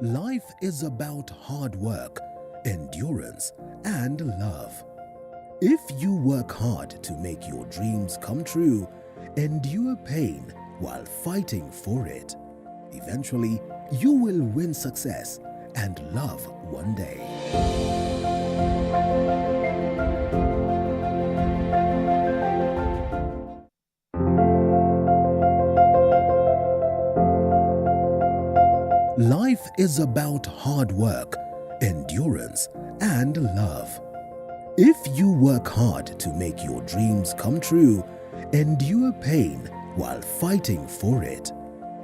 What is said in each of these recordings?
Life is about hard work, endurance, and love. If you work hard to make your dreams come true, endure pain while fighting for it, eventually you will win success and love one day. Life is about hard work, endurance, and love. If you work hard to make your dreams come true, endure pain while fighting for it,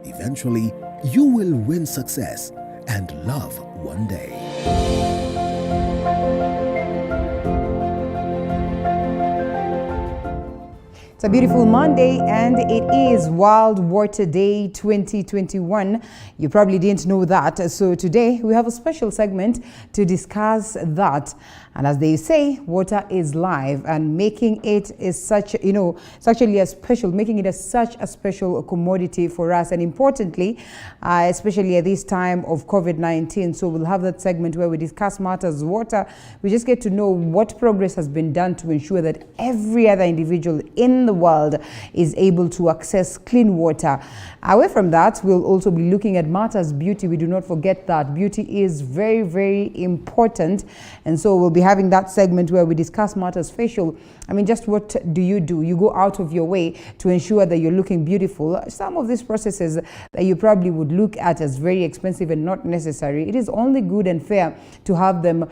eventually you will win success and love one day. It's a beautiful Monday and it is World Water Day 2021. You probably didn't know that. So today we have a special segment to discuss that. And as they say, water is life, and making it is such, it's actually a special, making it such a special commodity for us. And importantly, especially at this time of COVID-19. So we'll have that segment where we discuss matters water. We just get to know what progress has been done to ensure that every other individual in the world is able to access clean water. Away from that, we'll also be looking at matters beauty. We do not forget that beauty is very, very important. And so we'll be having that segment where we discuss matters facial. I mean, just what do? You go out of your way to ensure that you're looking beautiful. Some of these processes that you probably would look at as very expensive and not necessary, it is only good and fair to have them,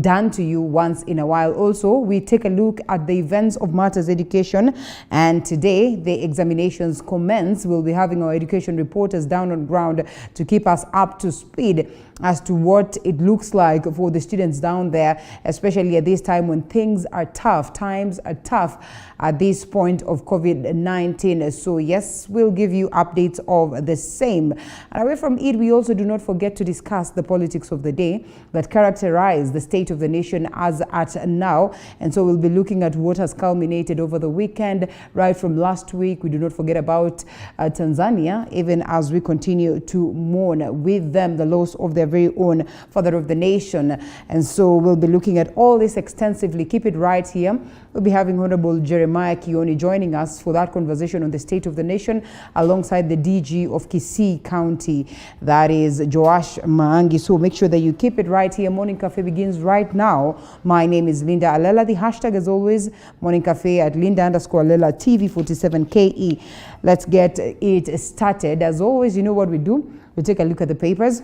done to you once in a while. Also, we take a look at the events of matters education, and today the examinations commence. We'll be having our education reporters down on ground to keep us up to speed as to what it looks like for the students down there, especially at this time when things are tough. Times are tough at this point of COVID-19. So yes, we'll give you updates of the same. And away from it, we also do not forget to discuss the politics of the day that characterize the state of the nation as at now. And so we'll be looking at what has culminated over the weekend, right from last week. We do not forget about Tanzania, even as we continue to mourn with them the loss of their very own father of the nation. And so we'll be looking at all this extensively. Keep it right here. We'll be having Honorable Jeremiah Kioni joining us for that conversation on the state of the nation, alongside the DG of Kisii County, that is Joash Maangi. So make sure that you keep it right here. Morning Cafe begins right now. My name is Linda Alela. The hashtag, as always, Morning Cafe at Linda_Alela TV47KE. Let's get it started. As always, you know what we do? We take a look at the papers.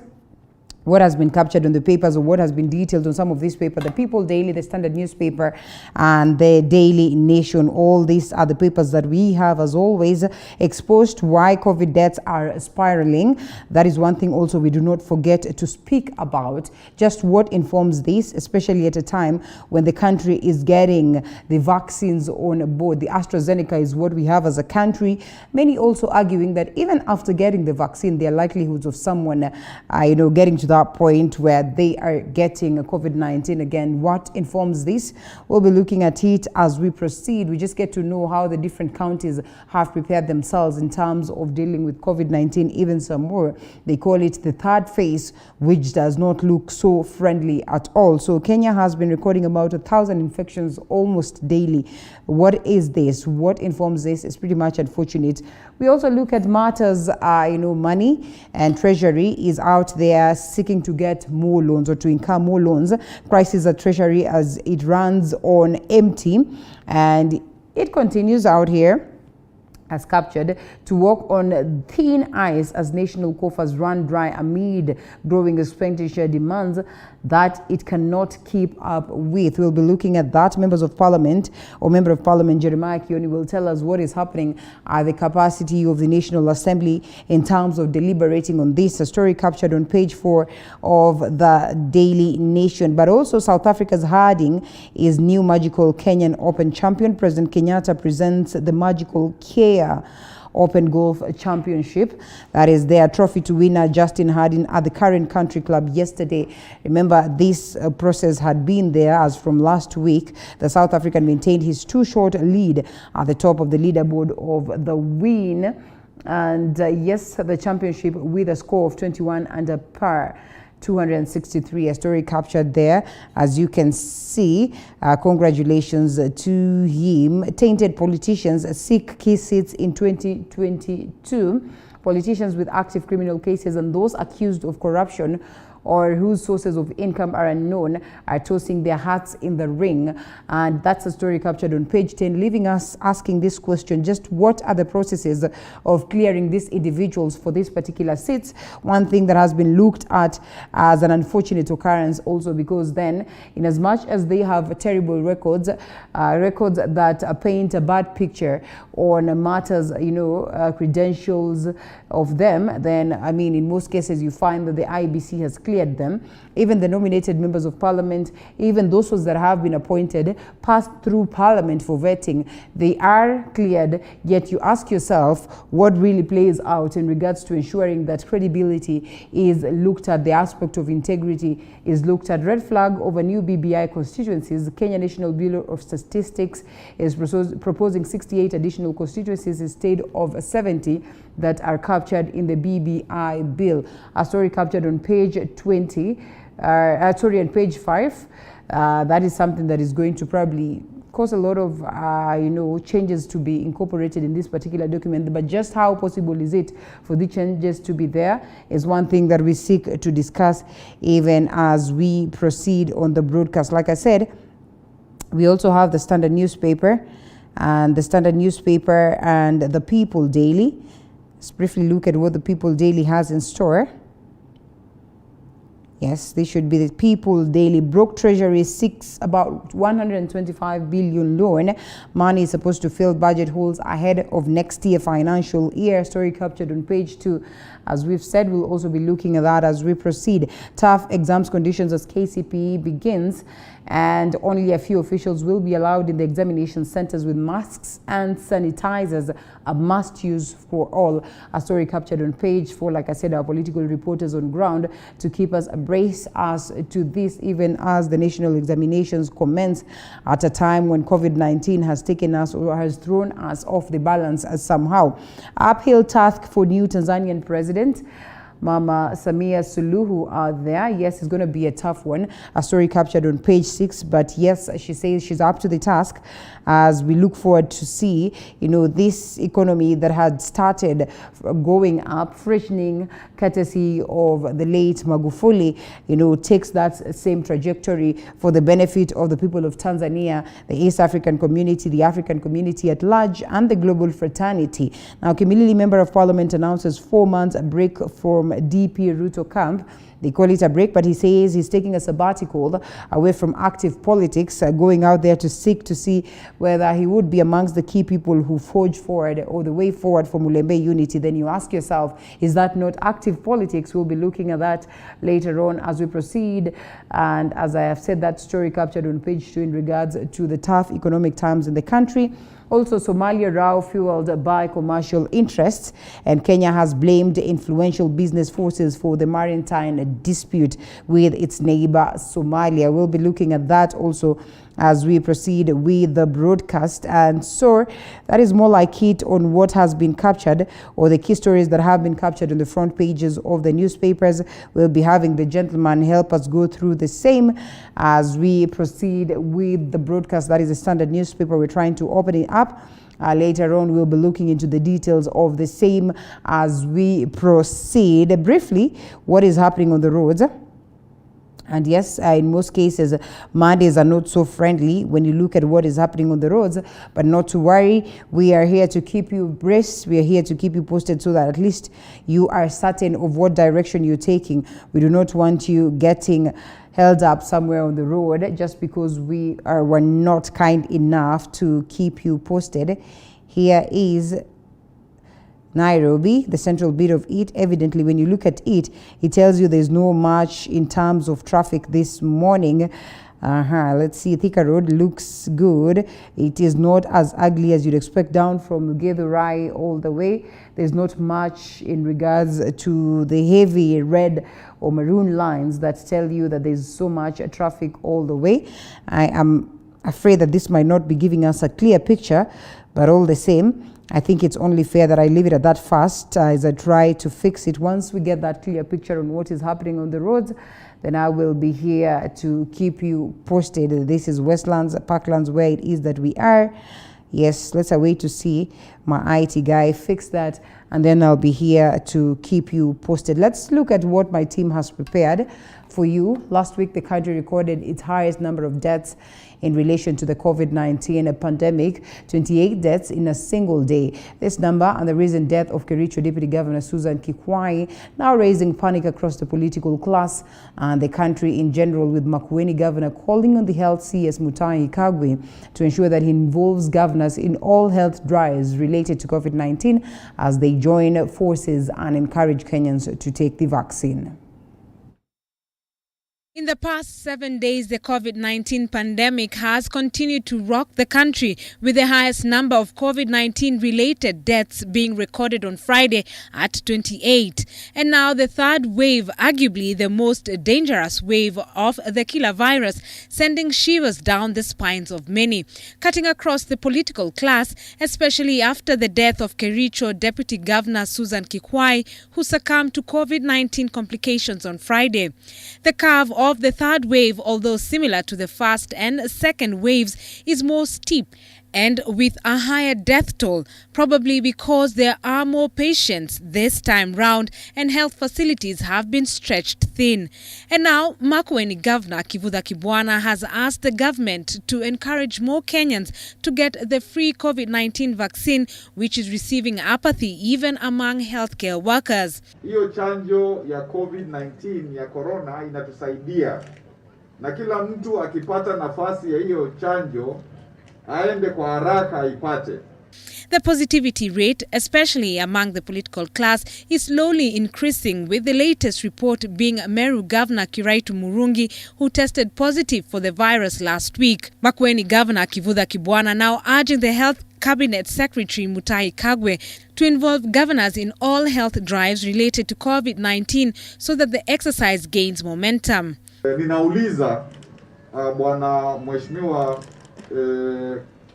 What has been captured on the papers, or what has been detailed on some of these papers: the People Daily, the Standard newspaper, and the Daily Nation. All these are the papers that we have, as always, exposed why COVID deaths are spiraling. That is one thing also we do not forget to speak about, just what informs this, especially at a time when the country is getting the vaccines on board. The AstraZeneca is what we have as a country. Many also arguing that even after getting the vaccine, there are likelihoods of someone, getting to that point where they are getting COVID-19 again. What informs this? We'll be looking at it as we proceed. We just get to know how the different counties have prepared themselves in terms of dealing with COVID-19, even some more. They call it the third phase, which does not look so friendly at all. So Kenya has been recording about 1,000 infections almost daily. What is this? What informs this? It's pretty much unfortunate. We also look at matters, money, and Treasury is out there seeking to get more loans or to incur more loans. Crisis at Treasury as it runs on empty, and it continues out here, as captured, to walk on thin ice as national coffers run dry amid growing expenditure demands that it cannot keep up with. We'll be looking at that. Member of Parliament Jeremiah Kioni will tell us what is happening at the capacity of the National Assembly in terms of deliberating on this. A story captured on page 4 of the Daily Nation. But also, South Africa's Harding is new Magical Kenyan Open champion. President Kenyatta presents the Magical Care Open Golf Championship. That is their trophy to winner Justin Harding at the current country club yesterday. Remember, this process had been there as from last week. The South African maintained his 2-shot lead at the top of the leaderboard of the win. And yes, the championship with a score of 21 under par. 263, a story captured there. As you can see, congratulations to him. Tainted politicians seek key seats in 2022. Politicians with active criminal cases and those accused of corruption or whose sources of income are unknown are tossing their hats in the ring. And that's a story captured on page 10, leaving us asking this question: just what are the processes of clearing these individuals for these particular seats? One thing that has been looked at as an unfortunate occurrence also, because then, in as much as they have terrible records, records that paint a bad picture on matters, credentials of them, then, I mean, in most cases you find that the IBC has cleared them. Even the nominated members of parliament, even those ones that have been appointed, passed through parliament for vetting. They are cleared, yet you ask yourself what really plays out in regards to ensuring that credibility is looked at, the aspect of integrity is looked at. Red flag over new BBI constituencies. The Kenya National Bureau of Statistics is proposing 68 additional constituencies instead of 70 that are captured in the BBI bill. A story captured on page 20, on page 5. That is something that is going to probably cause a lot of, changes to be incorporated in this particular document. But just how possible is it for the changes to be there is one thing that we seek to discuss even as we proceed on the broadcast. Like I said, we also have the Standard newspaper and the People Daily. Let's briefly look at what the People Daily has in store. Yes, this should be the People Daily. Broke Treasury seeks about 125 billion loan. Money is supposed to fill budget holes ahead of next year financial year. Story captured on page 2. As we've said, we'll also be looking at that as we proceed. Tough exams conditions as KCPE begins, and only a few officials will be allowed in the examination centers with masks and sanitizers, a must use for all. A story captured on page 4. Like I said, our political reporters on ground to keep us abreast as to this, even as the national examinations commence at a time when COVID-19 has taken us or has thrown us off the balance somehow. Uphill task for new Tanzanian president Mama Samia Suluhu out there. Yes, it's going to be a tough one. A story captured on page 6. But yes, she says she's up to the task as we look forward to see, this economy that had started going up, freshening courtesy of the late Magufuli, takes that same trajectory for the benefit of the people of Tanzania, the East African community, the African community at large, and the global fraternity. Now, Kimilili Member of Parliament announces 4 months break from DP Ruto camp. They call it a break, but he says he's taking a sabbatical away from active politics, going out there to seek to see whether he would be amongst the key people who forge forward or the way forward for Mulembe unity. Then you ask yourself, is that not active politics? We'll be looking at that later on as we proceed. And as I have said, that story captured on page 2 in regards to the tough economic times in the country. Also, Somalia row fueled by commercial interests, and Kenya has blamed influential business forces for the maritime dispute with its neighbor Somalia. We'll be looking at that also as we proceed with the broadcast. And so that is more like it on what has been captured, or the key stories that have been captured on the front pages of the newspapers. We'll be having the gentleman help us go through the same as we proceed with the broadcast. That is the Standard newspaper. We're trying to open it up. Later on, we'll be looking into the details of the same as we proceed. Briefly, what is happening on the roads? And yes, in most cases, Mondays are not so friendly when you look at what is happening on the roads, but not to worry. We are here to keep you abreast. We are here to keep you posted so that at least you are certain of what direction you're taking. We do not want you getting held up somewhere on the road just because were not kind enough to keep you posted. Here is Nairobi, the central bit of it. Evidently, when you look at it, it tells you there's no much in terms of traffic this morning. Let's see, Thika Road looks good. It is not as ugly as you'd expect down from Githurai all the way. There's not much in regards to the heavy red or maroon lines that tell you that there's so much traffic all the way. I am afraid that this might not be giving us a clear picture, but all the same, I think it's only fair that I leave it at that first as I try to fix it. Once we get that clear picture on what is happening on the roads, then I will be here to keep you posted. This is Westlands, Parklands, where it is that we are. Yes, let's wait to see my IT guy fix that, and then I'll be here to keep you posted. Let's look at what my team has prepared for you. Last week, the country recorded its highest number of deaths in relation to the COVID-19 pandemic, 28 deaths in a single day. This number and the recent death of Kericho Deputy Governor Susan Kikwai now raising panic across the political class and the country in general, with Makueni Governor calling on the Health CS Mutahi Kagwe to ensure that he involves governors in all health drives related to COVID-19 as they join forces and encourage Kenyans to take the vaccine. In the past 7 days, the COVID-19 pandemic has continued to rock the country, with the highest number of COVID-19 related deaths being recorded on Friday at 28. And now the third wave, arguably the most dangerous wave of the killer virus, sending shivers down the spines of many, cutting across the political class, especially after the death of Kericho Deputy Governor Susan Kikwai, who succumbed to COVID-19 complications on Friday. The curve of the third wave, although similar to the first and second waves, is more steep and with a higher death toll, probably because there are more patients this time round and health facilities have been stretched thin. And now, Makueni Governor Kivutha Kibwana has asked the government to encourage more Kenyans to get the free COVID-19 vaccine, which is receiving apathy even among healthcare workers. Hiyo chanjo ya COVID-19 ya corona inatusaidia, na kila mtu akipata nafasi ya hiyo chanjo aende kwa haraka aipate. The positivity rate, especially among the political class, is slowly increasing, with the latest report being Meru Governor Kiraitu Murungi, who tested positive for the virus last week. Makueni Governor Kivutha Kibwana now urging the Health Cabinet Secretary Mutahi Kagwe to involve governors in all health drives related to COVID-19 so that the exercise gains momentum. Ninauliza Bwana Mheshimiwa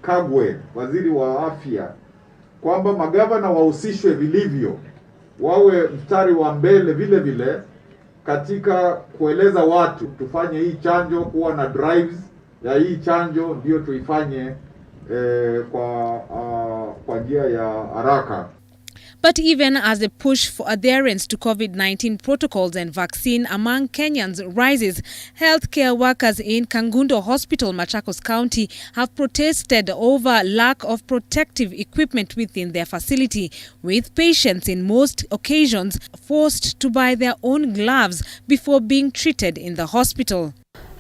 Kagwe, waziri wa afya, kwamba magavana wahusishwe vilivyo, wawe mstari wa mbele vile vile katika kueleza watu tufanye hii chanjo, kuwa na drives ya hii chanjo ndio tuifanye kwa njia ya haraka. But even as the push for adherence to COVID-19 protocols and vaccine among Kenyans rises, healthcare workers in Kangundo Hospital, Machakos County, have protested over lack of protective equipment within their facility, with patients in most occasions forced to buy their own gloves before being treated in the hospital.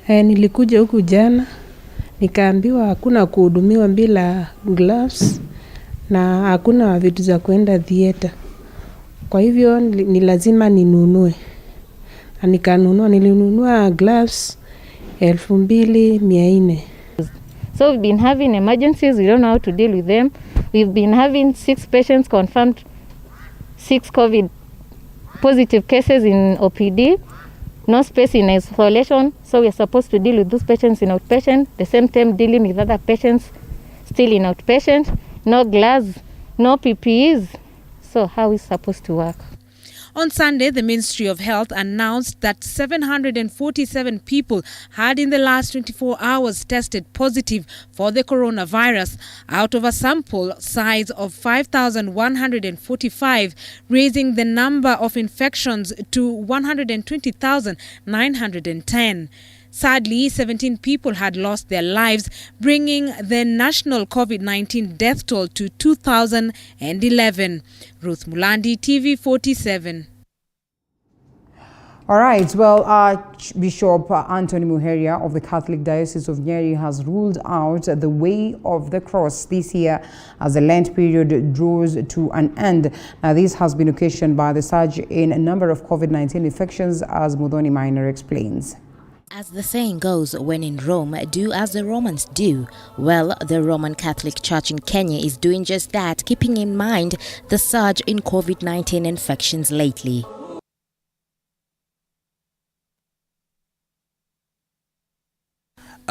Nilikuja huku jana, nikaambiwa hakuna kuhudumiwa bila gloves na hakuna vitu za kwenda theater. Kwa hivyo ni lazima ninunue. Na nilinunua gloves 2,400. So we've been having emergencies, we don't know how to deal with them. We've been having 6 patients confirmed, 6 COVID positive cases in OPD. No space in isolation, so we're supposed to deal with those patients in outpatient, the same time dealing with other patients still in outpatient. No gloves, no PPEs. So how is it supposed to work? On Sunday, the Ministry of Health announced that 747 people had in the last 24 hours tested positive for the coronavirus out of a sample size of 5,145, raising the number of infections to 120,910. Sadly, 17 people had lost their lives, bringing the national COVID-19 death toll to 2,011. Ruth Mulandi, TV 47. All right, well, Archbishop Anthony Muheria of the Catholic Diocese of Nyeri has ruled out the Way of the Cross this year as the Lent period draws to an end. Now, this has been occasioned by the surge in a number of COVID-19 infections, as Mudhoni Minor explains. As the saying goes, when in Rome, do as the Romans do. Well, the Roman Catholic Church in Kenya is doing just that, keeping in mind the surge in COVID-19 infections lately.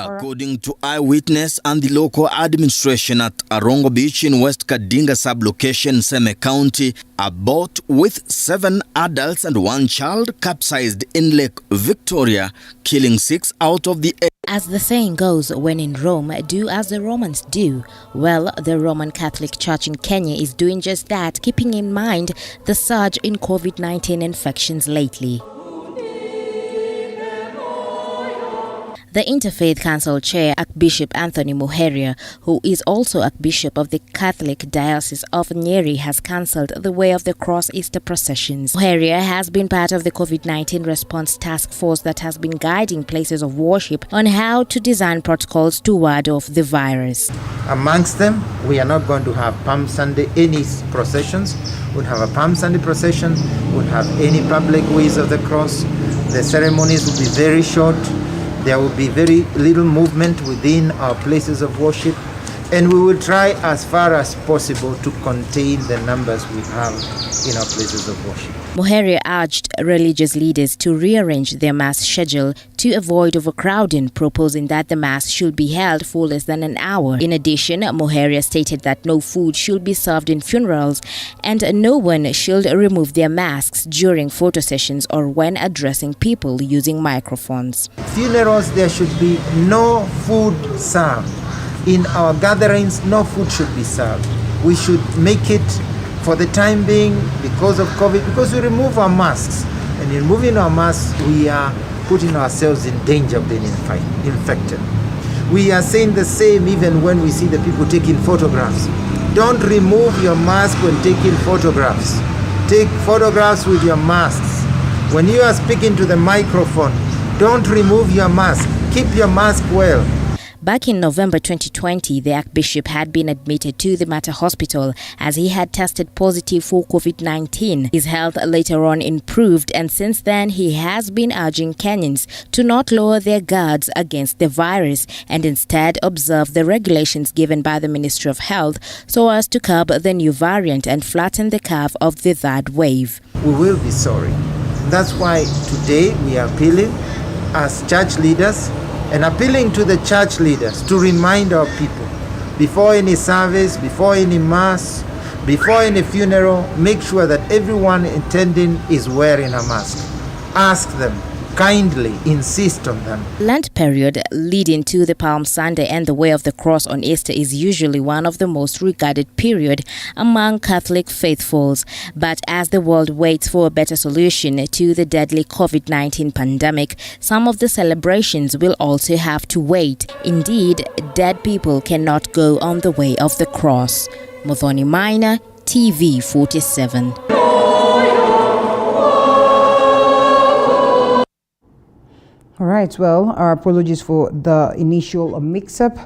According to eyewitness and the local administration at Arongo Beach in West Kadinga sublocation, Seme County, a boat with 7 adults and 1 child capsized in Lake Victoria, killing 6 out of the 8. As the saying goes, when in Rome, do as the Romans do. Well, the Roman Catholic Church in Kenya is doing just that, keeping in mind the surge in COVID-19 infections lately. The Interfaith Council Chair, Archbishop Anthony Muheria, who is also Archbishop of the Catholic Diocese of Nyeri, has cancelled the Way of the Cross Easter processions. Muheria has been part of the COVID-19 response task force that has been guiding places of worship on how to design protocols to ward off the virus. Amongst them, we are not going to have Palm Sunday any processions. We'll have a Palm Sunday procession. We'll have any public ways of the cross. The ceremonies will be very short. There will be very little movement within our places of worship, and we will try as far as possible to contain the numbers we have in our places of worship. Muheria urged religious leaders to rearrange their mass schedule to avoid overcrowding, proposing that the mass should be held for less than an hour. In addition, Muheria stated that no food should be served in funerals and no one should remove their masks during photo sessions or when addressing people using microphones. Funerals, there should be no food served. In our gatherings, no food should be served. We should make it, for the time being, because of COVID, because we remove our masks. And in removing our masks, we are putting ourselves in danger of being infected. We are saying the same even when we see the people taking photographs. Don't remove your mask when taking photographs. Take photographs with your masks. When you are speaking to the microphone, don't remove your mask. Keep your mask well. Back in November 2020, the Archbishop had been admitted to the Mater Hospital as he had tested positive for COVID-19. His health later on improved, and since then he has been urging Kenyans to not lower their guards against the virus and instead observe the regulations given by the Ministry of Health so as to curb the new variant and flatten the curve of the third wave. We will be sorry. That's why today we are appealing as church leaders and appealing to the church leaders to remind our people, before any service, before any mass, before any funeral, make sure that everyone attending is wearing a mask. Ask them, kindly insist on them. Lent period leading to the Palm Sunday and the Way of the Cross on Easter is usually one of the most regarded period among Catholic faithfuls. But as the world waits for a better solution to the deadly COVID-19 pandemic, some of the celebrations will also have to wait. Indeed, dead people cannot go on the Way of the Cross. Muthoni Maina, TV 47. All right, well, our apologies for the initial mix-up,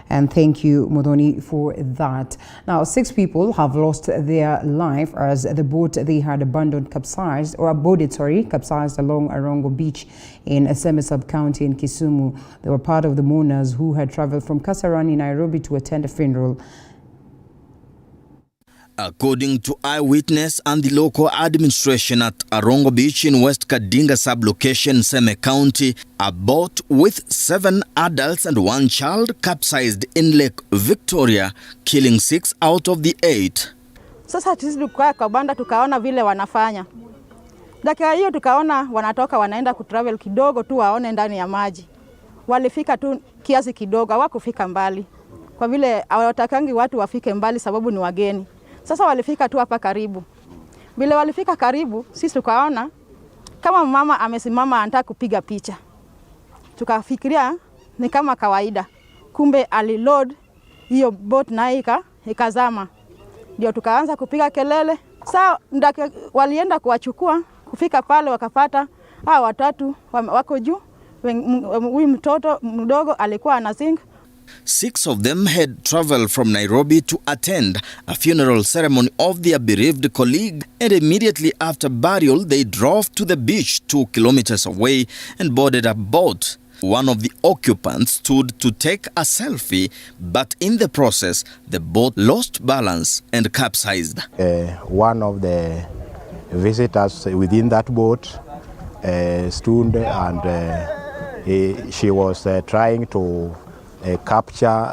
and thank you, Modoni, for that. Now, 6 people have lost their life as the boat they had abandoned capsized along Arongo Beach in Seme Sub-County in Kisumu. They were part of the mourners who had traveled from Kasarani, Nairobi to attend a funeral. According to eyewitness and the local administration at Arongo Beach in West Kadinga sublocation, Seme County, a boat with 7 adults and 1 child capsized in Lake Victoria, killing 6 out of the 8. Sasa sisi tulikuwa kwa banda tukaona vile wanafanya. Dakika hiyo tukaona wanatoka wanaenda kutravel kidogo tu waone ndani ya maji. Walifika tu kiasi kidogo, hawakufika mbali. Kwa vile hawatakangi watu wafike mbali sababu ni wageni. Sasa walifika tu hapa karibu. Bila walifika karibu, sisi tukaona kama mama amesimama anataka kupiga picha. Tukafikiria ni kama kawaida. Kumbe aliload hiyo boat na ikazama. Ndio tukaanza kupiga kelele. Sasa walienda kuwachukua, kufika pale wakapata hao watatu wako juu. Huyu mtoto mdogo alikuwa anasink. 6 of them had traveled from Nairobi to attend a funeral ceremony of their bereaved colleague, and immediately after burial they drove to the beach 2 kilometers away and boarded a boat. One of the occupants stood to take a selfie, but in the process the boat lost balance and capsized. One of the visitors within that boat stood and She was trying to capture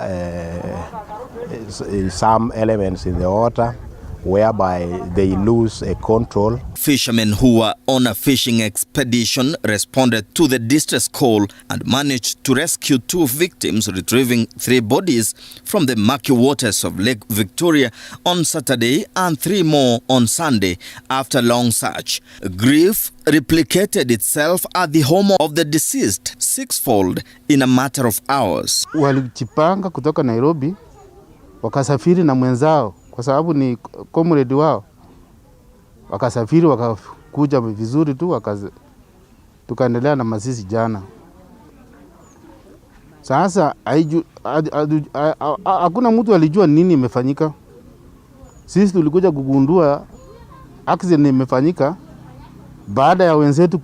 some elements in the water whereby they lose control. Fishermen who were on a fishing expedition responded to the distress call and managed to rescue 2 victims, retrieving 3 bodies from the murky waters of Lake Victoria on Saturday and 3 more on Sunday after long search. Grief replicated itself at the home of the deceased sixfold in a matter of hours. Walijipanga kutoka Nairobi wakasafiri na mwenzao kwa sababu ni comrade wao, wakasafiri wakakuja vizuri tu, tukaendelea na mazishi jana. Sasa hakuna mtu alijua nini imefanyika. Sisi tulikuja kugundua accident imefanyika baada ya wenzetu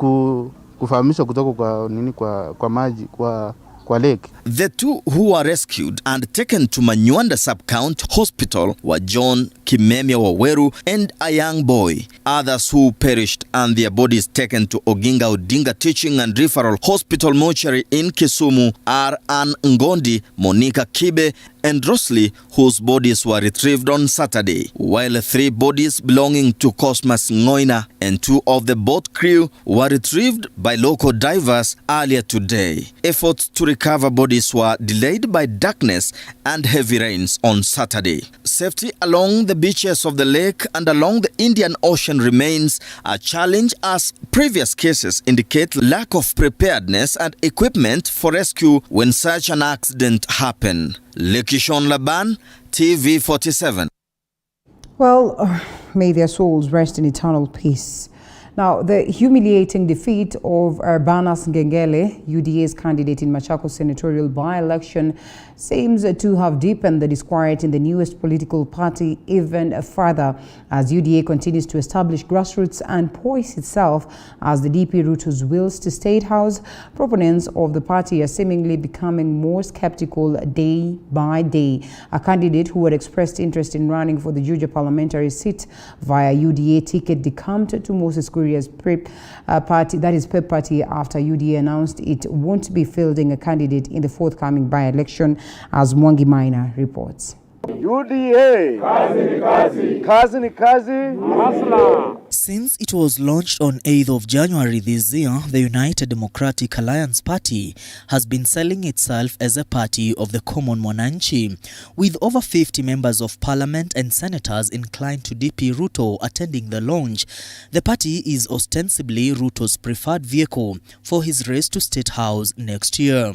kufahamishwa kutoka kwa nini kwa maji kwa lake. The 2 who were rescued and taken to Manywanda Sub-County Hospital were John Kimemia Waweru and a young boy. Others who perished and their bodies taken to Oginga Odinga Teaching and Referral Hospital mortuary in Kisumu are Ann Ngondi, Monica Kibe and Rosley, whose bodies were retrieved on Saturday, while 3 bodies belonging to Cosmas Ngoina and 2 of the boat crew were retrieved by local divers earlier today. Efforts to recover bodies were delayed by darkness and heavy rains on Saturday. Safety along the beaches of the lake and along the Indian Ocean remains a challenge, as previous cases indicate lack of preparedness and equipment for rescue when such an accident happens. Lekishon Laban, TV 47. Well, may their souls rest in eternal peace. Now, the humiliating defeat of Urbanus Ngengele, UDA's candidate in Machakos senatorial by-election, seems to have deepened the disquiet in the newest political party even further, as UDA continues to establish grassroots and poise itself as the DP Ruto's wills to State House. Proponents of the party are seemingly becoming more skeptical day by day. A candidate who had expressed interest in running for the Juja parliamentary seat via UDA ticket decamped to Moses Kuria's PEP party, that is PEP party, after UDA announced it won't be fielding a candidate in the forthcoming by-election, as Mwangi Minor reports. UDA, kazi ni kazi, masla. Since it was launched on 8th of January this year, the United Democratic Alliance Party has been selling itself as a party of the common mwananchi, with over 50 members of parliament and senators inclined to DP Ruto attending the launch. The party is ostensibly Ruto's preferred vehicle for his race to State House next year.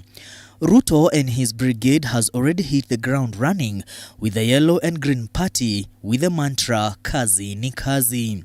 Ruto and his brigade has already hit the ground running with the Yellow and Green Party with the mantra kazi ni kazi.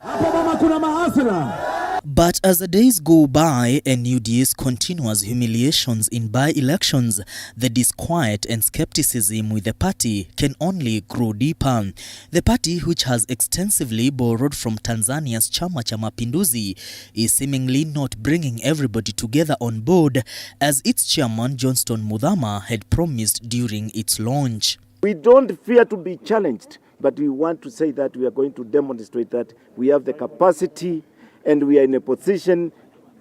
But as the days go by and UDA's continuous humiliations in by-elections, the disquiet and skepticism with the party can only grow deeper. The party, which has extensively borrowed from Tanzania's Chama cha Mapinduzi, is seemingly not bringing everybody together on board, as its chairman Johnston Muthama had promised during its launch. We don't fear to be challenged, but we want to say that we are going to demonstrate that we have the capacity and we are in a position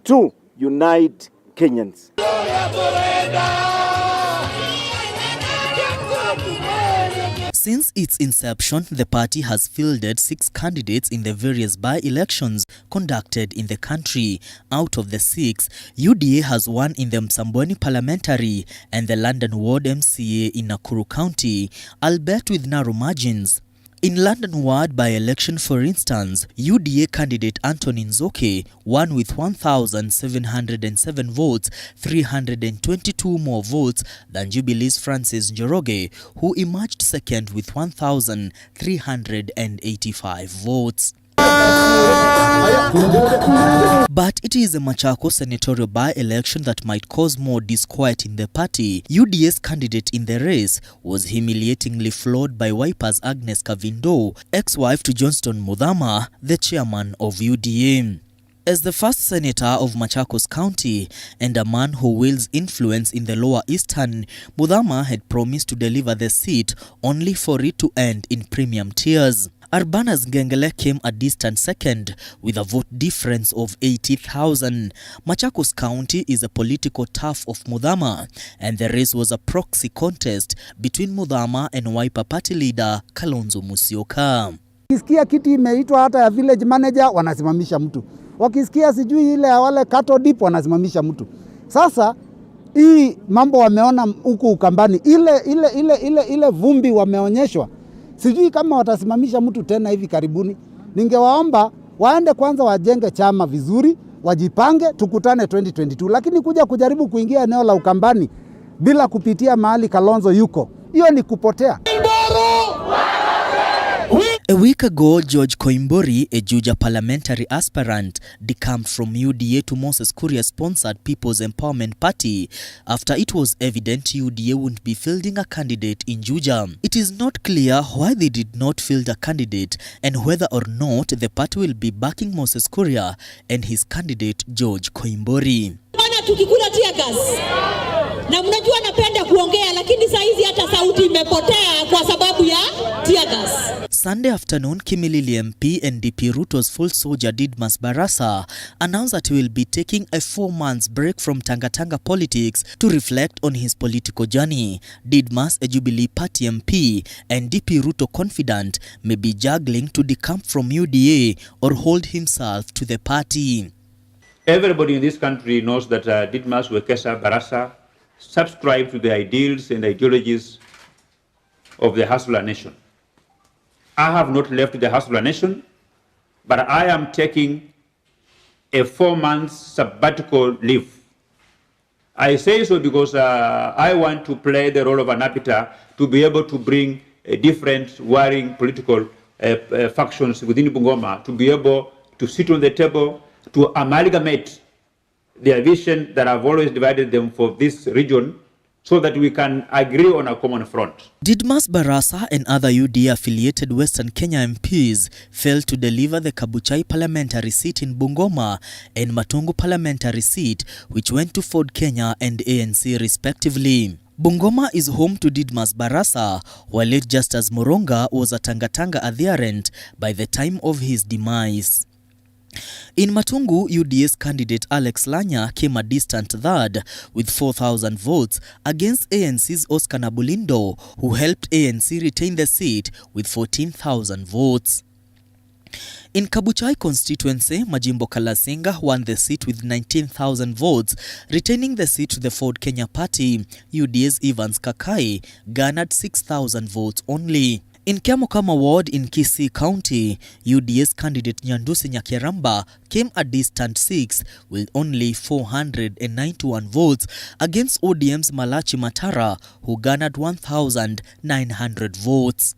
to unite Kenyans. Since its inception, the party has fielded 6 candidates in the various by-elections conducted in the country. Out of the 6, UDA has won in the Msambweni parliamentary and the London Ward MCA in Nakuru County, albeit with narrow margins. In London Ward by-election, for instance, UDA candidate Anthony Nzoke won with 1,707 votes, 322 more votes than Jubilee's Francis Njoroge, who emerged second with 1,385 votes. But it is a Machakos senatorial by-election that might cause more disquiet in the party. UDA's candidate in the race was humiliatingly flawed by Wiper's Agnes Kavindo, ex-wife to Johnston Muthama, the chairman of UDA. As the first senator of Machakos County and a man who wields influence in the Lower Eastern, Muthama had promised to deliver the seat only for it to end in premium tears. Urbana's Ngengele came a distant second with a vote difference of 80,000. Machakos County is a political turf of Mudhama, and the race was a proxy contest between Mudhama and Wiper party leader Kalonzo Musyoka. Wakisikia kiti imeitwa hata ya village manager wanasimamisha mtu. Wakisikia sijui ile wale cattle dip wanasimamisha mtu. Sasa hii mambo wameona huku Ukambani ile vumbi wameonyeshwa. Sijui kama watasimamisha mtu tena hivi karibuni. Ningewaomba waende kwanza wajenge chama vizuri, wajipange tukutane 2022. Lakini kuja kujaribu kuingia eneo la Ukambani bila kupitia mahali Kalonzo yuko, hiyo ni kupotea. A week ago, George Koimburi, a Juja parliamentary aspirant, decamped from UDA to Moses Kuria-sponsored People's Empowerment Party after it was evident UDA wouldn't be fielding a candidate in Juja. It is not clear why they did not field a candidate and whether or not the party will be backing Moses Kuria and his candidate George Koimburi. Tukikula tear gas. Na mnajua napenda kuongea lakini saa hizi hata sauti imepotea kwa sababu ya tear gas. Sunday afternoon, Kimilili MP and DP Ruto's full soldier Didmas Barasa announced that he will be taking a 4 months break from Tanga politics to reflect on his political journey. Didmas, a Jubilee Party MP, and DP Ruto confident may be juggling to decamp from UDA or hold himself to the party. Everybody in this country knows that Didmas Wekesa Barasa subscribe to the ideals and ideologies of the Hustler Nation. I have not left the Hustler Nation, but I am taking a 4 months sabbatical leave. I say so because I want to play the role of an arbiter to be able to bring different warring political factions within Bungoma to be able to sit on the table to amalgamate their vision that have always divided them for this region so that we can agree on a common front. Didmas Barasa and other UDA-affiliated Western Kenya MPs failed to deliver the Kabuchai parliamentary seat in Bungoma and Matungu parliamentary seat, which went to Ford Kenya and ANC respectively. Bungoma is home to Didmas Barasa, while late Justus Moronga was a Tanga adherent by the time of his demise. In Matungu, UDA's candidate Alex Lanya came a distant third with 4,000 votes against ANC's Oscar Nabulindo, who helped ANC retain the seat with 14,000 votes. In Kabuchai constituency, Majimbo Kalasinga won the seat with 19,000 votes, retaining the seat to the Ford Kenya party. UDA's Evans Kakai garnered 6,000 votes only. In Kiamokama ward in Kisii County, UDA's candidate Nyandusi Nyakiramba came a distant 6th with only 491 votes against ODM's Malachi Matara, who garnered 1,900 votes.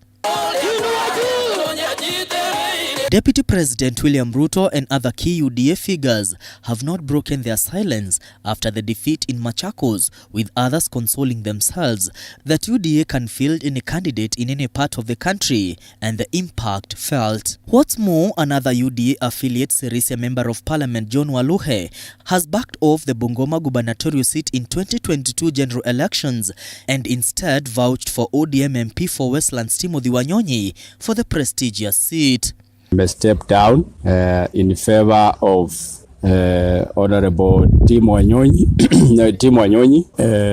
Deputy President William Ruto and other key UDA figures have not broken their silence after the defeat in Machakos, with others consoling themselves that UDA can field any candidate in any part of the country and the impact felt. What's more, another UDA affiliate, Sirisia Member of Parliament John Waluhe, has backed off the Bungoma gubernatorial seat in 2022 general elections and instead vouched for ODM MP for Westlands Timothy Wanyonyi for the prestigious seat. Step down in favor of Honorable Tim Wanyonyi,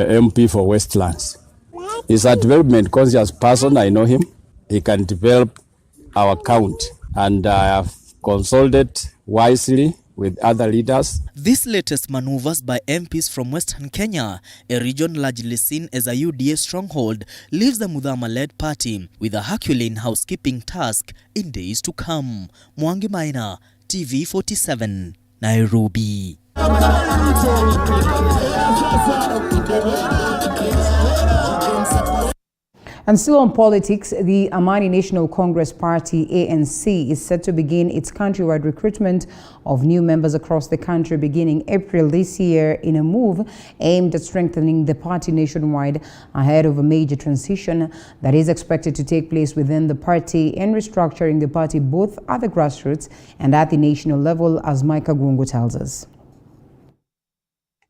MP for Westlands. He's a development conscious person. I know him. He can develop our county, and I have consulted wisely with other leaders. This latest maneuvers by MPs from Western Kenya, a region largely seen as a UDA stronghold, leaves the Mudhama-led party with a Herculean housekeeping task in days to come. Mwangi Maina, TV 47, Nairobi. And still on politics, the Amani National Congress Party, ANC, is set to begin its countrywide recruitment of new members across the country beginning April this year in a move aimed at strengthening the party nationwide ahead of a major transition that is expected to take place within the party and restructuring the party both at the grassroots and at the national level, as Micah Gungu tells us.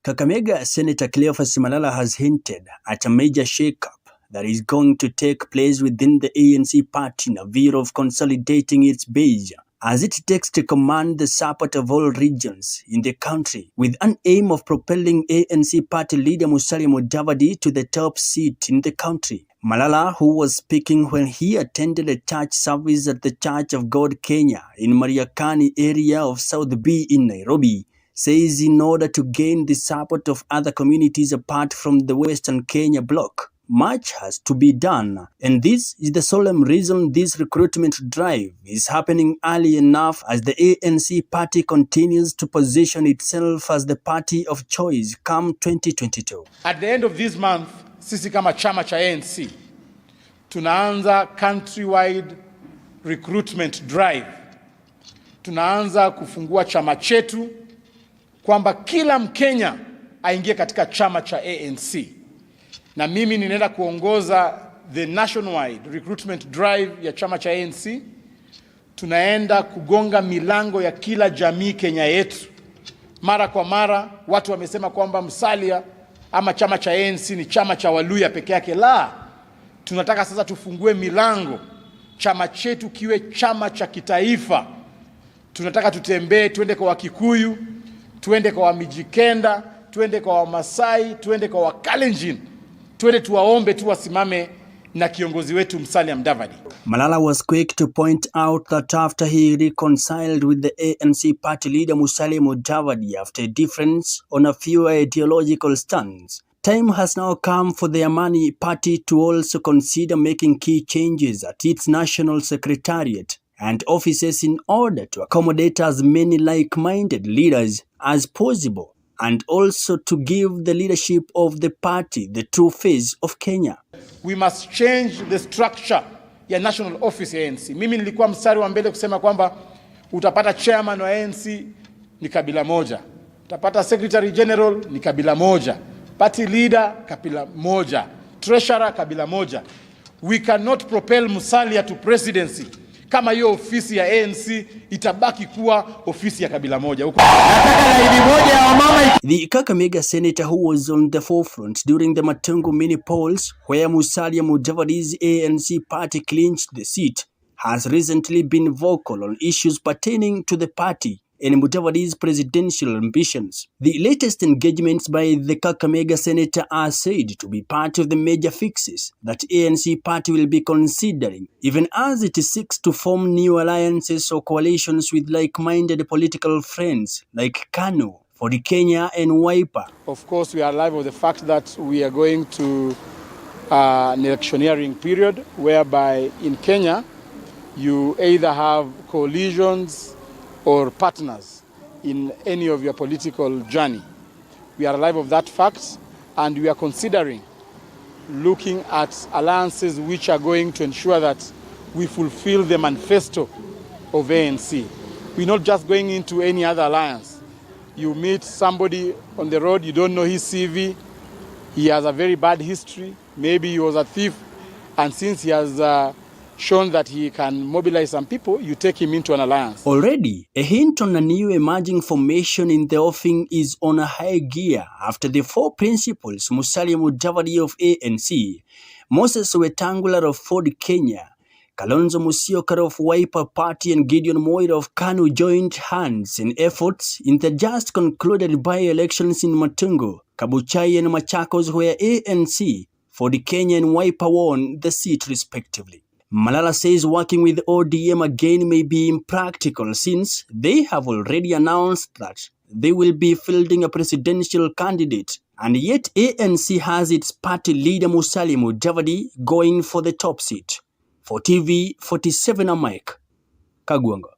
Kakamega Senator Cleophas Malala has hinted at a major shake-up that is going to take place within the ANC party in a view of consolidating its base as it takes to command the support of all regions in the country, with an aim of propelling ANC party leader Musalia Mudavadi to the top seat in the country. Malala, who was speaking when he attended a church service at the Church of God Kenya in Mariakani area of South B in Nairobi, says in order to gain the support of other communities apart from the Western Kenya bloc, much has to be done, and this is the solemn reason this recruitment drive is happening early enough as the ANC party continues to position itself as the party of choice come 2022. At the end of this month, sisi kama chama cha ANC tunaanza countrywide recruitment drive. Tunaanza kufungua chama chetu kwamba kila Mkenya aingie katika chama cha ANC. Na mimi ninaenda kuongoza the nationwide recruitment drive ya chama cha ANC. Tunaenda kugonga milango ya kila jamii Kenya yetu. Mara kwa mara watu wamesema kwamba Musalia ama chama cha ANC ni chama cha Waluya peke yake. La, tunataka sasa tufungue milango, chama chetu kiwe chama cha kitaifa. Tunataka tutembee, tuende kwa Wakikuyu, tuende kwa Wamijikenda, tuende kwa Wamasai, tuende kwa Wakalenjin, tuende tuwaombe tu wasimame na kiongozi wetu Musalia Mudavadi. Malala was quick to point out that after he reconciled with the ANC party leader Musalia Mudavadi after a difference on a few ideological stands, time has now come for the Amani party to also consider making key changes at its national secretariat and offices in order to accommodate as many like-minded leaders as possible, and also to give the leadership of the party the true face of Kenya. We must change the structure ya national office ya ANC. Mimi nilikuwa mstari wa mbele kusema kwamba utapata chairman wa ANC ni kabila moja, utapata secretary general ni kabila moja, party leader kabila moja, treasurer kabila moja. We cannot propel Musalia to presidency kama hiyo ofisi ya ANC itabaki kuwa ofisi ya kabila moja. The Kakamega senator who was on the forefront during the Matungu mini polls where Musalia Mudavadi's ANC party clinched the seat has recently been vocal on issues pertaining to the party and Mudavadi's presidential ambitions. The latest engagements by the Kakamega senator are said to be part of the major fixes that ANC party will be considering, even as it seeks to form new alliances or coalitions with like-minded political friends like KANU, for the Kenya and Wiper. Of course, we are alive of the fact that we are going to an electioneering period whereby in Kenya you either have coalitions or partners in any of your political journey. We are alive of that fact, and we are considering looking at alliances which are going to ensure that we fulfill the manifesto of ANC. We're not just going into any other alliance. You meet somebody on the road, you don't know his CV, he has a very bad history, maybe he was a thief, and since he has shown that he can mobilize some people, you take him into an alliance. Already, a hint on a new emerging formation in the offing is on a high gear after the four principals Musalia Mudavadi of ANC, Moses Wetangula of Ford Kenya, Kalonzo Musyoka of Wiper Party and Gideon Moira of KANU joined hands in efforts in the just concluded by-elections in Matungu, Kabuchai and Machakos where ANC, Ford Kenya and Wiper won the seat respectively. Malala says working with ODM again may be impractical since they have already announced that they will be fielding a presidential candidate, and yet ANC has its party leader Musalia Mudavadi going for the top seat. For TV 47, I'm Mike Kagwanga.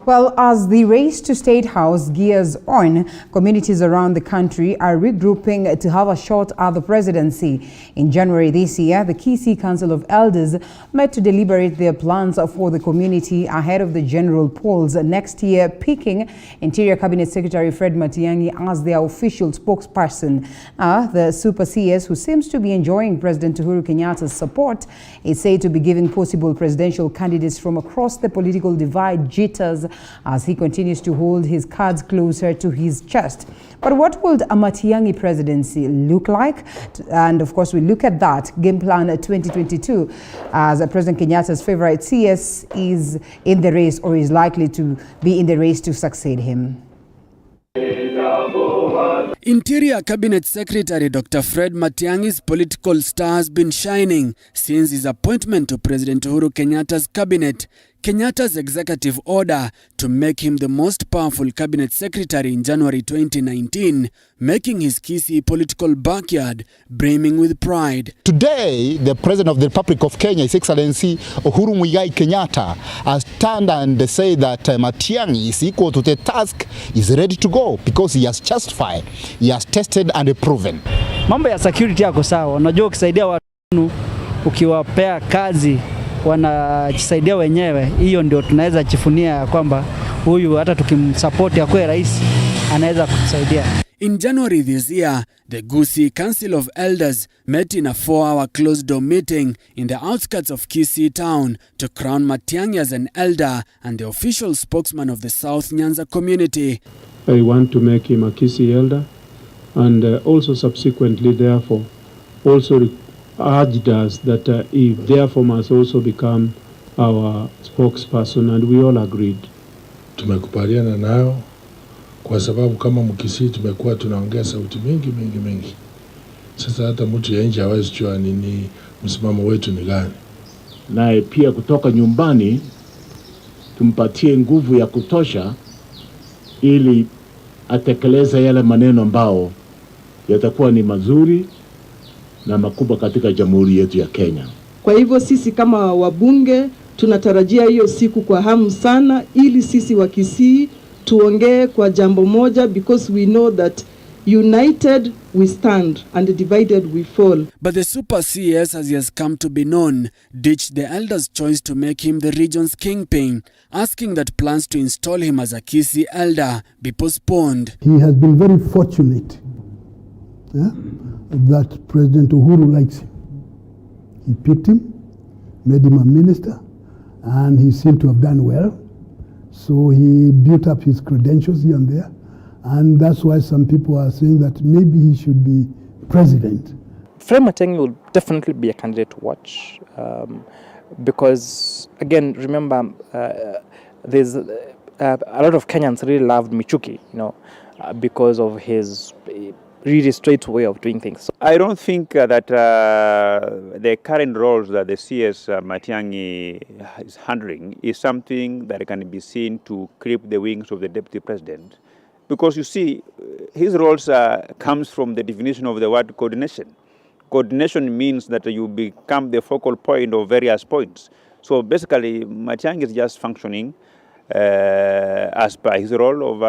Well, as the race to State House gears on, communities around the country are regrouping to have a shot at the presidency. In January this year, the Kisii Council of Elders met to deliberate their plans for the community ahead of the general polls next year, picking Interior Cabinet Secretary Fred Matiang'i as their official spokesperson. The Super CS, who seems to be enjoying President Uhuru Kenyatta's support, is said to be giving possible presidential candidates from across the political divide jitters as he continues to hold his cards closer to his chest. But what would a Matiang'i presidency look like? And of course, we look at that game plan 2022 as President Kenyatta's favorite CS is in the race or is likely to be in the race to succeed him. Interior Cabinet Secretary Dr. Fred Matiang'i's political star has been shining since his appointment to President Uhuru Kenyatta's cabinet. Kenyatta's executive order to make him the most powerful cabinet secretary in January 2019, making his Kisii political backyard brimming with pride. Today, the President of the Republic of Kenya, His Excellency Uhuru Muigai Kenyatta, has turned and said that Matiang'i is equal to the task, is ready to go because he has justified, he has tested and proven. Mambo ya security yako sawa, unajua ukisaidia watu ukiwapea kazi wanajisaidia wenyewe, hiyo ndio tunaweza jifunia kwamba huyu hata tukimsupport akwe rais anaweza kutusaidia. In January this year, the Gusii Council of Elders met in a 4-hour closed-door meeting in the outskirts of Kisii town to crown Matiang'i as an elder and the official spokesman of the South Nyanza community. I want to make him a Kisii elder and also subsequently, therefore, also urged us that he therefore must also become our spokesperson, and we all agreed. Tumekubaliana nao kwa sababu kama Mkisii tumekuwa tunaongea sauti mingi. Sasa hata mtu ya nje hawezi jua nini msimamo wetu ni gani. Naye pia kutoka nyumbani tumpatie nguvu ya kutosha ili atekeleze yale maneno ambao yatakuwa ni mazuri na makubwa katika jamhuri yetu ya Kenya. Kwa hivyo sisi kama wabunge tunatarajia hiyo siku kwa hamu sana, ili sisi wa Kisii tuongee kwa jambo moja, because we know that united we stand and divided we fall. But the super CS, as he has come to be known, ditched the elders' choice to make him the region's kingpin, asking that plans to install him as a Kisii elder be postponed. He has been very fortunate that President Uhuru likes him. He picked him, made him a minister, and he seemed to have done well. So he built up his credentials here and there. And that's why some people are saying that maybe he should be president. Fred Matiang'i will definitely be a candidate to watch because, again, remember, there's a lot of Kenyans really loved Michuki, because of his really straight way of doing things. I don't think that the current roles that the CS Matiang'i is handling is something that can be seen to clip the wings of the deputy president. Because you see, his roles comes from the definition of the word coordination. Coordination means that you become the focal point of various points. So basically, Matiang'i is just functioning as per his role of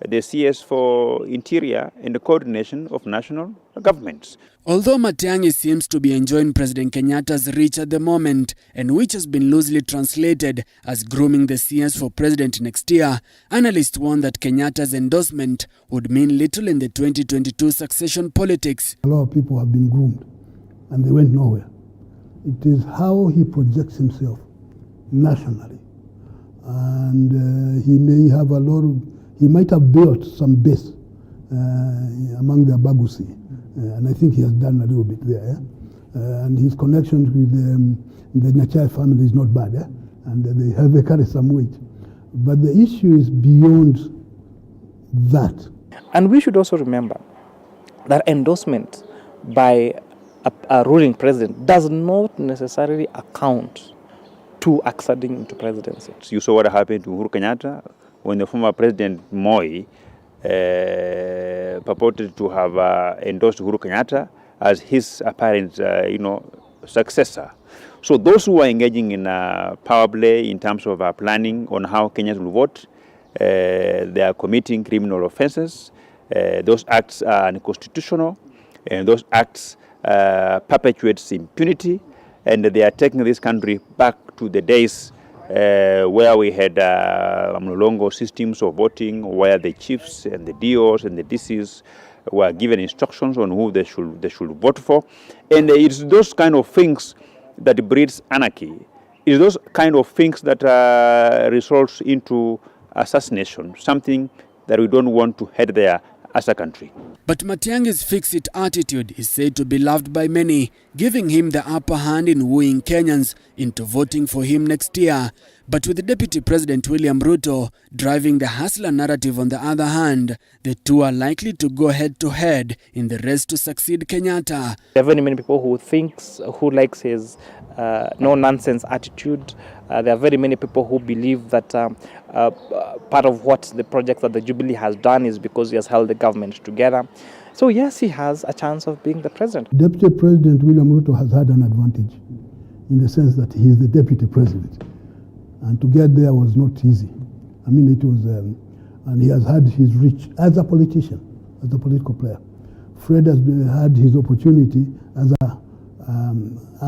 the CS for Interior and the coordination of national governments. Although Matiang'i seems to be enjoying President Kenyatta's reach at the moment, and which has been loosely translated as grooming the CS for president next year, analysts warn that Kenyatta's endorsement would mean little in the 2022 succession politics. A lot of people have been groomed and they went nowhere. It is how he projects himself nationally. And he may have he might have built some base among the Bagusi. And I think he has done a little bit there. And his connections with the Nyachai family is not bad. And they carry some weight. But the issue is beyond that. And we should also remember that endorsement by a ruling president does not necessarily account to acceding into presidency. You saw what happened to Uhuru Kenyatta when the former President Moi purported to have endorsed Uhuru Kenyatta as his apparent, successor. So those who are engaging in power play in terms of planning on how Kenyans will vote, they are committing criminal offenses. Those acts are unconstitutional, and those acts perpetuates impunity, and they are taking this country back to the days where we had Mlolongo systems of voting, where the chiefs and the DOs and the DCs were given instructions on who they should vote for. And it's those kind of things that breeds anarchy is those kind of things that results into assassination, something that we don't want to head there as a country. But Matiang'i's fix-it attitude is said to be loved by many, giving him the upper hand in wooing Kenyans into voting for him next year. But with Deputy President William Ruto driving the hustler narrative on the other hand, the two are likely to go head-to-head in the race to succeed Kenyatta. There are very many people who likes his no-nonsense attitude. There are very many people who believe that part of what the project that the Jubilee has done is because he has held the government together. So yes, he has a chance of being the president. Deputy President William Ruto has had an advantage in the sense that he is the deputy president. And to get there was not easy. I mean, it was, and he has had his reach as a politician, as a political player. Fred has had his opportunity as a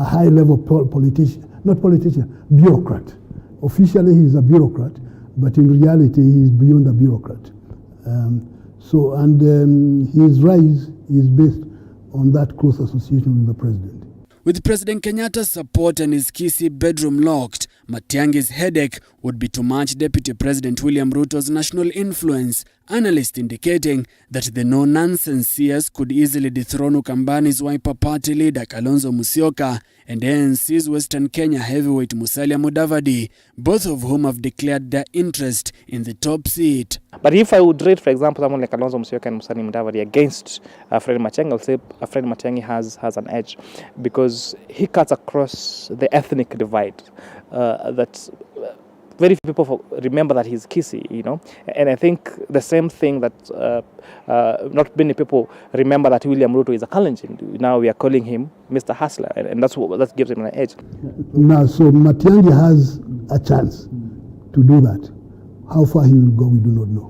high-level bureaucrat. Officially, he is a bureaucrat, but in reality, he is beyond a bureaucrat. His rise is based on that close association with the president. With President Kenyatta's support and his Kisii bedroom locked, Matiang'i's headache would be to match Deputy President William Ruto's national influence, analysts indicating that the no-nonsense CS could easily dethrone Ukambani's Wiper Party leader Kalonzo Musyoka and ANC's Western Kenya heavyweight Musalia Mudavadi, both of whom have declared their interest in the top seat. But if I would rate, for example, someone like Kalonzo Musyoka and Musalia Mudavadi against Fred Matiang'i, I'll say Fred Matiang'i has an edge because he cuts across the ethnic divide. That very few people remember that he's Kisii, you know, and I think the same thing that not many people remember that William Ruto is a Kalenjin. Now we are calling him Mr. Hustler, and that gives him an edge. Now, so Matiang'i has a chance to do that. How far he will go, we do not know.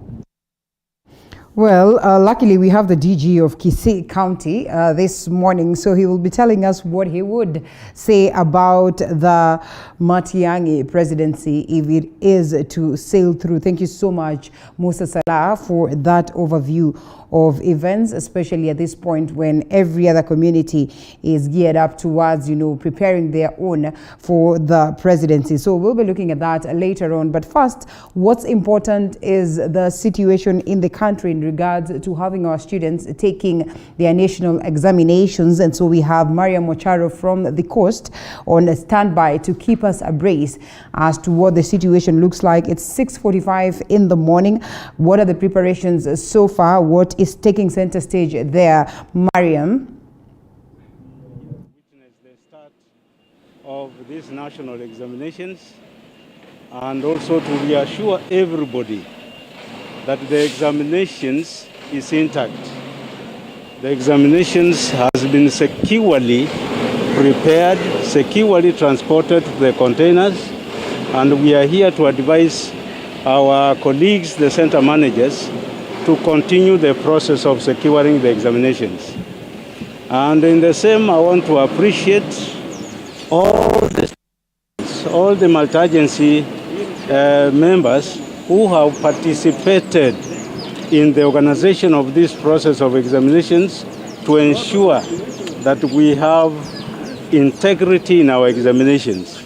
Well, luckily we have the DG of Kisii County this morning, so he will be telling us what he would say about the Matiang'i presidency if it is to sail through. Thank you so much, Musa Salah, for that overview of events, especially at this point when every other community is geared up towards, preparing their own for the presidency. So we'll be looking at that later on. But first, what's important is the situation in the country in regards to having our students taking their national examinations. And so we have Mariam Mocharo from the coast on standby to keep us abreast as to what the situation looks like. It's 6:45 in the morning. What are the preparations so far? What is taking center stage there, Mariam? Witness the start of these national examinations, and also to reassure everybody that the examinations is intact. The examinations has been securely prepared, securely transported to the containers, and we are here to advise our colleagues, the center managers, to continue the process of securing the examinations. And in the same, I want to appreciate all the multi-agency members who have participated in the organization of this process of examinations to ensure that we have integrity in our examinations.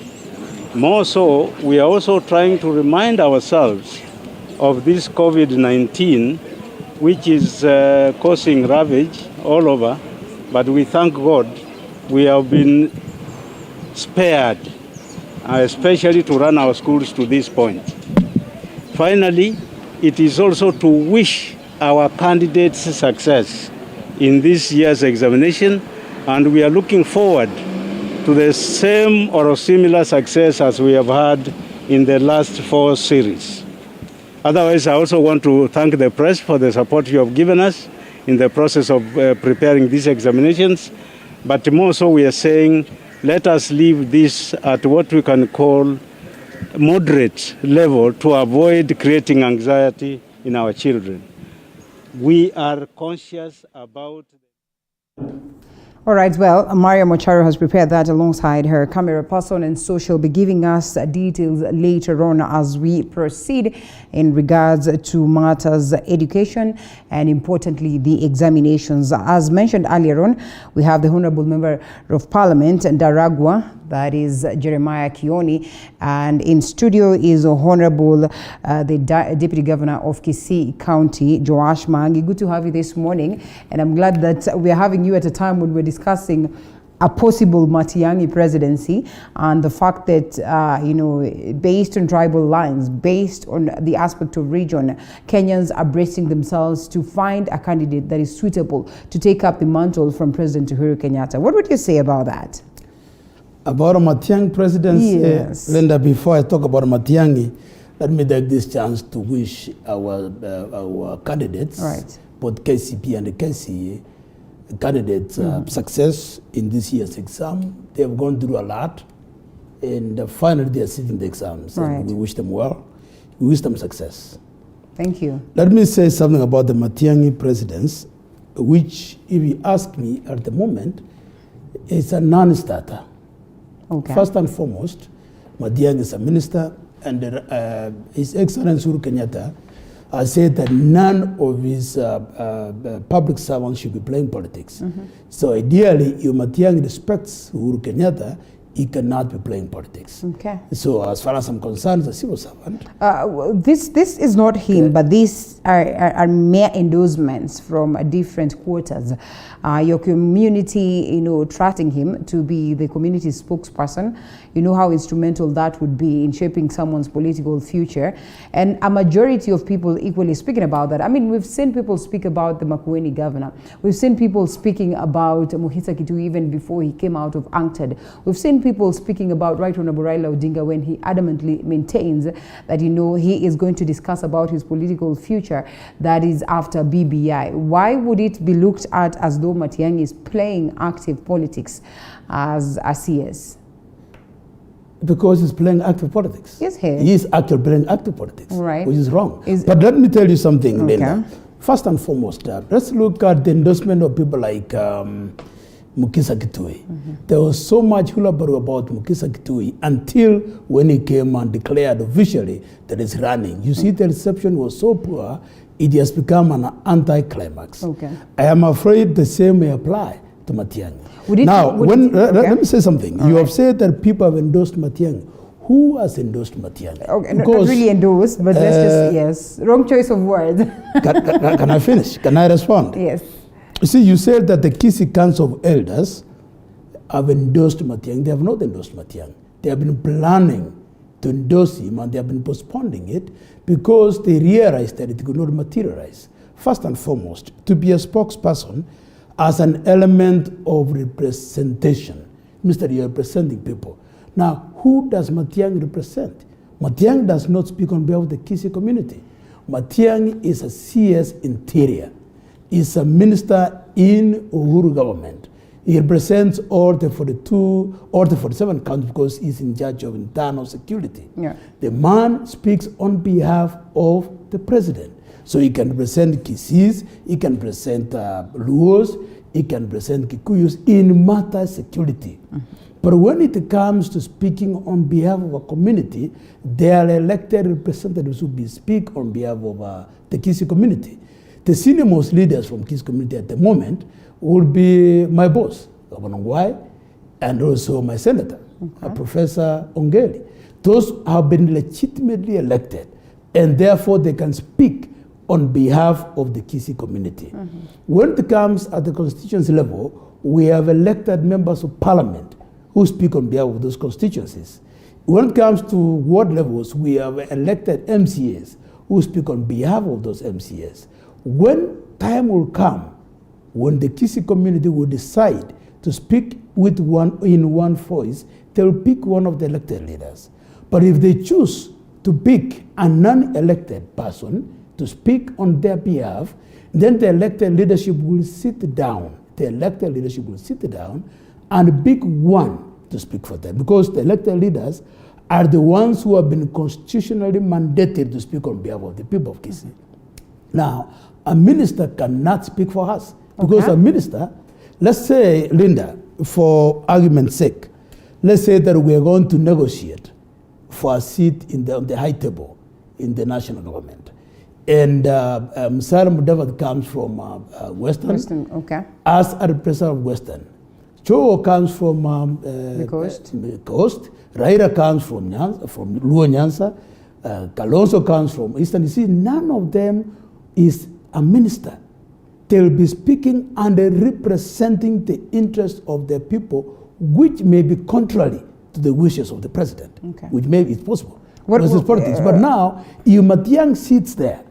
More so, we are also trying to remind ourselves of this COVID-19, which is causing ravage all over, but we thank God we have been spared, especially to run our schools to this point. Finally, it is also to wish our candidates success in this year's examination, and we are looking forward to the same or similar success as we have had in the last 4 series. Otherwise, I also want to thank the press for the support you have given us in the process of preparing these examinations. But more so, we are saying, let us leave this at what we can call moderate level to avoid creating anxiety in our children. We are conscious about... All right, well, Maria Mocharo has prepared that alongside her camera person, and so she'll be giving us details later on as we proceed in regards to matters education and importantly the examinations. As mentioned earlier on, we have the Honorable Member of Parliament, Ndaragwa that is Jeremiah Kioni, and in studio is Honorable the Deputy Governor of Kisii County, Joash Maangi. Good to have you this morning, and I'm glad that we're having you at a time when we're discussing a possible Matiang'i presidency, and the fact that, based on tribal lines, based on the aspect of region, Kenyans are bracing themselves to find a candidate that is suitable to take up the mantle from President Uhuru Kenyatta. What would you say about that? About a Matiang'i presidency, yes. Linda, before I talk about Matiang'i, let me take this chance to wish our candidates, right, both KCP and the KCA, candidates success in this year's exam. They have gone through a lot, and finally they are sitting the exams. Right. And we wish them well. We wish them success. Thank you. Let me say something about the Matiang'i presidents, which, if you ask me at the moment, is a non-starter. Okay. First and foremost, Matiang'i is a minister, and His Excellency Uhuru Kenyatta has said that none of his public servants should be playing politics. So ideally, if Matiang'i respects Uhuru Kenyatta, he cannot be playing politics. Okay. So as far as I'm concerned, as a civil servant. This is not him, but these are mere endorsements from different quarters. Your community, trusting him to be the community spokesperson. You know how instrumental that would be in shaping someone's political future. And a majority of people equally speaking about that. I mean, we've seen people speak about the Makueni governor. We've seen people speaking about Muhisa Kitui even before he came out of UNCTAD. We've seen people speaking about Right Honorable Raila Odinga when he adamantly maintains that, he is going to discuss about his political future that is after BBI. Why would it be looked at as though Matiang'i is playing active politics as he is? Because he's playing active politics. Yes, he is. He is actually playing active politics, right, which is wrong. But let me tell you something, okay, Linda. First and foremost, let's look at the endorsement of people like Mukisa Kitui. There was so much hullabaloo about Mukisa Kitui until when he came and declared officially that he's running. You see, the reception was so poor, it has become an anti-climax. Okay. I am afraid the same may apply to Matiang'i. Let me say something. You have said that people have endorsed Matiang'i. Who has endorsed Matiang'i? Okay, not really endorsed, but let's just, yes, wrong choice of words. Can I finish? Can I respond? Yes. You see, you said that the Kisii Council of Elders have endorsed Matiang'i. They have not endorsed Matiang'i. They have been planning to endorse him, and they have been postponing it because they realized that it could not materialize. First and foremost, to be a spokesperson as an element of representation. Mr. You're representing people. Now, who does Matiang'i represent? Matiang'i does not speak on behalf of the Kisii community. Matiang'i is a CS Interior. He's a minister in Uhuru government. He represents all the 42 or the 47 counties because he's in charge of internal security. Yeah. The man speaks on behalf of the president. So he can represent Kisiis, he can represent Luos, he can represent Kikuyus in matter security. But when it comes to speaking on behalf of a community, their elected representatives will speak on behalf of the Kisii community. The senior most leaders from Kisii community at the moment will be my boss, Governor Ngwai, and also my senator, Professor Ongeli. Those have been legitimately elected, and therefore they can speak on behalf of the Kisii community. When it comes at the constituency level, we have elected members of parliament who speak on behalf of those constituencies. When it comes to ward levels, we have elected MCAs who speak on behalf of those MCAs. When time will come, when the Kisii community will decide to speak with one voice, they will pick one of the elected leaders. But if they choose to pick a non-elected person to speak on their behalf, then the elected leadership will sit down. The elected leadership will sit down and pick one to speak for them, because the elected leaders are the ones who have been constitutionally mandated to speak on behalf of the people of Kisii. Now, a minister cannot speak for us, because a minister, let's say, Linda, for argument's sake, let's say that we are going to negotiate for a seat on the high table in the national government. And Musalia Mudavadi comes from Western, okay, as a representative of Western. Cho comes from the coast. Raila comes from Luo Nyanza. Kalonzo comes from Eastern. You see, none of them is a minister. They'll be speaking and representing the interests of the people, which may be contrary to the wishes of the president, which maybe is possible. Because it's politics. But now, if Matiang'i sits there,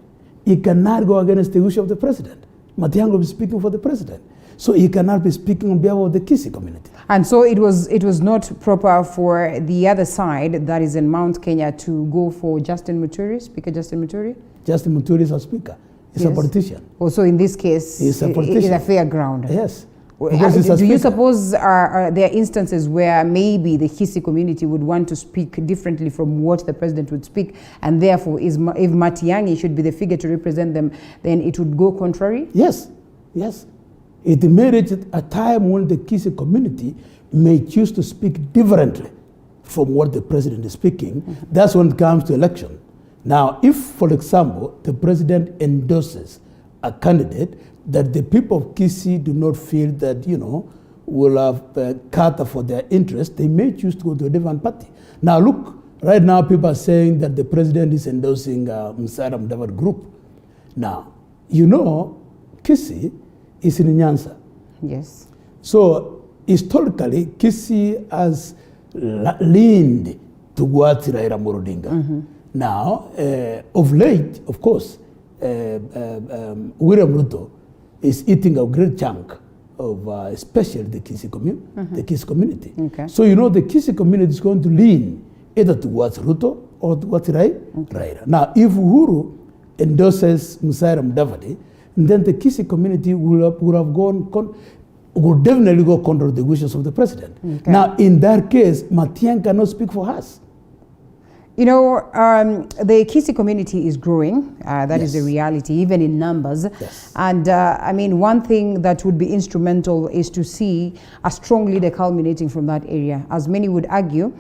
he cannot go against the wish of the president. Matiang'i will be speaking for the president. So he cannot be speaking on behalf of the Kisii community. And so it was not proper for the other side, that is in Mount Kenya, to go for Justin Muturi, Speaker Justin Muturi? Justin Muturi is a speaker. He's a politician. Also in this case, he's a politician. It's a fair ground. Yes. Do you suppose there are instances where maybe the Kisii community would want to speak differently from what the president would speak, and therefore if Matiang'i should be the figure to represent them, then it would go contrary? Yes, yes. It may reach a time when the Kisii community may choose to speak differently from what the president is speaking. That's when it comes to election. Now, if, for example, the president endorses a candidate that the people of Kisii do not feel that, will have cater for their interest, they may choose to go to a different party. Now, look, right now people are saying that the president is endorsing Musalia Mudavadi group. Now, Kisii is in Nyanza. Yes. So, historically, Kisii has leaned towards Raila Odinga. Now, of late, of course, William Ruto is eating a great chunk of especially the Kisii community. Okay. So, the Kisii community is going to lean either towards Ruto or towards Raila. Now, if Uhuru endorses Musalia Mudavadi, then the Kisii community will definitely go contrary to the wishes of the president. Okay. Now, in that case, Matiang'i cannot speak for us. The Kisii community is growing. That is the reality, even in numbers. Yes. And one thing that would be instrumental is to see a strong leader culminating from that area. As many would argue,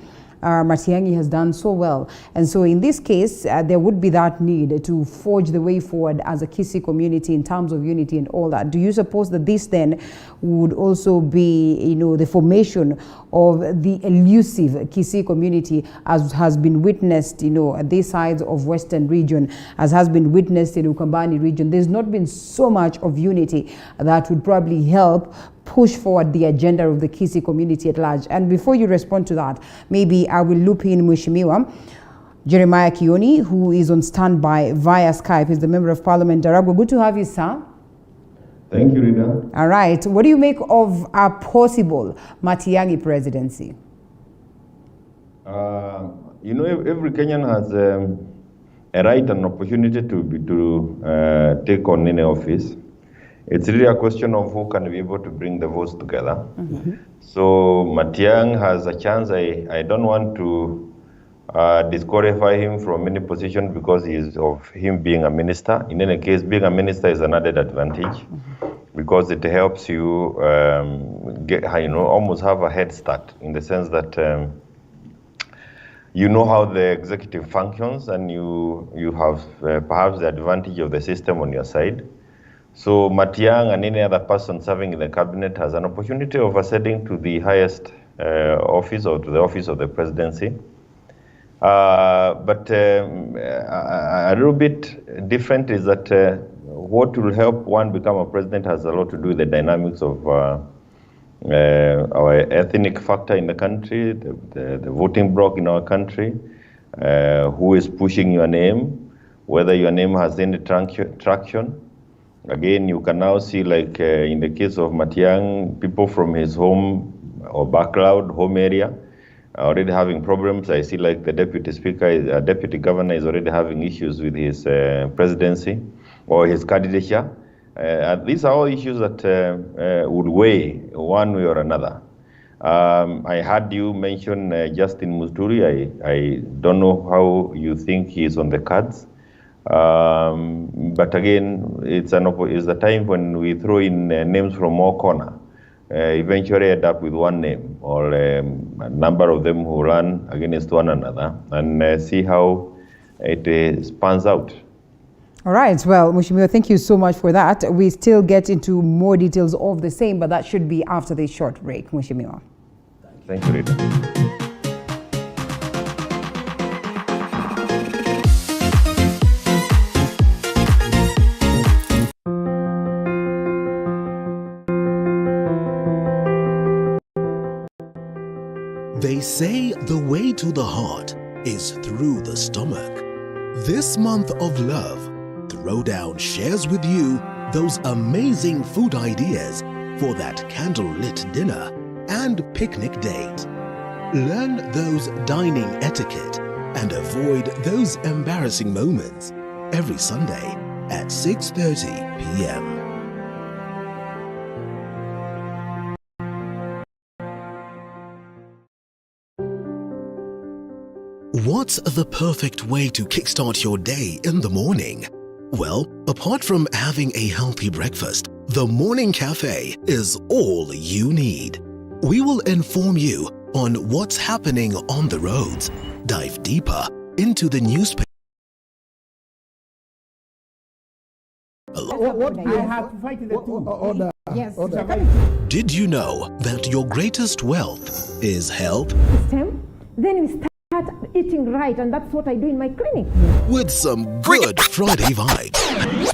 Matiang'i has done so well. And so in this case, there would be that need to forge the way forward as a Kisii community in terms of unity and all that. Do you suppose that this then would also be, the formation of the elusive Kisii community, as has been witnessed, at these sides of Western region, as has been witnessed in Ukambani region? There's not been so much of unity that would probably help push forward the agenda of the Kisii community at large. And before you respond to that, maybe I will loop in Mheshimiwa Jeremiah Kioni, who is on standby via Skype. He's the Member of Parliament, Daragwa. Good to have you, sir. Thank you, Rita. All right. What do you make of a possible Matiang'i presidency? Every Kenyan has a right and opportunity to take on any office. It's really a question of who can be able to bring the votes together. So Matiang'i has a chance. I don't want to disqualify him from any position because of him being a minister. In any case, being a minister is an added advantage because it helps you almost have a head start in the sense that you know how the executive functions and you have perhaps the advantage of the system on your side. So Matiang'i and any other person serving in the cabinet has an opportunity of ascending to the highest office or to the office of the presidency. But a little bit different is that what will help one become a president has a lot to do with the dynamics of our ethnic factor in the country, the voting bloc in our country, who is pushing your name, whether your name has any traction. Again, you can now see, like in the case of Matiang'i, people from his home or background, home area, are already having problems. I see like the deputy speaker, deputy governor is already having issues with his presidency or his candidature. These are all issues that would weigh one way or another. I heard you mention Justin Muturi. I don't know how you think he's on the cards. But again, it's the time when we throw in names from all corners. Eventually end up with one name or a number of them who run against one another and see how it spans out. All right. Well, Mheshimiwa, thank you so much for that. We still get into more details of the same, but that should be after this short break, Mheshimiwa. Thank you, Rita. They say the way to the heart is through the stomach. This month of love, Throwdown shares with you those amazing food ideas for that candlelit dinner and picnic date. Learn those dining etiquette and avoid those embarrassing moments every Sunday at 6:30 p.m. What's the perfect way to kickstart your day in the morning? Well, apart from having a healthy breakfast, the Morning Cafe is all you need. We will inform you on what's happening on the roads, dive deeper into the newspaper. I have to fight the order. Yes. Did you know that your greatest wealth is health? Then we start eating right, and that's what I do in my clinic. With some good Friday vibes.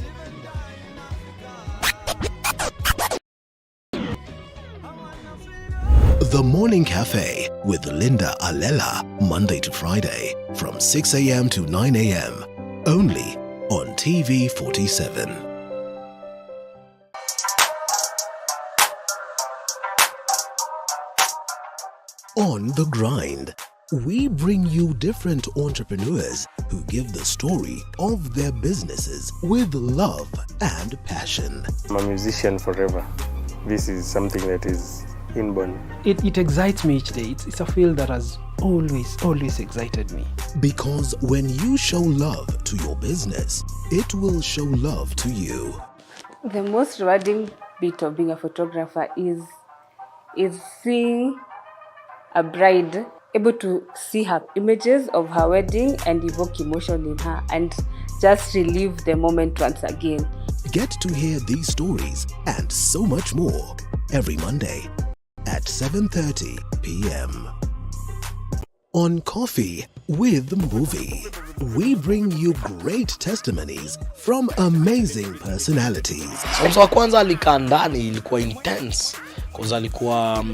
The Morning Cafe with Linda Alela, Monday to Friday from 6 a.m. to 9 a.m. only on TV 47. On the grind, we bring you different entrepreneurs who give the story of their businesses with love and passion. I'm a musician forever. This is something that is inborn. It excites me each day. It's a field that has always excited me. Because when you show love to your business, it will show love to you. The most rewarding bit of being a photographer is seeing a bride able to see her images of her wedding and evoke emotion in her and just relive the moment once again. Get to hear these stories and so much more every Monday at 7:30 p.m. On Coffee with Movie, we bring you great testimonies from amazing personalities. Mwanzo wa kwanza alikaa ndani ilikuwa intense cause alikuwa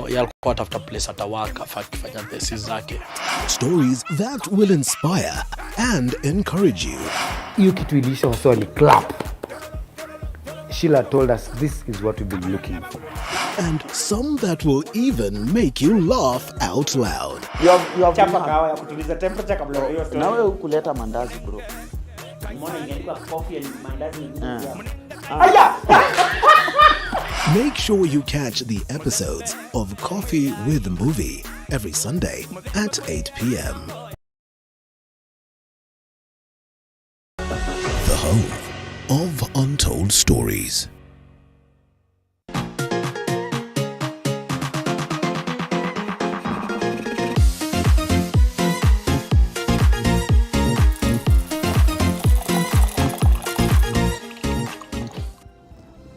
yalikuwa tafuta place atawaka akifanya thesis zake. Stories that will inspire and encourage you. Hiyo kitu ilisha waswa ni clap. Sheila told us this is what we've been looking for. And some that will even make you laugh out loud. You have chapa kawa ya kutuliza temperature kabla hiyo story. Na wewe hukuleta mandazi bro. Mbona ingeandikwa coffee and mandazi? Aya! Make sure you catch the episodes of Coffee with Movie every Sunday at 8 p.m. The Home of Untold Stories.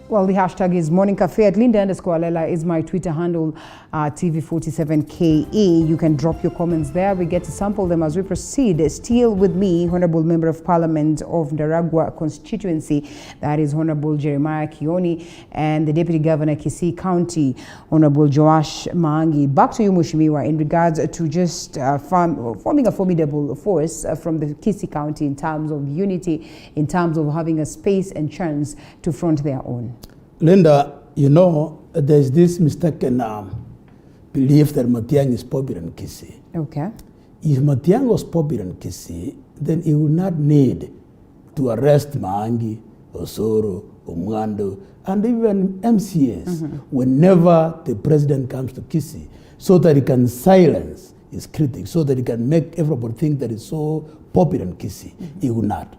Well, the hashtag is Morning Cafe at Linda_Alela is my Twitter handle, TV47KE. You can drop your comments there. We get to sample them as we proceed. Still with me, Honorable Member of Parliament of Ndaragwa constituency, that is Honorable Jeremiah Kioni, and the Deputy Governor, Kisii County, Honorable Joash Maangi. Back to you, Mheshimiwa, in regards to just forming a formidable force from the Kisii County in terms of unity, in terms of having a space and chance to front their own. Linda, you know, there's this mistaken belief that Matiang'i is popular in Kisii. Okay. If Matiang'i was popular in Kisii, then he would not need to arrest Maangi, Osoro, Omwando, and even MCAs whenever the president comes to Kisii, so that he can silence his critics, so that he can make everybody think that he's so popular in Kisii. He would not.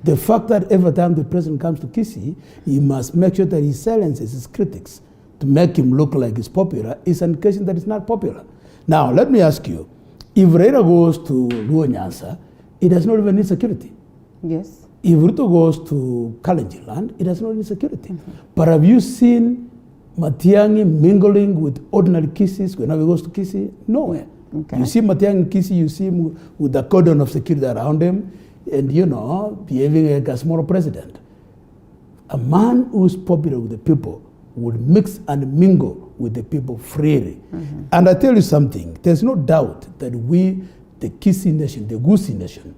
The fact that every time the president comes to Kisii, he must make sure that he silences his critics to make him look like he's popular is an indication that he's not popular. Now, let me ask you, if Raila goes to Luo Nyanza, he does not even need security. Yes. If Ruto goes to Kalenjin land, it has no insecurity. But have you seen Matiang'i mingling with ordinary Kisii whenever he goes to Kisii? Nowhere. You see Matiang'i in Kisii, you see him with the cordon of security around him, and behaving like a small president. A man who's popular with the people would mix and mingle with the people freely. And I tell you something, there's no doubt that we, the Kisii nation, the Gusii nation,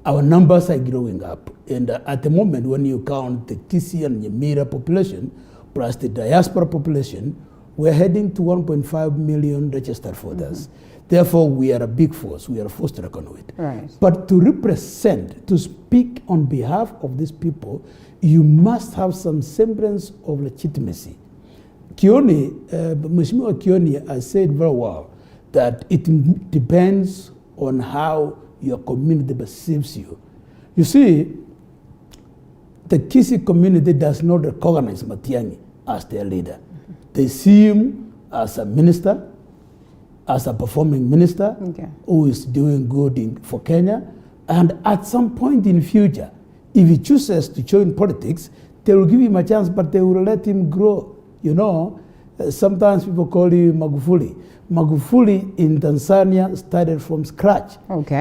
our numbers are growing up. And at the moment, when you count the Kisii and Nyamira population, plus the diaspora population, we're heading to 1.5 million registered voters. Therefore, we are a big force. We are a force to reckon with. Right. But to represent, to speak on behalf of these people, you must have some semblance of legitimacy. Kioni, Mheshimiwa Kioni has said very well that it depends on how your community perceives you. You see, the Kisii community does not recognize Matiang'i as their leader. They see him as a minister, as a performing minister who is doing good for Kenya. And at some point in future, if he chooses to join politics, they will give him a chance, but they will let him grow. Sometimes people call him Magufuli. Magufuli in Tanzania started from scratch.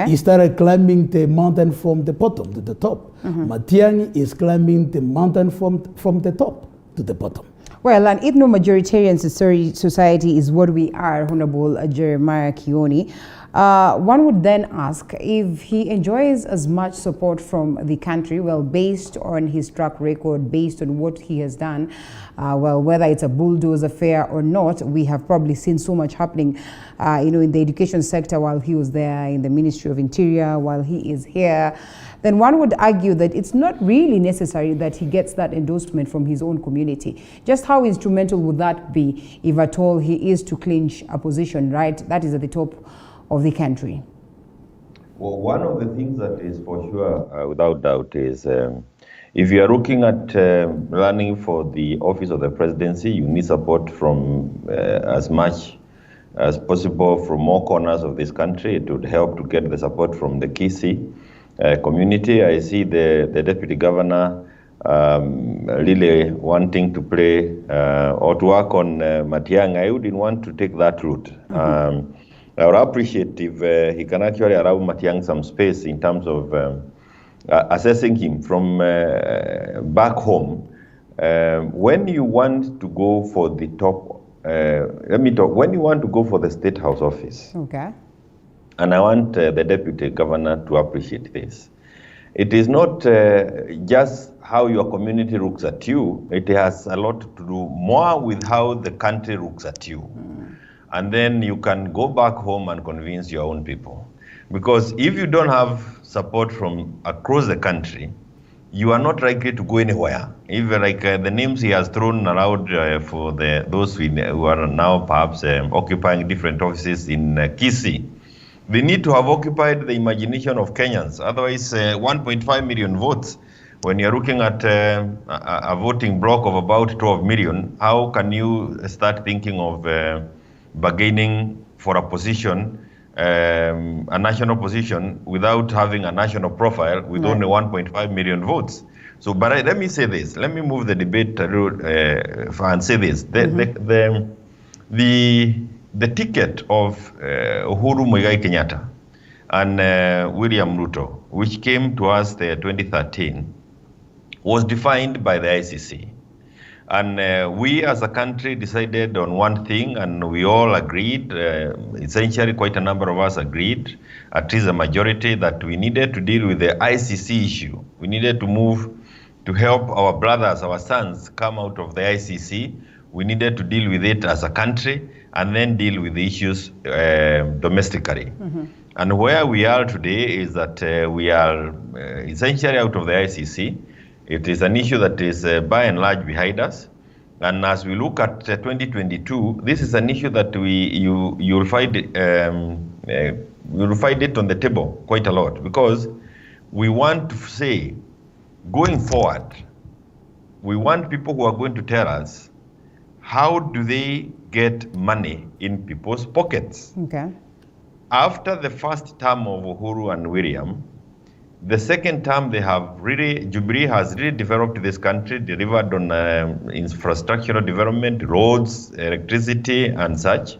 He started climbing the mountain from the bottom to the top. Matiang'i is climbing the mountain from the top to the bottom. Well, an ethno-majoritarian society is what we are, Honorable Jeremiah Kioni. One would then ask if he enjoys as much support from the country, well, based on his track record, based on what he has done, well, whether it's a bulldozer affair or not, we have probably seen so much happening, in the education sector while he was there, in the Ministry of Interior while he is here. Then one would argue that it's not really necessary that he gets that endorsement from his own community. Just how instrumental would that be if at all he is to clinch a position, right? That is at the top of the country. Well, one of the things that is for sure, without doubt, is if you are looking at running for the office of the presidency, you need support from as much as possible from more corners of this country. It would help to get the support from the Kisii community. I see the deputy governor really wanting to play or to work on Matiang'i. I wouldn't want to take that route. I would appreciate if he can actually allow Matiang'i some space in terms of assessing him from back home. When you want to go for the top, when you want to go for the State House office, and I want the deputy governor to appreciate this. It is not just how your community looks at you, it has a lot to do more with how the country looks at you. And then you can go back home and convince your own people. Because if you don't have support from across the country, you are not likely to go anywhere. Even like the names he has thrown around for those who are now perhaps occupying different offices in Kisii, they need to have occupied the imagination of Kenyans. Otherwise, 1.5 million votes, when you're looking at a voting block of about 12 million, how can you start thinking of bargaining for a position, a national position, without having a national profile with only 1.5 million votes? So, but let me say this. Let me move the debate and say this. The ticket of Uhuru Muigai Kenyatta and William Ruto, which came to us in 2013, was defined by the ICC. And we as a country decided on one thing, and we all agreed, essentially quite a number of us agreed, at least a majority, that we needed to deal with the ICC issue. We needed to move to help our brothers, our sons, come out of the ICC. We needed to deal with it as a country and then deal with the issues domestically. And where we are today is that we are essentially out of the ICC. It is an issue that is by and large behind us. And as we look at 2022, this is an issue that you'll find it on the table quite a lot, because we want to say, going forward, we want people who are going to tell us how do they get money in people's pockets. After the first term of Uhuru and William, The second term, Jubilee has really developed this country, delivered on infrastructural development, roads, electricity, and such.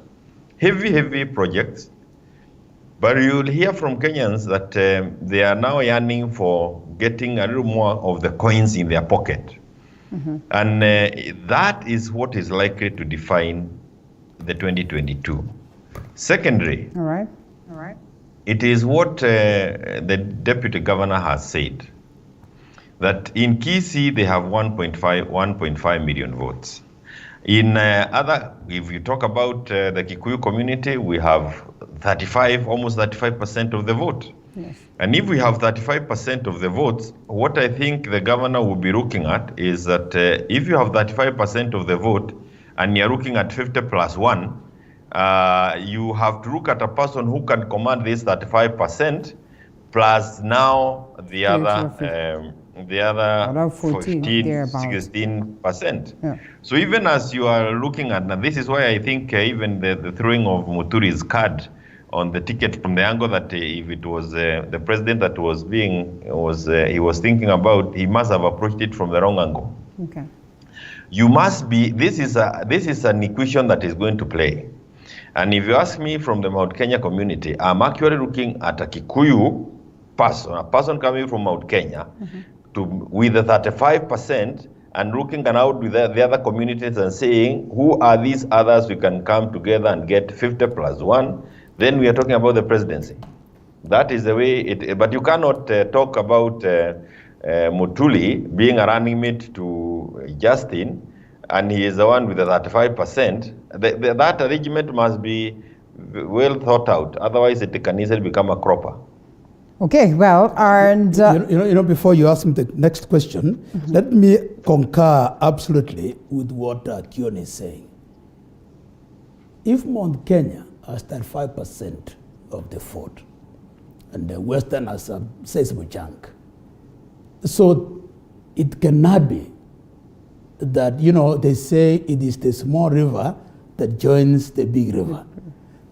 Heavy projects. But you'll hear from Kenyans that they are now yearning for getting a little more of the coins in their pocket. And that is what is likely to define the 2022. Secondly, all right. It is what the deputy governor has said, that in Kisii they have 1.5 million votes. In if you talk about the Kikuyu community, we have almost 35% of the vote. Yes. And if we have 35% of the votes, what I think the governor will be looking at is that if you have 35% of the vote and you're looking at 50 plus 1, you have to look at a person who can command this 35% plus now the other 16%. Yeah. So even as you are looking at, now this is why I think even the throwing of Muturi's card on the ticket from the angle that if it was the president that he was thinking about, he must have approached it from the wrong angle. Okay. This is an equation that is going to play. And if you ask me from the Mount Kenya community, I'm actually looking at a Kikuyu person, a person coming from Mount Kenya, with the 35%, and looking out with the other communities and saying, who are these others we can come together and get 50 plus 1? Then we are talking about the presidency. That is the way but you cannot talk about Mutuli being a running mate to Justin, and he is the one with the 35%, that arrangement must be well thought out. Otherwise, it can easily become a cropper. Okay, well, and before you ask me the next question, let me concur absolutely with what Kioni is saying. If Mount Kenya has 35% of the vote, and the Western has a sizable chunk, so it cannot be that, they say it is the small river that joins the big river.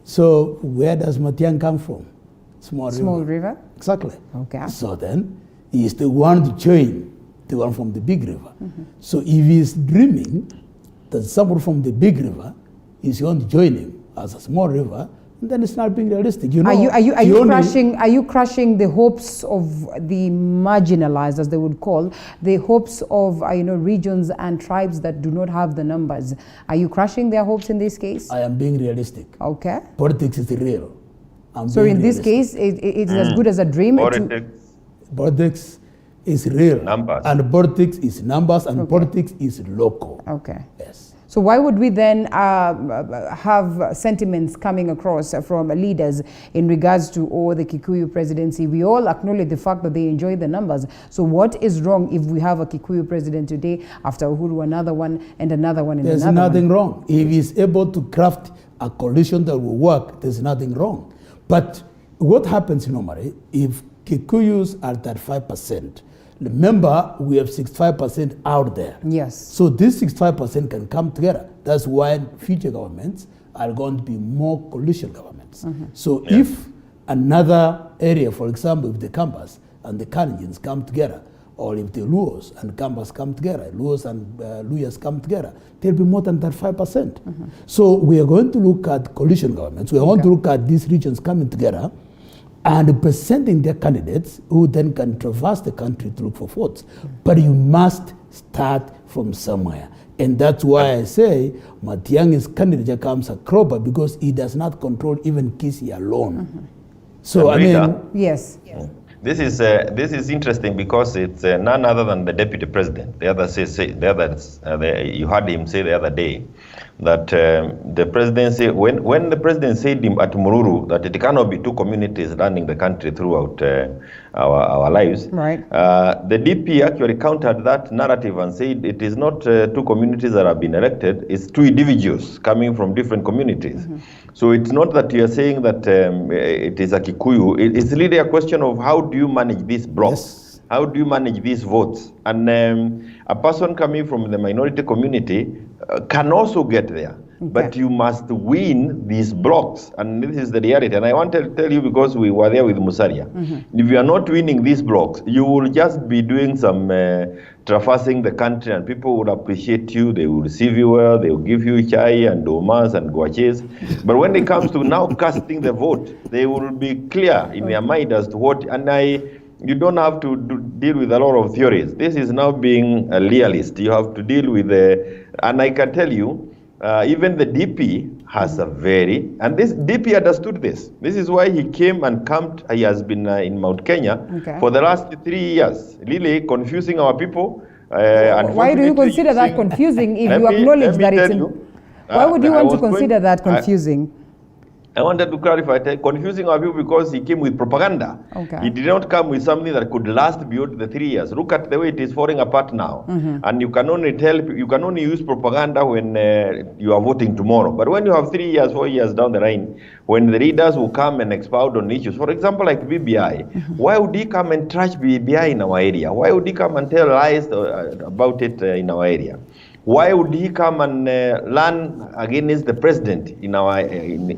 So where does Matiang'i come from? Small river? Exactly. Okay. So then he is the one to join the one from the big river. So if he is dreaming that someone from the big river is going to join him as a small river, then it's not being realistic. Are you crushing the hopes of the marginalized, as they would call, the hopes of regions and tribes that do not have the numbers? Are you crushing their hopes in this case? I am being realistic. Okay. Politics is real. So in this case, it's as good as a dream. Politics is real. Numbers. And politics is numbers, and politics is local. Okay. Yes. So why would we then have sentiments coming across from leaders in regards to the Kikuyu presidency? We all acknowledge the fact that they enjoy the numbers. So what is wrong if we have a Kikuyu president today, after Uhuru another one, and another one, and there's another one? There's nothing wrong. If he's able to craft a coalition that will work, there's nothing wrong. But what happens normally, if Kikuyus are at 5%, remember, we have 65% out there. Yes. So this 65% can come together. That's why future governments are going to be more coalition governments. So if another area, for example, if the Kambas and the Kalenjins come together, or if the Luos and Kambas come together, Luos and Luyas come together, there'll be more than that 5%. So we are going to look at coalition governments. We are going to look at these regions coming together and presenting their candidates who then can traverse the country to look for votes. But you must start from somewhere. And that's why I say Matiang'i's candidature comes a cropper, because he does not control even Kisii alone. So, yes. This is interesting because it's none other than the deputy president. You heard him say the other day that the presidency, when the president said at Mururu that it cannot be two communities running the country throughout our lives, right? The DP actually countered that narrative and said it is not two communities that have been elected, it's two individuals coming from different communities. So it's not that you are saying that it is a Kikuyu, it's really a question of how do you manage these blocks. How do you manage these votes? And a person coming from the minority community can also get there. Okay. But you must win these blocks, and this is the reality. And I want to tell you, because we were there with Musalia, if you are not winning these blocks, you will just be doing some traversing the country, and people will appreciate you, they will receive you well, they will give you chai and domas and guaches. But when it comes to now casting the vote, they will be clear in their mind as to what, you don't have to deal with a lot of theories. This is now being a realist. You have to deal with and I can tell you, even the DP has a and this DP understood this. This is why he came and camped. He has been in Mount Kenya for the last 3 years, really confusing our people. Why do you consider that confusing if you acknowledge that it's... Why would you want to consider that confusing? I wanted to clarify, confusing our people because he came with propaganda. Okay. He did not come with something that could last beyond the 3 years. Look at the way it is falling apart now. And you can only use propaganda when you are voting tomorrow. But when you have 3 years, 4 years down the line, when the leaders will come and expound on issues, for example, like BBI, why would he come and trash BBI in our area? Why would he come and tell lies about it in our area? Why would he come and learn against the president in our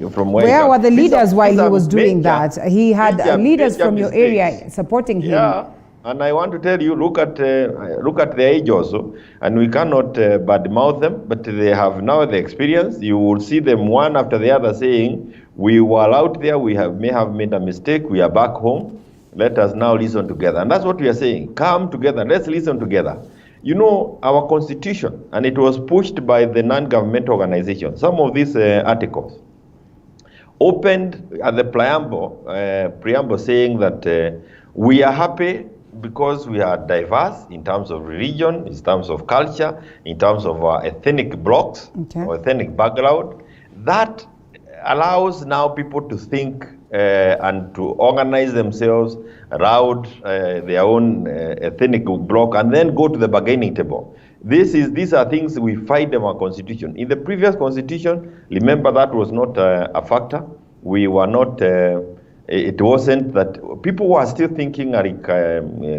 from where? Where were the leaders while he was doing that? He had leaders from your area supporting him. Yeah, and I want to tell you, look at their age also, and we cannot badmouth them, but they have now the experience. You will see them one after the other saying, "We were out there. We may have made a mistake. We are back home. Let us now listen together." And that's what we are saying. Come together. Let's listen together. You know, our constitution, and it was pushed by the non-governmental organization, some of these articles opened at the preamble saying that we are happy because we are diverse in terms of religion, in terms of culture, in terms of our ethnic blocks or ethnic background. That allows now people to think and to organize themselves around their own ethnic block and then go to the bargaining table. These are things we find in our constitution. In the previous constitution, remember that was not a factor. We were not, it wasn't that, people were still thinking like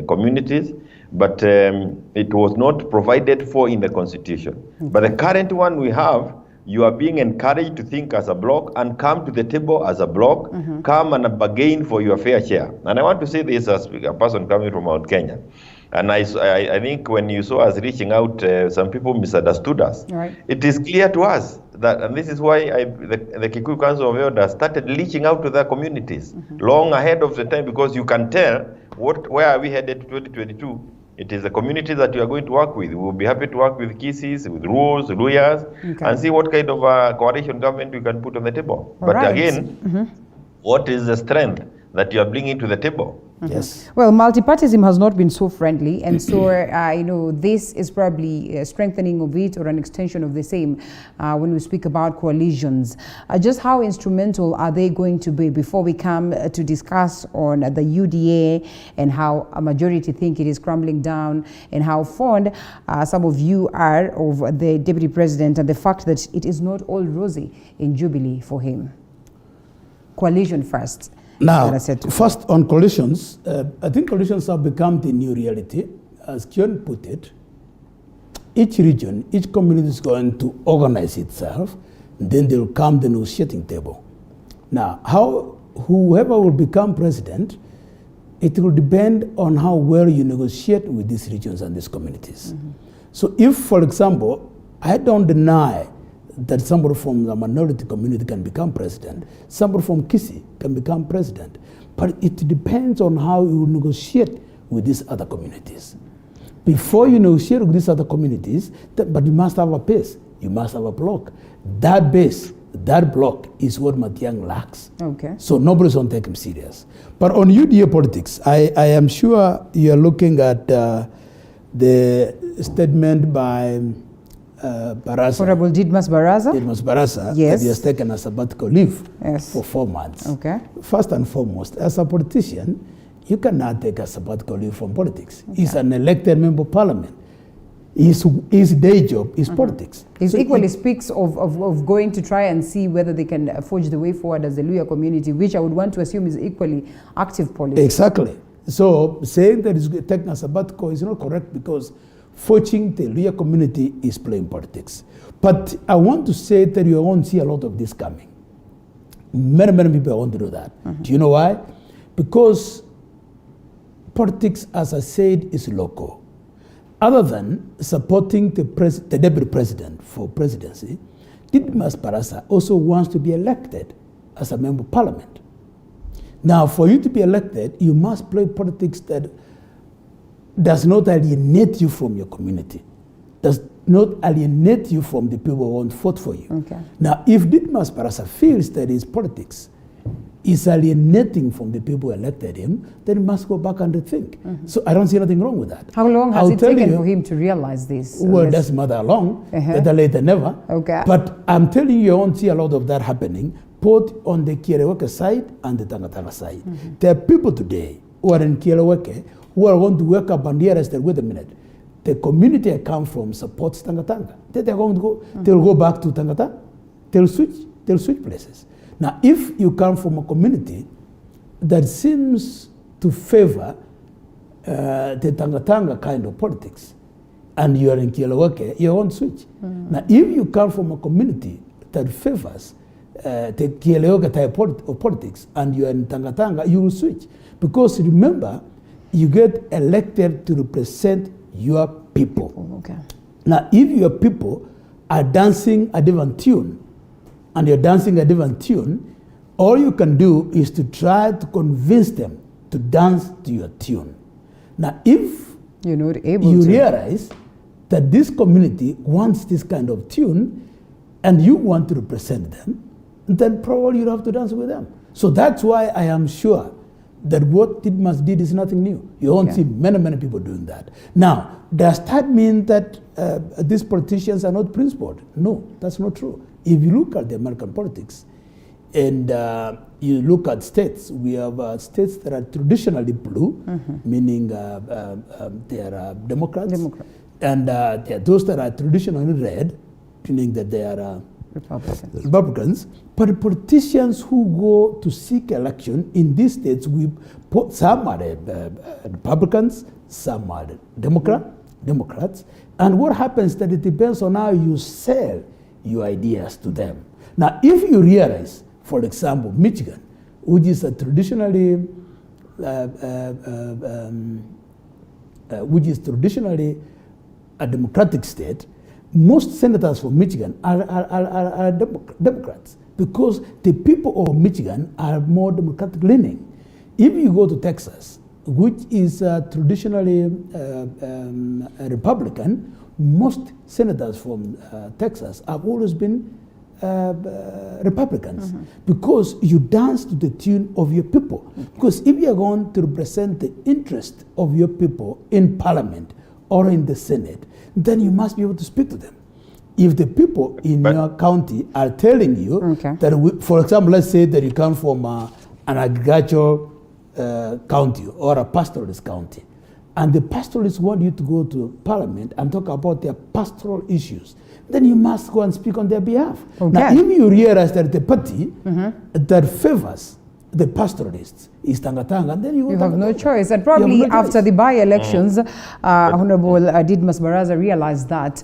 communities, but it was not provided for in the constitution. But the current one we have, you are being encouraged to think as a block and come to the table as a block, come and bargain for your fair share. And I want to say this as a person coming from Mount Kenya. And I think when you saw us reaching out, some people misunderstood us. Right. It is clear to us that, and this is why the Kikuyu Council of Elders started reaching out to their communities long ahead of the time, because you can tell where are we headed to 2022. It is the communities that you are going to work with. We will be happy to work with Kisis, with Ruos, Luyas, and see what kind of coalition government we can put on the table. But again, what is the strength that you are bringing to the table? Yes. Well, multipartyism has not been so friendly, and so you know, this is probably a strengthening of it or an extension of the same when we speak about coalitions. Just how instrumental are they going to be before we come to discuss on the UDA and how a majority think it is crumbling down, and how fond some of you are of the Deputy President and the fact that it is not all rosy in Jubilee for him? Coalition first. Now, first on coalitions, I think coalitions have become the new reality. As Kioni put it, each region, each community is going to organize itself, and then they'll come to the negotiating table. Now, whoever will become president, it will depend on how well you negotiate with these regions and these communities. So if, for example, I don't deny that somebody from the minority community can become president, somebody from Kisii can become president. But it depends on how you negotiate with these other communities. Before you negotiate with these other communities, but you must have a base, you must have a block. That base, that block is what Matiang'i lacks. Okay. So nobody's going to take him serious. But on UDA politics, I am sure you're looking at the statement by Barasa. Honorable Didmas Barasa? Didmas Barasa, yes. That he has taken a sabbatical leave for 4 months. Okay. First and foremost, as a politician, you cannot take a sabbatical leave from politics. Okay. He's an elected member of parliament. His day job is politics. He equally speaks of going to try and see whether they can forge the way forward as the Luya community, which I would want to assume is equally active politics. Exactly. So saying that it's taking a sabbatical is not correct because forging the real community is playing politics. But I want to say that you won't see a lot of this coming. Many people want to do that. Do you know why? Because politics, as I said, is local. Other than supporting the deputy president for presidency, Didmas Barasa also wants to be elected as a member of parliament. Now, for you to be elected, you must play politics that does not alienate you from your community, does not alienate you from the people who won't vote for you. Okay. Now, if Didmas Barasa feels that his politics is alienating from the people who elected him, then he must go back and rethink. So I don't see anything wrong with that. How long has it taken for him to realize this? Well, it doesn't matter how long, better late than never. Okay. But I'm telling you, you won't see a lot of that happening, both on the Kieleweke side and the Tangatanga side. There are people today who are in Kieleweke who are going to wake up and realize that, wait a minute, the community I come from supports Tangatanga. They're going to go, they'll go back to Tangatanga. They'll switch places. Now, if you come from a community that seems to favor the Tangatanga kind of politics, and you are in Kieleweke, you won't switch. Now, if you come from a community that favors the Kieleweke type of politics, and you are in Tangatanga, you will switch. Because remember, you get elected to represent your people. Okay. Now, if your people are dancing a different tune, and you're dancing a different tune, all you can do is to try to convince them to dance to your tune. Now, if you're not able you to realize that this community wants this kind of tune, and you want to represent them, then probably you have to dance with them. So that's why I am sure that what Didmas did is nothing new. You won't see many people doing that. Now, does that mean that these politicians are not principled? No, that's not true. If you look at the American politics and you look at states, we have states that are traditionally blue, meaning they are Democrats. And there are those that are traditionally red, meaning that they are Republicans. But politicians who go to seek election in these states, some are Republicans, some are Democrats. And what happens that it depends on how you sell your ideas to them. Now, if you realize, for example, Michigan, which is a traditionally a democratic state, most senators from Michigan are Democrats because the people of Michigan are more Democratic leaning. If you go to Texas, which is traditionally a Republican, most senators from Texas have always been Republicans because you dance to the tune of your people. Because if you are going to represent the interest of your people in Parliament or in the Senate, then you must be able to speak to them. If the people in your county are telling you that, for example, let's say that you come from an agricultural county or a pastoralist county, and the pastoralists want you to go to Parliament and talk about their pastoral issues, then you must go and speak on their behalf. Now, if you realize that the party that favors the pastoralists is Tangatanga, then you have no choice. And probably after the by-elections, Honorable Didmas Barasa realized that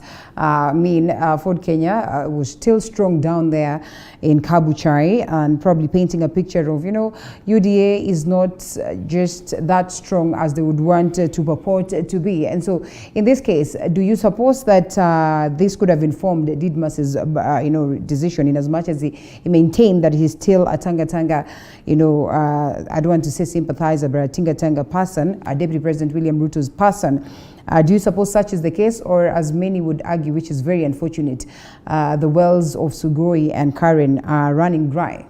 Ford Kenya was still strong down there in Kabuchai, and probably painting a picture of, UDA is not just that strong as they would want to purport to be. And so in this case, do you suppose that this could have informed Didmas's decision, in as much as he maintained that he's still a Tangatanga, I don't want to say sympathizer, but a Tingatanga person, a Deputy President William Ruto's person. Do you suppose such is the case, or as many would argue, which is very unfortunate, the wells of Sugoi and Karen are running dry?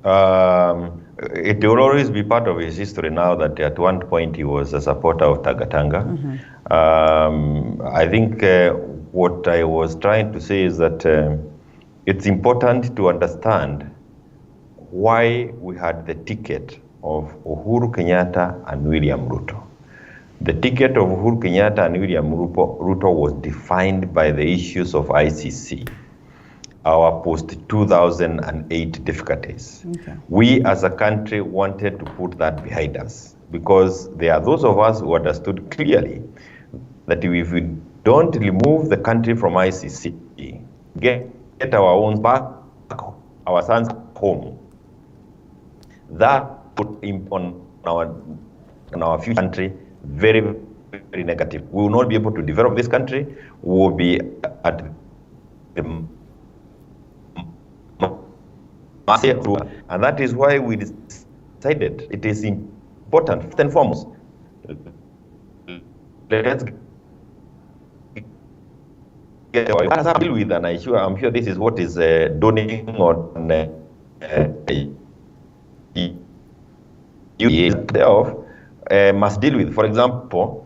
It will always be part of his history now that at one point he was a supporter of Tangatanga. I think what I was trying to say is that it's important to understand why we had the ticket of Uhuru Kenyatta and William Ruto. The ticket of Uhuru Kenyatta and William Ruto was defined by the issues of ICC. our post-2008 difficulties. Okay. We as a country wanted to put that behind us because there are those of us who understood clearly that if we don't remove the country from ICC, get our own back, our sons home, that put on our future country very, very negative. We will not be able to develop this country. We will be at the mercy, and that is why we decided it is important, first and foremost, let's get what deal with, and I'm sure this is what is dawning on must deal with. For example,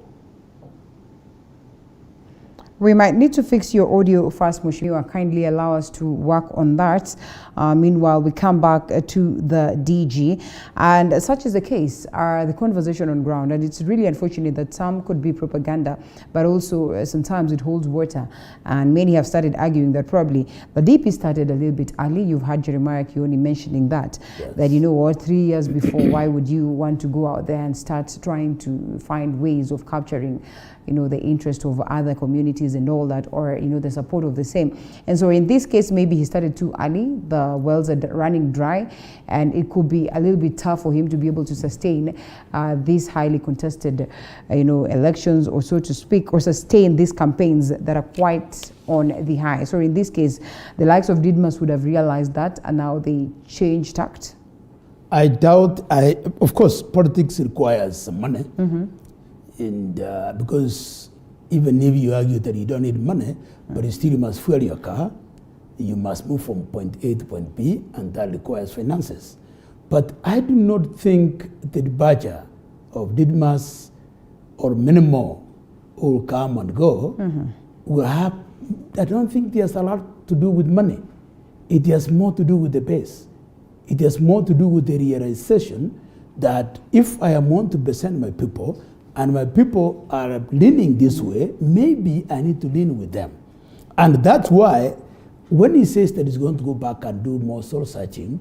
we might need to fix your audio first, Mheshimiwa. Kindly allow us to work on that. Meanwhile, we come back to the DG. And such is the case, the conversation on ground. And it's really unfortunate that some could be propaganda, but also sometimes it holds water. And many have started arguing that probably the DP started a little bit early. You've heard Jeremiah Kioni mentioning that, yes. That, you know what, 3 years before, why would you want to go out there and start trying to find ways of capturing, you know, the interest of other communities and all that, or, you know, the support of the same. And so in this case, maybe he started too early. The wells are running dry, and it could be a little bit tough for him to be able to sustain these highly contested, you know, elections, or so to speak, or sustain these campaigns that are quite on the high. So in this case, the likes of Didmus would have realized that, and now they change tact. I doubt. Of course, politics requires some money. Mm-hmm. And because even if you argue that you don't need money, but you still must fuel your car, you must move from point A to point B, and that requires finances. But I do not think the budget of Didmus or many more who will come and go will have, I don't think there's a lot to do with money. It has more to do with the base. It has more to do with the realization that if I am want to present my people, and my people are leaning this way, maybe I need to lean with them. And that's why when he says that he's going to go back and do more soul searching,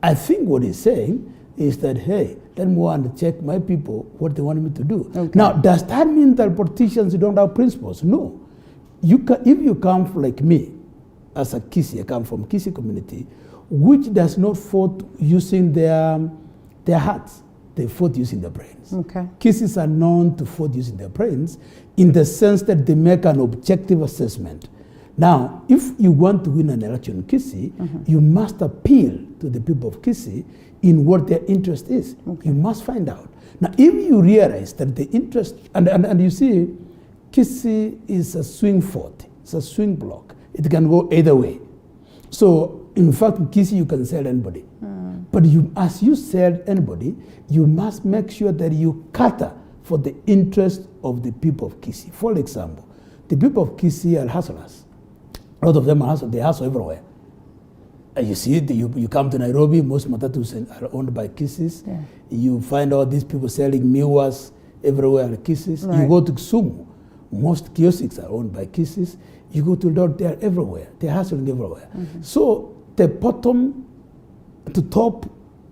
I think what he's saying is that, hey, let me go and check my people what they want me to do. Okay. Now, does that mean that politicians don't have principles? No. If you come like me, as a Kisi, I come from Kisi community, which does not vote using their hearts. They vote using their brains. Okay. Kisis are known to vote using their brains in the sense that they make an objective assessment. Now, if you want to win an election in Kisi, you must appeal to the people of Kisi in what their interest is. Okay. You must find out. Now, if you realize that the interest, and you see, Kisi is a swing fort, it's a swing block. It can go either way. So, in fact, in Kisi, you can sell anybody. But as you sell anybody, you must make sure that you cater for the interest of the people of Kisi. For example, the people of Kisi are hustlers. A lot of them are hustlers. They hustle everywhere. You see, you come to Nairobi, most matatus are owned by Kisis. Yeah. You find out these people selling miwas everywhere are Kisis. Right. You go to Kisumu, most kiosks are owned by Kisis. You go to Eldoret, they are everywhere. They're hustling everywhere. So the bottom to top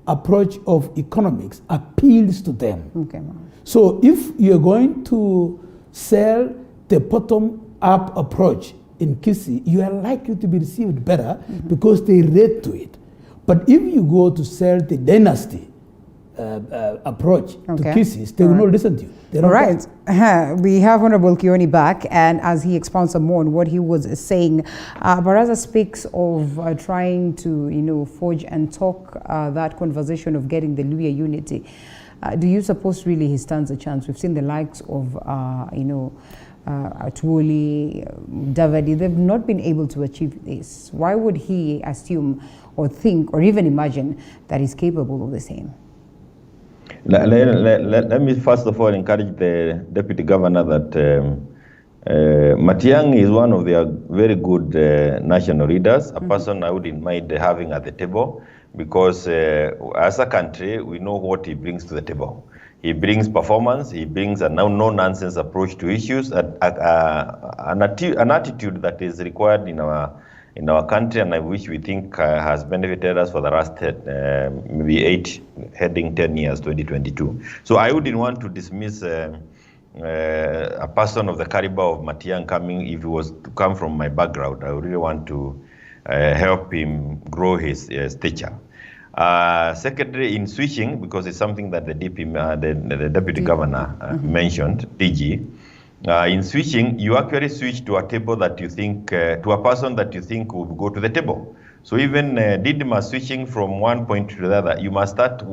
approach of economics appeals to them. Okay. So if you're going to sell the bottom-up approach in Kisi, you are likely to be received better because they relate to it. But if you go to sell the dynasty approach to Kisis, they will not listen to you. All right. We have Honorable Kioni back, and as he expounds some more on what he was saying, Baraza speaks of trying to, you know, forge and talk that conversation of getting the Luhya unity. Do you suppose really he stands a chance? We've seen the likes of, you know, Atwoli, Davadi, they've not been able to achieve this. Why would he assume or think or even imagine that he's capable of the same? Let me first of all encourage the Deputy Governor that Matiang'i is one of their very good national leaders, a person I wouldn't mind having at the table, because as a country, we know what he brings to the table. He brings performance, he brings a no-nonsense approach to issues, an attitude that is required in our in our country, and which we think has benefited us for the last maybe 8, heading 10 years, 2022. So I wouldn't want to dismiss a person of the caliber of Matiang'i coming, if he was to come from my background. I would really want to help him grow his stature. Secondly, in switching, because it's something that the the deputy governor mentioned, DG, in switching, you actually switch to a table that you think, to a person that you think would go to the table. So even Didima switching from one point to the other, you must start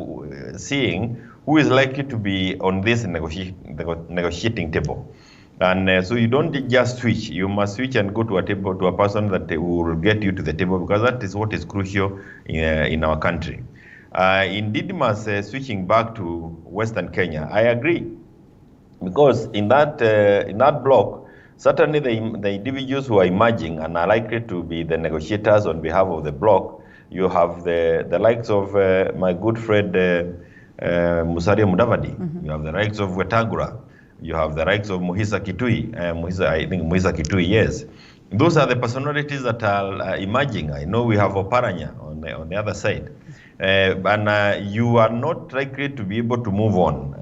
seeing who is likely to be on this negotiating table. And so you don't just switch, you must switch and go to a table, to a person that will get you to the table, because that is what is crucial in our country. In Didima's switching back to Western Kenya, I agree. Because in that block, certainly the individuals who are emerging and are likely to be the negotiators on behalf of the bloc, you have the likes of my good friend Musalia Mudavadi, you have the likes of Wetangula, you have the likes of Muhisa Kitui, Muhisa Kitui, yes. Those are the personalities that are emerging. I know we have Oparanya on the other side. And you are not likely to be able to move on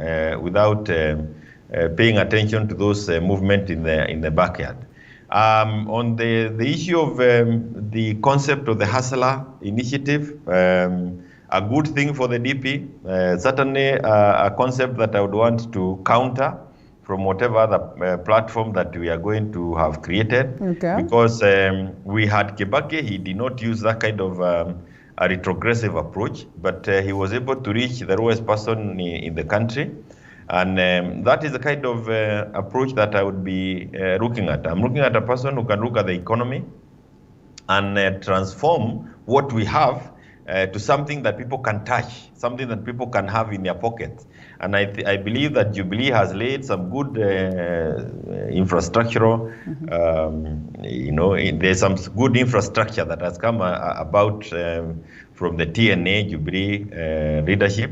without paying attention to those movements in the backyard. On the issue of the concept of the Hustler Initiative, a good thing for the DP, certainly a concept that I would want to counter from whatever other platform that we are going to have created. Okay. Because we had Kibaki, he did not use that kind of a retrogressive approach, but he was able to reach the lowest person in the country. And that is the kind of approach that I would be looking at. I'm looking at a person who can look at the economy and transform what we have to something that people can touch, something that people can have in their pockets. And I believe that Jubilee has laid some good infrastructural, there's some good infrastructure that has come about from the TNA Jubilee leadership.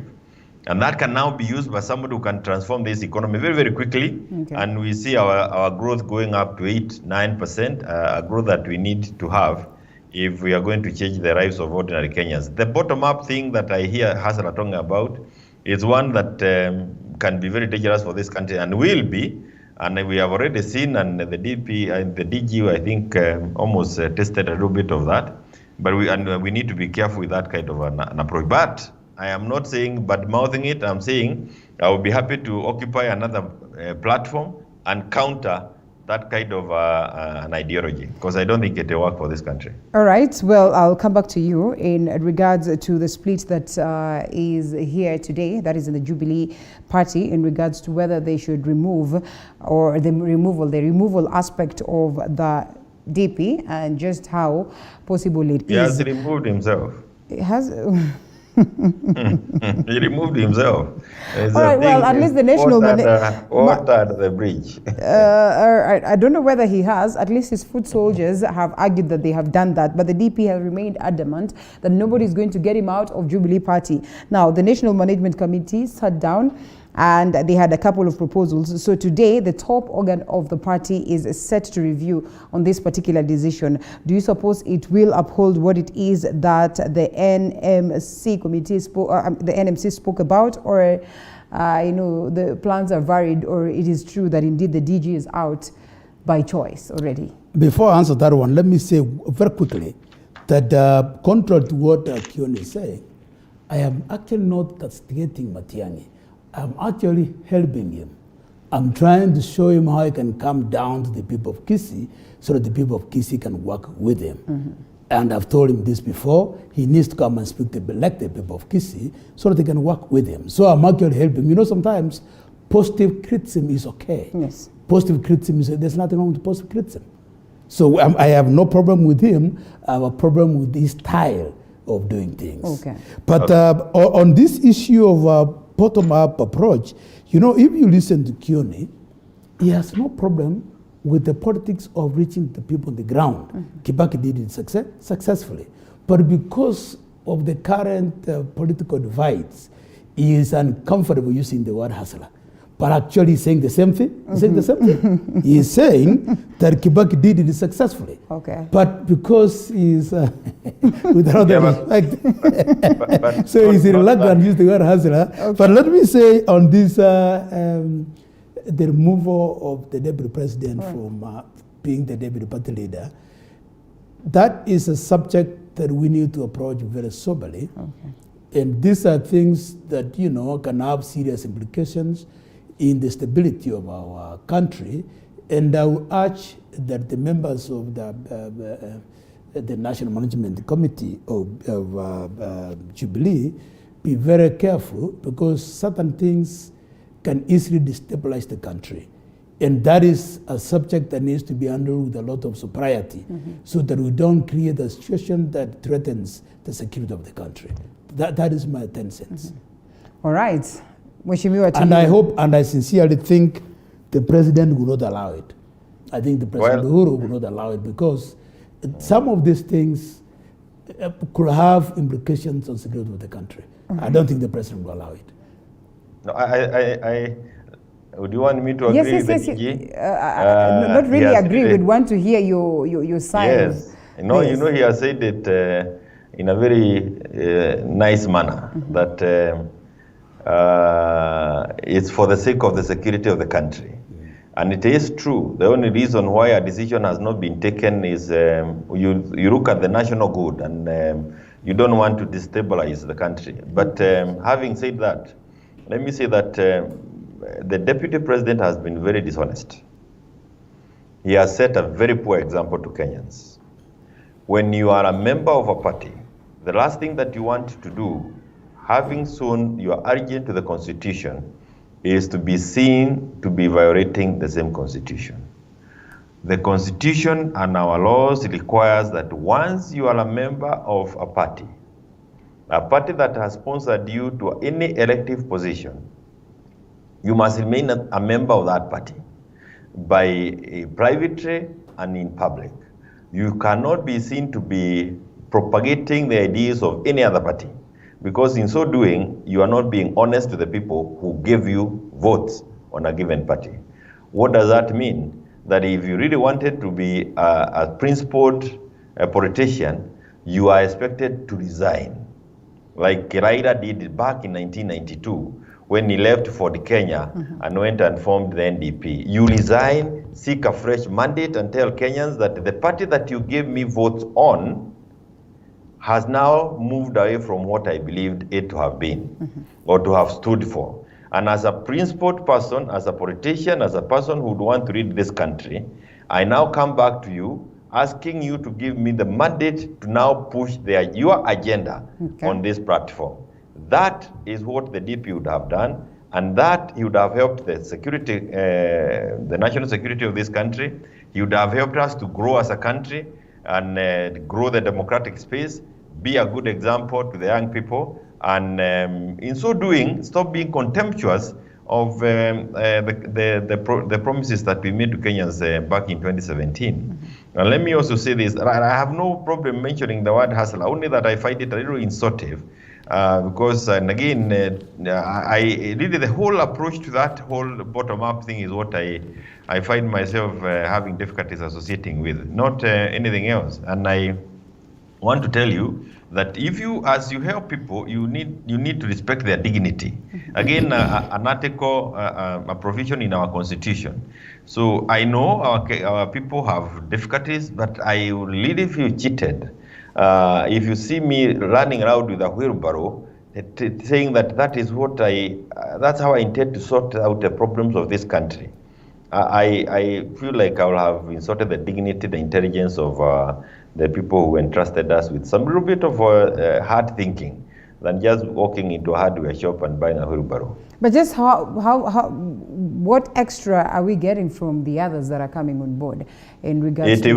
And that can now be used by somebody who can transform this economy very, very quickly. Okay. And we see our growth going up to 8-9%, a growth that we need to have if we are going to change the lives of ordinary Kenyans. The bottom-up thing that I hear Hassan talking about is one that can be very dangerous for this country and will be. And we have already seen, and the DP and the DG, I think, almost tested a little bit of that. But we need to be careful with that kind of an approach. But I am not saying bad-mouthing it. I'm saying I would be happy to occupy another platform and counter that kind of an ideology, because I don't think it will work for this country. All right. Well, I'll come back to you in regards to the split that is here today, that is in the Jubilee Party, in regards to whether they should remove, or the removal aspect of the DP, and just how possible it is. He has removed himself. He has... he removed himself. All right, well, at least the national water at the bridge. I don't know whether he has. At least his foot soldiers have argued that they have done that, but the DP has remained adamant that nobody is going to get him out of Jubilee Party. Now, the National Management Committee sat down and they had a couple of proposals. So today, the top organ of the party is set to review on this particular decision. Do you suppose it will uphold what it is that the NMC committee the NMC spoke about, or the plans are varied, or it is true that indeed the DG is out by choice already? Before I answer that one, let me say very quickly that contrary to what Kioni is saying, I am actually not castigating Matiang'i. I'm actually helping him. I'm trying to show him how he can come down to the people of Kisii so that the people of Kisii can work with him. Mm-hmm. And I've told him this before, he needs to come and speak to the elected people of Kisii so that they can work with him. So I'm actually helping him. Sometimes positive criticism is okay. Yes. Positive criticism, there's nothing wrong with positive criticism. So I have no problem with him. I have a problem with his style of doing things. Okay. But on this issue of bottom-up approach, if you listen to Kioni, he has no problem with the politics of reaching the people on the ground. Mm-hmm. Kibaki did it successfully. But because of the current political divides, he is uncomfortable using the word hustler. but actually he's saying the same thing. He's saying the same thing. He's saying that Kibaki did it successfully. Okay. But because he's with all the respect, but so he's reluctant to use the word hustler. Okay. But let me say on this, the removal of the deputy president from being the deputy party leader, that is a subject that we need to approach very soberly. Okay. And these are things that, you know, can have serious implications in the stability of our country. And I would urge that the members of the National Management Committee of Jubilee be very careful, because certain things can easily destabilize the country. And that is a subject that needs to be handled with a lot of sobriety, so that we don't create a situation that threatens the security of the country. That is my 10 cents. All right. Mheshimiwa, and I hope, and I sincerely think the president will not allow it. I think the President Uhuru will not allow it, because some of these things could have implications on security of the country. I don't think the president will allow it. No, would you want me to agree with the DG? Not really agree. We'd want to hear your side. Yes. You know, he has said it in a very nice manner, that it's for the sake of the security of the country. And it is true. The only reason why a decision has not been taken is you look at the national good, and you don't want to destabilize the country. But having said that, let me say that the deputy president has been very dishonest. He has set a very poor example to Kenyans. When you are a member of a party, the last thing that you want to do, having shown your allegiance to the Constitution, is to be seen to be violating the same Constitution. The Constitution and our laws requires that once you are a member of a party that has sponsored you to any elective position, you must remain a member of that party by privately and in public. You cannot be seen to be propagating the ideas of any other party, because in so doing, you are not being honest to the people who gave you votes on a given party. What does that mean? That if you really wanted to be a principled politician, you are expected to resign, like Raila did back in 1992, when he left Ford Kenya and went and formed the NDP. You resign, seek a fresh mandate, and tell Kenyans that the party that you gave me votes on has now moved away from what I believed it to have been or to have stood for. And as a principled person, as a politician, as a person who would want to lead this country, I now come back to you asking you to give me the mandate to now push your agenda on this platform. That is what the DP would have done, and that he would have helped the security, the national security of this country. He would have helped us to grow as a country and grow the democratic space, be a good example to the young people, and in so doing, stop being contemptuous of the promises that we made to Kenyans back in 2017. And let me also say this, I have no problem mentioning the word hustler, only that I find it a little insultive. Because, and again, I really, the whole approach to that whole bottom-up thing is what I find myself having difficulties associating with, not anything else. And I want to tell you that if you, as you help people, you need to respect their dignity. Again, an article, a provision in our Constitution. So I know our people have difficulties, but I really feel cheated if you see me running around with a wheelbarrow, saying that is what that's how I intend to sort out the problems of this country. I feel like I will have insulted the dignity, the intelligence of the people who entrusted us with some little bit of hard thinking than just walking into a hardware shop and buying a wheelbarrow. But just what extra are we getting from the others that are coming on board in regards to...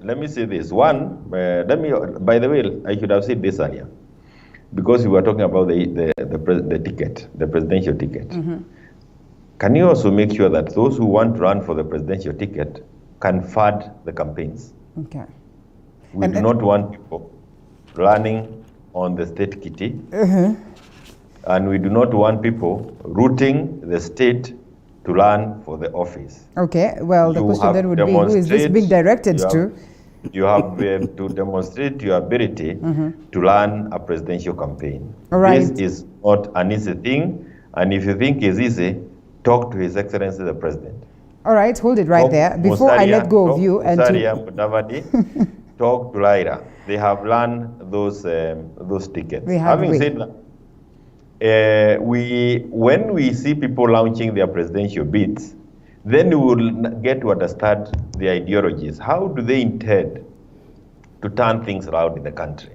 Let me say this. One, by the way, I should have said this earlier, because we were talking about the ticket, the presidential ticket. Can you also make sure that those who want to run for the presidential ticket can fund the campaigns? Okay. We do not want people running on the state kitty. and we do not want people rooting the state to run for the office. Okay, well, the You question have then would to be, who is this being directed to? You have to demonstrate your ability to run a presidential campaign. All right. This is not an easy thing, and if you think it's easy, talk to His Excellency the President. All right, hold it right there. Before I let go of you and talk to Lyra. They have run those tickets. Having said that, when we see people launching their presidential bids, then we will get to understand the ideologies. How do they intend to turn things around in the country?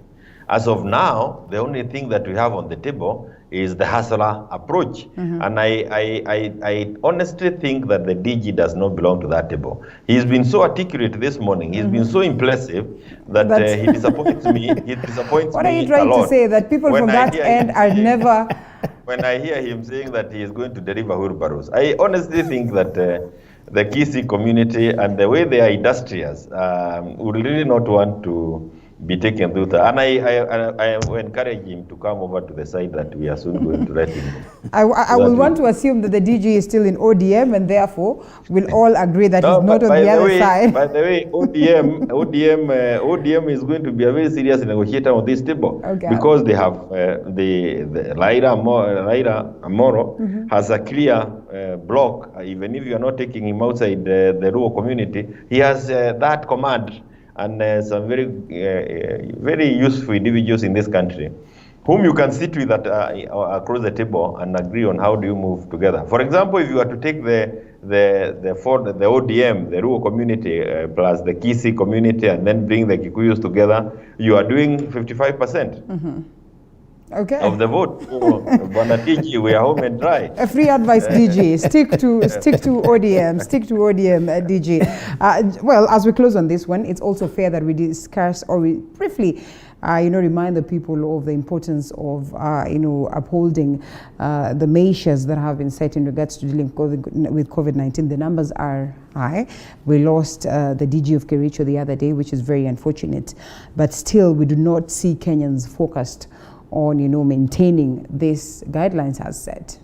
As of now, the only thing that we have on the table is the hustler approach. And I honestly think that the DG does not belong to that table. He's been so articulate this morning. He's been so impressive that he disappoints me. He disappoints what me are you trying a lot. to say? That people from that end are never... When I hear him saying that he is going to deliver wheelbarrows, I honestly think that the Kisii community and the way they are industrious would really not want to be taken through that. And I encourage him to come over to the side that we are soon going to let him know. I will want to assume that the DG is still in ODM, and therefore we'll all agree that he's not on the other side. By the way, ODM is going to be a very serious negotiator on this table, because they have the Lyra Amoro has a clear block. Even if you are not taking him outside the rural community, he has that command. And some very useful individuals in this country, whom you can sit with across the table and agree on how do you move together. For example, if you are to take the ODM, the rural community, plus the Kisii community, and then bring the Kikuyus together, you are doing 55%. Of the vote. Bwana DG, we are home and dry. A free advice, DG. Stick to ODM. Stick to ODM, DG. Well, as we close on this one, it's also fair that we discuss, or we briefly, remind the people of the importance of, upholding the measures that have been set in regards to dealing with COVID-19. The numbers are high. We lost the DG of Kericho the other day, which is very unfortunate. But still, we do not see Kenyans focused on maintaining these guidelines as set.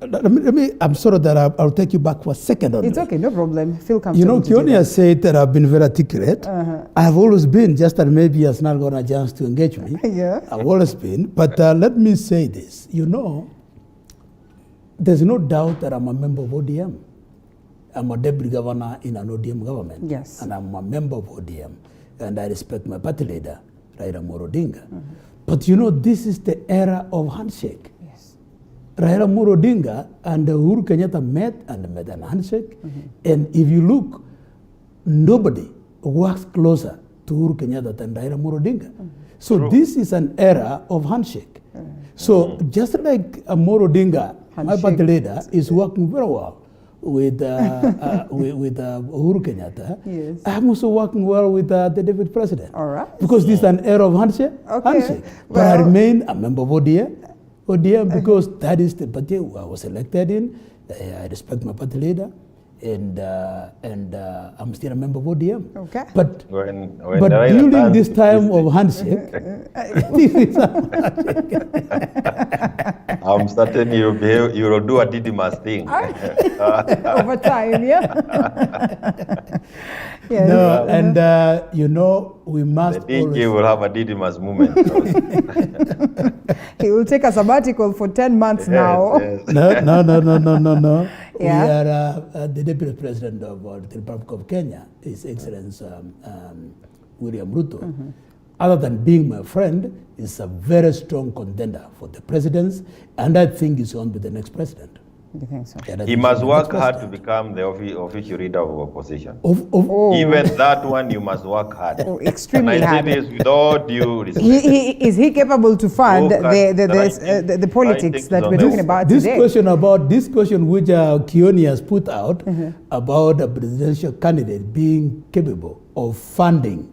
Let me, I'm sorry that I'll take you back for a second. It's okay, no problem. Feel comfortable. Kioni has said that I've been very articulate. I have always been, just that maybe he has not got a chance to engage me. I've always been. But let me say this. There's no doubt that I'm a member of ODM. I'm a deputy governor in an ODM government. Yes. And I'm a member of ODM. And I respect my party leader, Raila Odinga. But this is the era of handshake. Yes. Raila Odinga and Uhuru Kenyatta met an handshake. And if you look, nobody works closer to Uhuru Kenyatta than Raila Odinga. So this is an era of handshake. So just like Amoro Odinga, my party leader, is working very well with Uhuru Kenyatta, yes. I'm also working well with the deputy president. All right. Because this is an era of handshake. But I remain a member of ODM because that is the party I was elected in. I respect my party leader, and I'm still a member of ODM. Okay. But when during this time of handshake, I'm certain you will do a Didymus thing. Over time, yeah. Yes. No, and we must. The DG will have a Didymus moment. He will take a sabbatical for 10 months now. Yes. No. Yeah. We are the deputy president of the Republic of Kenya, His Excellency William Ruto. Other than being my friend, is a very strong contender for the presidency, and I think he's going to be the next president. You think so? He must work hard to become the official leader of opposition. Even that one, you must work hard. Extremely hard. And I say this with all due respect. Is he capable to fund the politics that we're talking about today? This question which Kioni has put out about a presidential candidate being capable of funding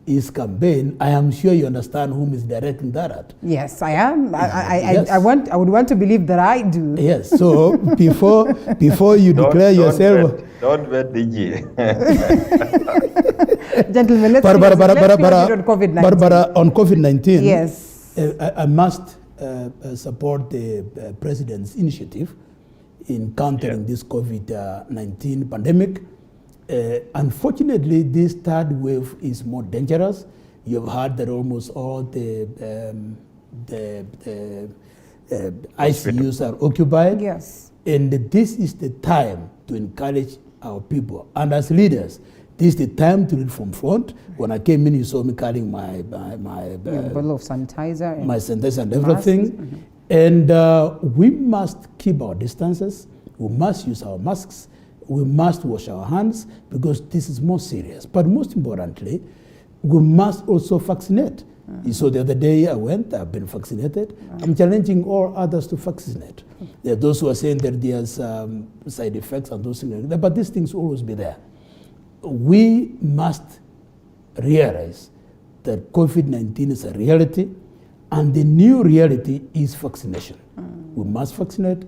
his campaign, I am sure you understand whom is directing that at. Yes, I am. Yes. I would want to believe that I do. Yes. So before you declare yourself, don't bet DG. Gentlemen, let's on on COVID-19. On COVID-19, Yes. I must support the president's initiative in countering this COVID-19 pandemic. Unfortunately, this third wave is more dangerous. You've heard that almost all the ICUs are occupied. Yes. And this is the time to encourage our people. And as leaders, this is the time to lead from front. When I came in, you saw me carrying my bottle of sanitizer. My sanitizer and everything. And we must keep our distances. We must use our masks. We must wash our hands because this is more serious. But most importantly, we must also vaccinate. You saw the other day I've been vaccinated. I'm challenging all others to vaccinate. There are those who are saying that there's side effects and those things like that, but these things will always be there. We must realize that COVID-19 is a reality, and the new reality is vaccination. We must vaccinate,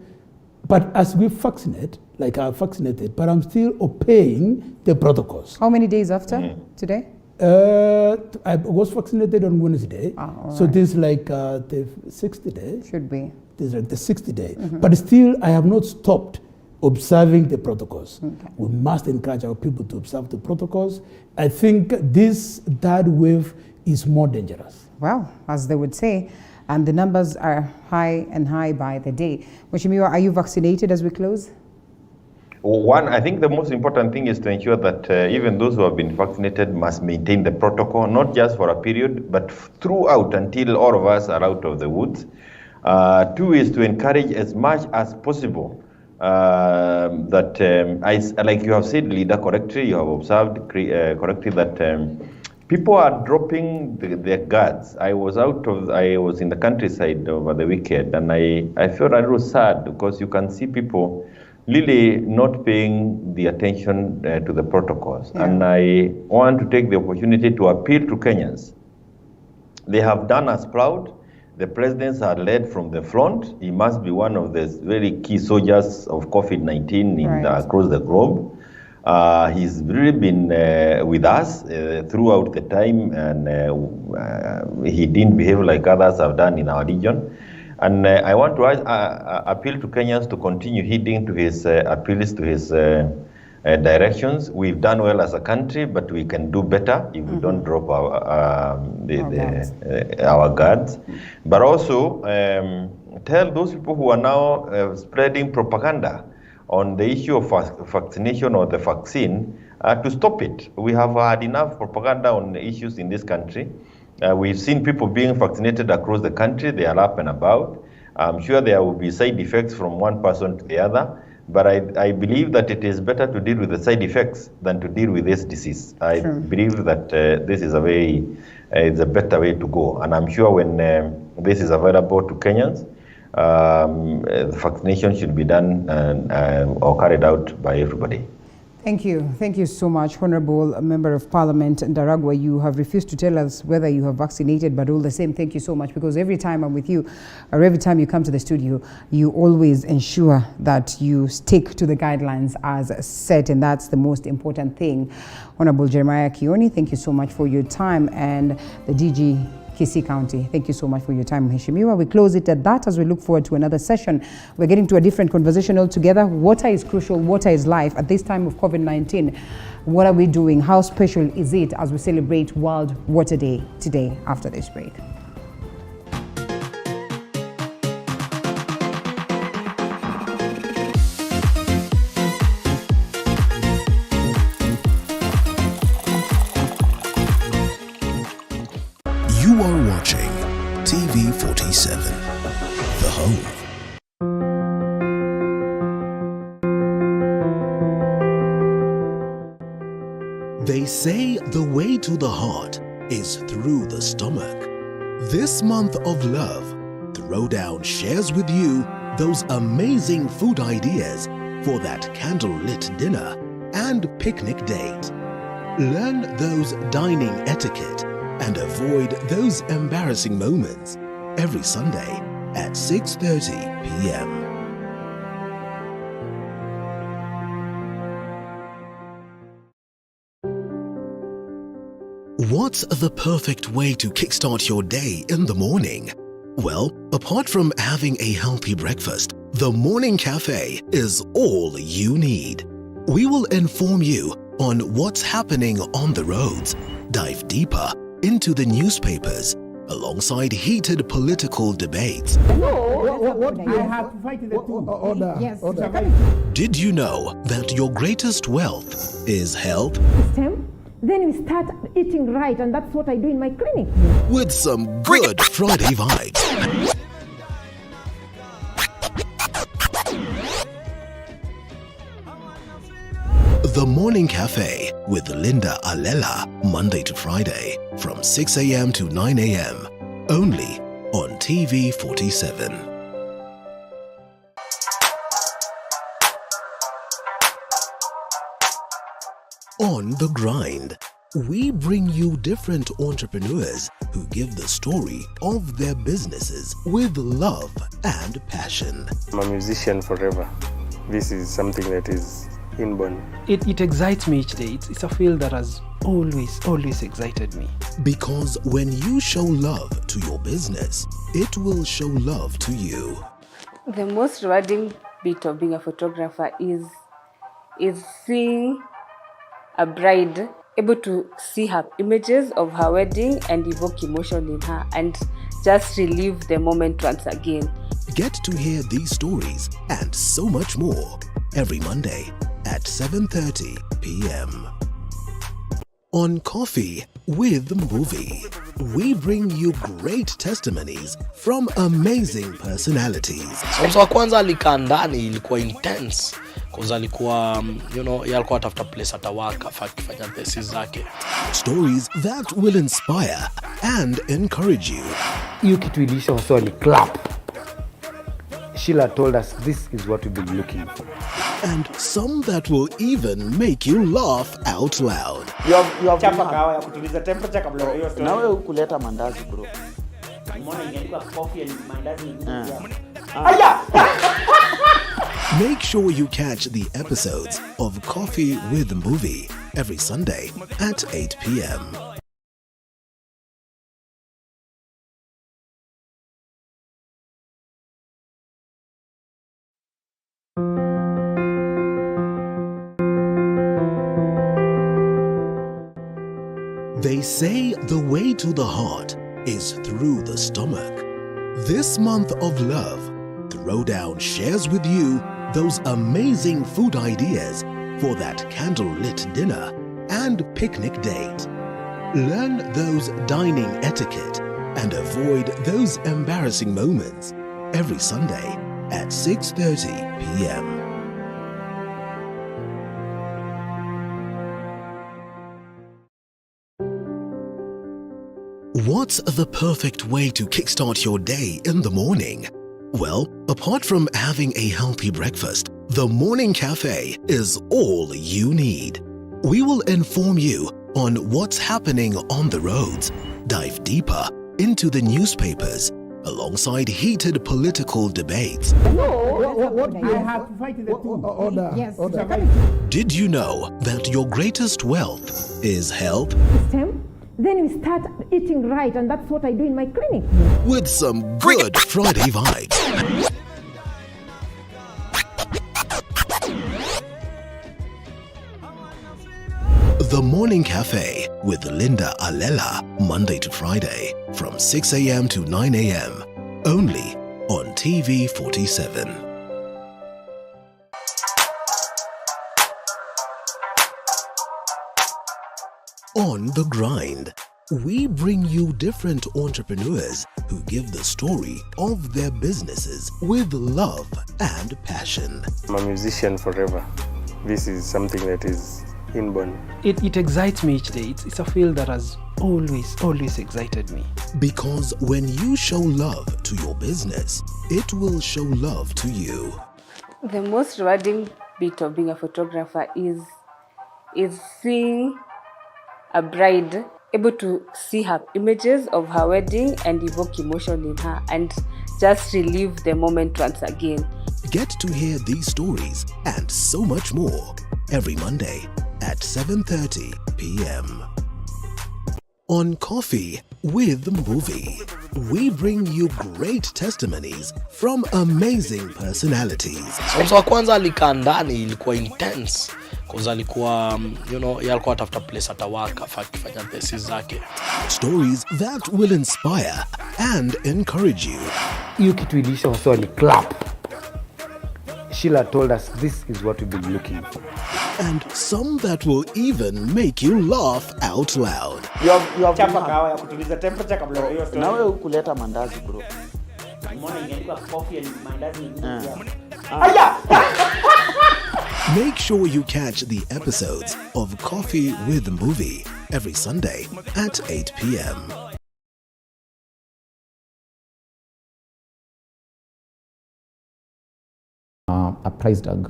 but as we vaccinate, like I vaccinated, but I'm still obeying the protocols. How many days after today? I was vaccinated on Wednesday, so this is like the 60 days. Should be. This is like the 60 days. But still, I have not stopped observing the protocols. We must encourage our people to observe the protocols. I think this third wave is more dangerous. Well, as they would say, and the numbers are high and high by the day. Mheshimiwa, are you vaccinated as we close? One, I think the most important thing is to ensure that even those who have been vaccinated must maintain the protocol, not just for a period, but throughout until all of us are out of the woods. Two is to encourage as much as possible that, like you have said, leader, correctly, you have observed correctly that people are dropping their guards. I was in the countryside over the weekend, and I felt a little sad because you can see people really not paying the attention to the protocols. And I want to take the opportunity to appeal to Kenyans. They have done us proud. The presidents are led from the front. He must be one of the very key soldiers of COVID-19 across the globe. He's really been with us throughout the time, and he didn't behave like others have done in our region. And I want to appeal to Kenyans to continue heeding to his appeals, to his directions. We've done well as a country, but we can do better if we don't drop our guards. But also tell those people who are now spreading propaganda on the issue of vaccination or the vaccine to stop it. We have had enough propaganda on the issues in this country. We've seen people being vaccinated across the country. They are up and about. I'm sure there will be side effects from one person to the other, but I believe that it is better to deal with the side effects than to deal with this disease. I believe that this is it's a better way to go. And I'm sure when this is available to Kenyans, the vaccination should be done or carried out by everybody. Thank you. Thank you so much, Honorable Member of Parliament Ndaragwa. You have refused to tell us whether you have vaccinated, but all the same, thank you so much, because every time I'm with you, or every time you come to the studio, you always ensure that you stick to the guidelines as set, and that's the most important thing. Honorable Jeremiah Kioni, thank you so much for your time, and the DG Kisii County, thank you so much for your time, Mheshimiwa. We close it at that as we look forward to another session. We're getting to a different conversation altogether. Water is crucial. Water is life. At this time of COVID-19, what are we doing? How special is it as we celebrate World Water Day today after this break? You are watching TV47, The Home. They say the way to the heart is through the stomach. This month of love, Throwdown shares with you those amazing food ideas for that candlelit dinner and picnic date. Learn those dining etiquette and avoid those embarrassing moments every Sunday at 6:30 p.m. What's the perfect way to kickstart your day in the morning? Well, apart from having a healthy breakfast, the morning cafe is all you need. We will inform you on what's happening on the roads, dive deeper into the newspapers, alongside heated political debates. What I have to fight the two. Order. Yes. Order. Did you know that your greatest wealth is health? Then we start eating right, and that's what I do in my clinic. With some good Friday vibes. The Morning Cafe with Linda Alela, Monday to Friday, from 6 a.m. to 9 a.m. Only on TV 47. On the grind, we bring you different entrepreneurs who give the story of their businesses with love and passion. I'm a musician forever. This is something that is inborn. It excites me each day. It's a field that has always excited me. Because when you show love to your business, it will show love to you. The most rewarding bit of being a photographer is seeing a bride able to see her images of her wedding and evoke emotion in her and just relive the moment once again. Get to hear these stories and so much more every Monday at 7:30 p.m. On Coffee with Movie, we bring you great testimonies from amazing personalities. Mwanzo wa kwanza alikaa ndani ilikuwa intense cause alikuwa yeye alikuwa atafuta place atawaka akifanya thesis zake. Stories that will inspire and encourage you. Hiyo kitu ilisha waswa ni clap. Sheila told us this is what we've been looking for. And some that will even make you laugh out loud. You have chapa kawa ya kutuliza temperature kabla hiyo story. Na wewe kuleta mandazi bro. Umeona ingeandikwa coffee and mandazi. Aya! Make sure you catch the episodes of Coffee with Movie every Sunday at 8 p.m. They say the way to the heart is through the stomach. This month of love, Throwdown shares with you those amazing food ideas for that candlelit dinner and picnic date. Learn those dining etiquette and avoid those embarrassing moments every Sunday at 6:30 p.m. What's the perfect way to kickstart your day in the morning? Well, apart from having a healthy breakfast, the morning cafe is all you need. We will inform you on what's happening on the roads, dive deeper into the newspapers, alongside heated political debates. What I have to fight the two. Order. Yes. Order. Did you know that your greatest wealth is health? Then we start eating right, and that's what I do in my clinic. With some good Friday vibes. The Morning Cafe with Linda Alela, Monday to Friday, from 6 a.m. to 9 a.m. Only on TV 47. On the grind, we bring you different entrepreneurs who give the story of their businesses with love and passion. I'm a musician forever. This is something that is inborn. It excites me each day. It's a field that has always excited me. Because when you show love to your business, it will show love to you. The most rewarding bit of being a photographer is seeing a bride able to see her images of her wedding and evoke emotion in her and just relive the moment once again. Get to hear these stories and so much more every Monday at 7:30 p.m. On Coffee with Movie, we bring you great testimonies from amazing personalities. Mwanzo wa kwanza alikaa ndani ilikuwa intense cause alikuwa yeye alikuwa atafuta place atawaka akifanya thesis zake. Stories that will inspire and encourage you. Hiyo kitu ilisha waswa ni clap. Sheila told us this is what we've been looking for. And some that will even make you laugh out loud. You have chapa kawa ya kutuliza temperature kabla hiyo story. Na wewe hukuleta mandazi bro. Mbona ingeandikwa coffee and mandazi nyingine? Make sure you catch the episodes of Coffee with Movie every Sunday at 8 p.m. A price tag.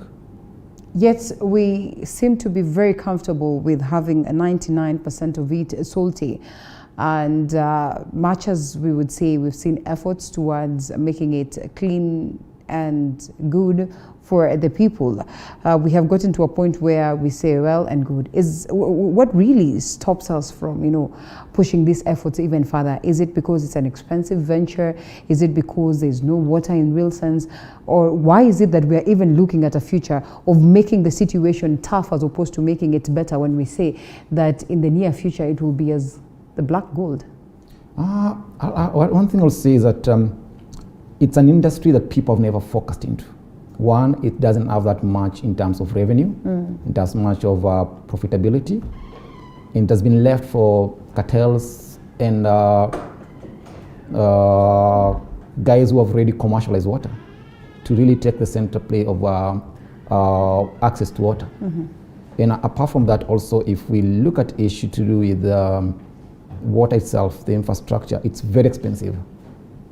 Yet we seem to be very comfortable with having a 99% of it salty. And much as we would say we've seen efforts towards making it clean and good for the people, we have gotten to a point where we say well and good. What really stops us from, pushing these efforts even further? Is it because it's an expensive venture? Is it because there's no water in real sense? Or why is it that we are even looking at a future of making the situation tough as opposed to making it better when we say that in the near future it will be as the black gold? One thing I'll say is that it's an industry that people have never focused into. One, it doesn't have that much in terms of revenue, it has much of profitability. It has been left for cartels and guys who have already commercialized water to really take the center play of access to water. And apart from that also, if we look at issue to do with water itself, the infrastructure, it's very expensive.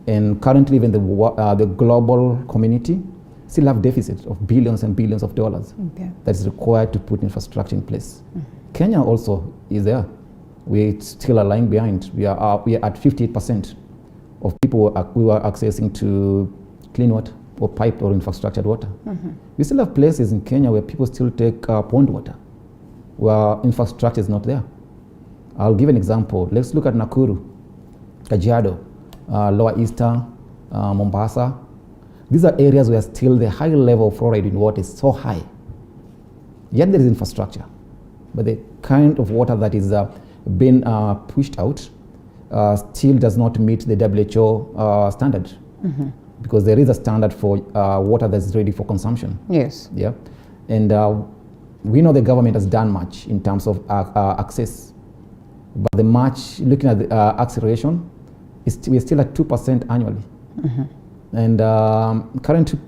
And currently even the global community still have deficits of billions and billions of dollars that is required to put infrastructure in place. Kenya also is there. We still are lying behind. We are at 58% of people who are accessing to clean water or piped or infrastructured water. We still have places in Kenya where people still take pond water, where infrastructure is not there. I'll give an example. Let's look at Nakuru, Kajiado, Lower Eastern, Mombasa. These are areas where still the high level of fluoride in water is so high. Yet there is infrastructure, but the kind of water that is being pushed out still does not meet the WHO standard, because there is a standard for water that's ready for consumption. Yes. Yeah, and we know the government has done much in terms of access, but the much looking at the acceleration, we're still at 2% annually. And currently,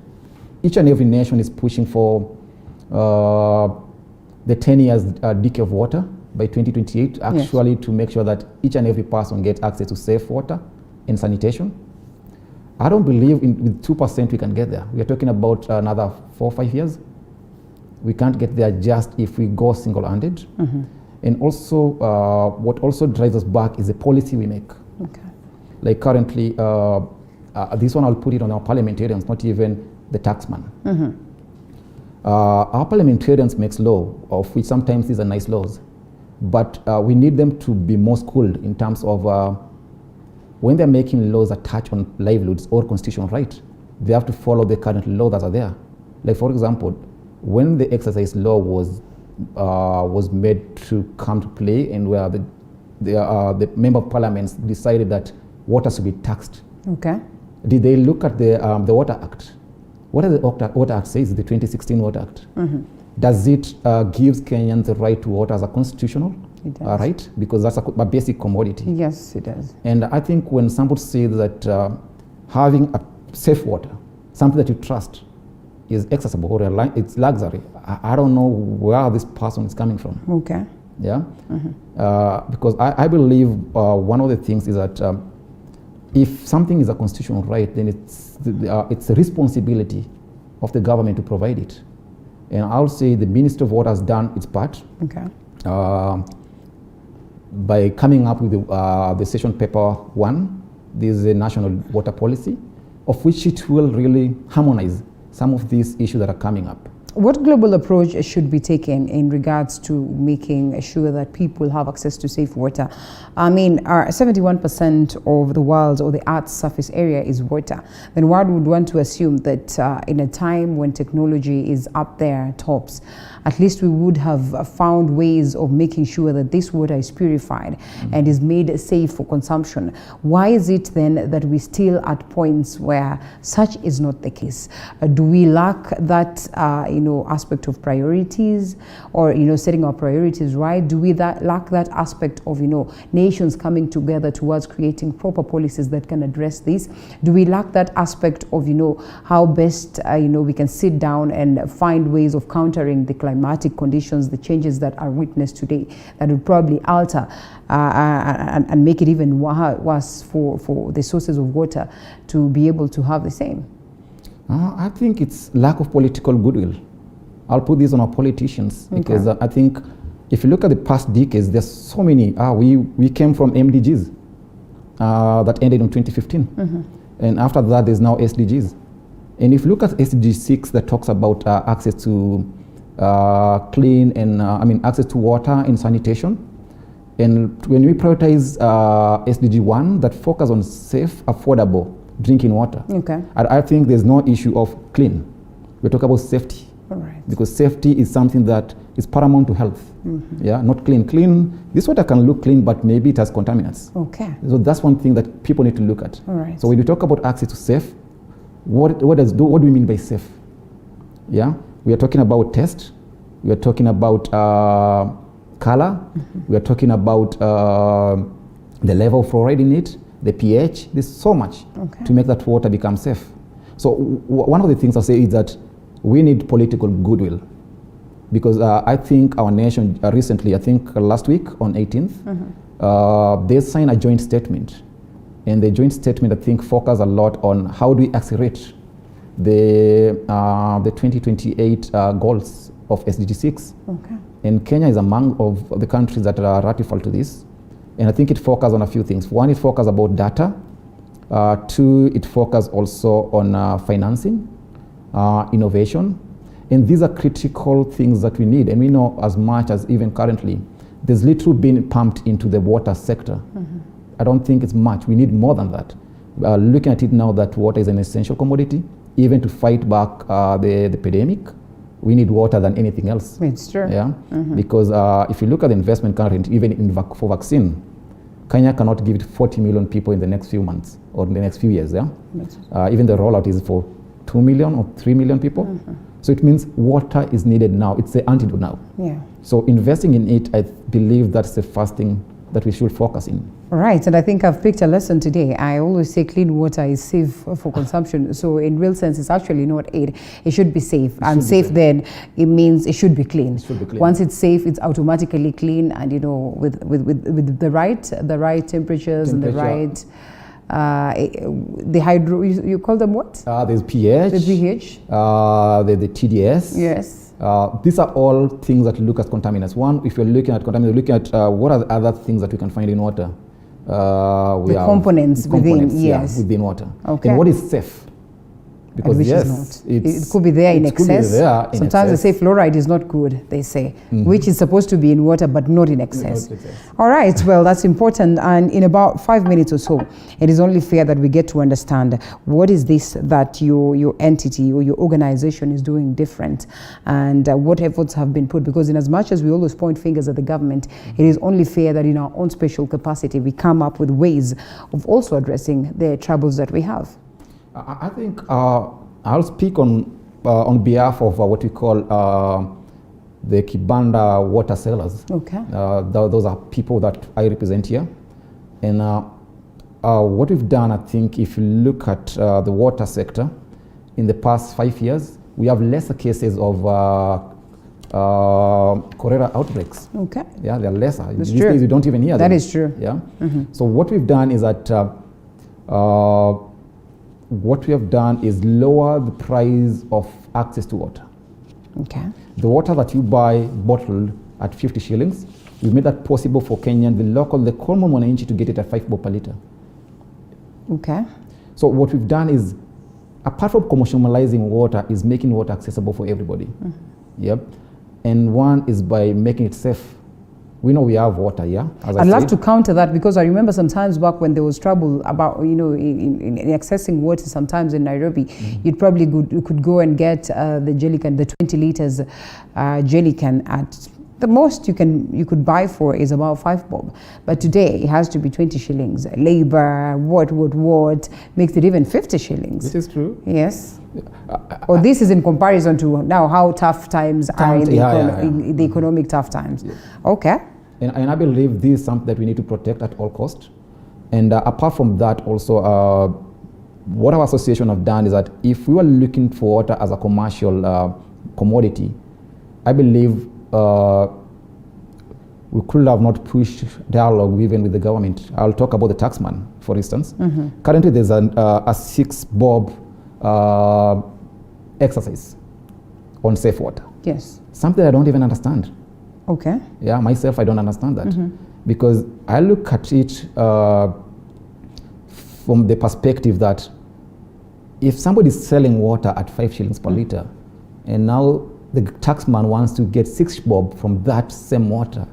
each and every nation is pushing for the 10 years decade of water by 2028, actually to make sure that each and every person gets access to safe water and sanitation. I don't believe with 2% we can get there. We are talking about another 4 or 5 years. We can't get there just if we go single-handed. And also, what also drives us back is the policy we make. Like currently, this one I'll put it on our parliamentarians, not even the taxman. Our parliamentarians make law, of which sometimes these are nice laws, but we need them to be more schooled in terms of when they're making laws that touch on livelihoods or constitutional right, they have to follow the current law that are there. Like for example, when the exercise law was made to come to play, and where the member of parliaments decided that water should be taxed. Did they look at the Water Act? What does the Water Act says? The 2016 Water Act. Does it give Kenyans the right to water as a constitutional right? Because that's a basic commodity. Yes, it does. And I think when somebody says that having a safe water, something that you trust, is accessible or it's luxury, I don't know where this person is coming from. Yeah. Because I believe one of the things is that if something is a constitutional right, then it's the responsibility of the government to provide it. And I'll say the Ministry of Water has done its part by coming up with the session paper 1. This is a national water policy, of which it will really harmonize some of these issues that are coming up. What global approach should be taken in regards to making sure that people have access to safe water? I mean, 71% of the world or the Earth's surface area is water. Then one would want to assume that in a time when technology is up there tops, at least we would have found ways of making sure that this water is purified and is made safe for consumption. Why is it then that we still at points where such is not the case? Do we lack that aspect of priorities, or setting our priorities right? Do we lack that aspect of nations coming together towards creating proper policies that can address this? Do we lack that aspect of how best we can sit down and find ways of countering the climatic conditions, the changes that are witnessed today, that would probably alter and make it even worse for the sources of water to be able to have the same? I think it's lack of political goodwill. I'll put this on our politicians, because I think if you look at the past decades, there's so many. We came from MDGs that ended in 2015. And after that, there's now SDGs. And if you look at SDG 6 that talks about access to clean and, access to water and sanitation. And when we prioritize SDG 1 that focus on safe, affordable drinking water, I think there's no issue of clean. We talk about safety. All right. Because safety is something that is paramount to health. Yeah, not clean. Clean, this water can look clean, but maybe it has contaminants. Okay. So that's one thing that people need to look at. All right. So when we talk about access to safe, what do we mean by safe? Yeah, we are talking about taste. We are talking about color. We are talking about the level of fluoride in it, the pH. There's so much to make that water become safe. So one of the things I'll say is that we need political goodwill, because I think our nation recently, I think last week on 18th, they signed a joint statement. And the joint statement, I think, focused a lot on how do we accelerate the 2028 goals of SDG 6. And Kenya is among of the countries that are ratified to this. And I think it focused on a few things. One, it focused about data. Two, it focused also on financing, innovation. And these are critical things that we need. And we know as much as even currently, there's little being pumped into the water sector. I don't think it's much. We need more than that. Looking at it now that water is an essential commodity, even to fight back the epidemic, we need water than anything else. It's true. Yeah, because if you look at the investment currently, even for vaccine, Kenya cannot give it 40 million people in the next few months or in the next few years. Yeah, even the rollout is for 2 million or 3 million people. So it means water is needed now. It's the antidote now. Yeah. So investing in it, I believe that's the first thing that we should focus in. Right, and I think I've picked a lesson today. I always say clean water is safe for consumption. So in real sense, it's actually not aid. It should be safe. And safe then, it means it should be clean. It should be clean. Once it's safe, it's automatically clean, and with the right temperatures and the right the hydro, you call them what? There's pH. The pH. The TDS. Yes. These are all things that look at contaminants. One, if you're looking at contaminants, looking at what are the other things that we can find in water. The components within, yes. Within water. Okay. And what is safe? Because which yes, it could be there in excess. Sometimes they say fluoride is not good, they say, which is supposed to be in water but not in excess. All right, well, that's important. And in about 5 minutes or so, it is only fair that we get to understand what is this that your entity or your organization is doing different, and what efforts have been put. Because in as much as we always point fingers at the government, it is only fair that in our own special capacity, we come up with ways of also addressing the troubles that we have. I think I'll speak on behalf of what we call the Kibanda water sellers. Okay. Those are people that I represent here. And what we've done, I think, if you look at the water sector, in the past 5 years, we have lesser cases of cholera outbreaks. Okay. Yeah, they're lesser. That's These true. days you don't even hear them. That is true. Yeah. So what we've done is that what we have done is lower the price of access to water. Okay. The water that you buy bottled at 50 shillings, we made that possible for Kenyan, the common mwananchi, to get it at 5 bob per liter. Okay. So what we've done is apart from commercializing water, is making water accessible for everybody. Yep. And one is by making it safe. We know we have water, yeah? I'd love to counter that, because I remember sometimes back when there was trouble about, you know, in accessing water sometimes in Nairobi, you'd probably you could go and get the jelly can, the 20 liters jelly can at the most you could buy for is about 5 bob. But today it has to be 20 shillings. Labor, what makes it even 50 shillings. This is true. Yes. Or this is in comparison to now how tough times are in the economic tough times. Yeah. Okay. And I believe this is something that we need to protect at all costs. And apart from that also, what our association have done is that if we were looking for water as a commercial commodity, I believe we could have not pushed dialogue even with the government. I'll talk about the taxman, for instance. Currently there's a 6 bob exercise on safe water. Yes. Something I don't even understand. Okay. Yeah, myself, I don't understand that. Because I look at it from the perspective that if somebody is selling water at 5 shillings per litre, and now the taxman wants to get 6 bob from that same water,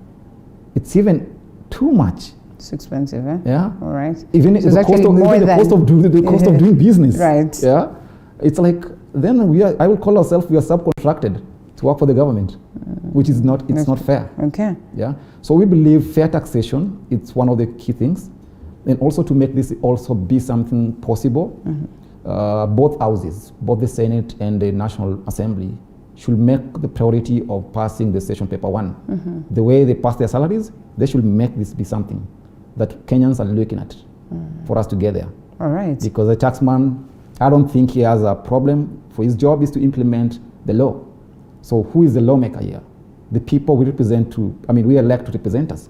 it's even too much. It's expensive, eh? Yeah. All right. Even so the cost of doing business. Right. Yeah. It's like then I will call ourselves we are subcontracted to work for the government, which is not not fair. Okay. Yeah. So we believe fair taxation, it's one of the key things, and also to make this also be something possible. Both houses, both the Senate and the National Assembly, should make the priority of passing the session paper 1. The way they pass their salaries, they should make this be something that Kenyans are looking at for us to get there. All right. Because the taxman, I don't think he has a problem. For his job is to implement the law. So who is the lawmaker here? The people we represent we elect to represent us.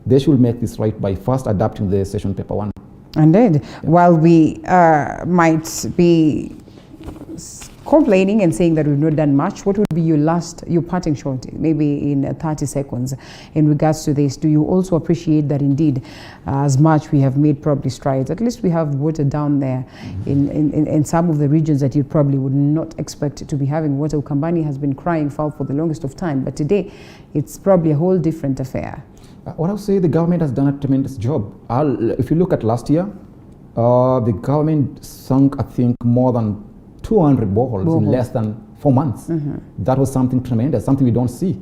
They should make this right by first adopting the session paper 1. Indeed. While we might be complaining and saying that we've not done much, what would be your parting shot, maybe in 30 seconds, in regards to this? Do you also appreciate that indeed, as much we have made probably strides, at least we have water down there in some of the regions that you probably would not expect to be having water? Ukambani has been crying foul for the longest of time, but today it's probably a whole different affair. What I'll say, the government has done a tremendous job. If you look at last year, the government sunk, I think, more than 200 boreholes in less than 4 months. That was something tremendous, something we don't see.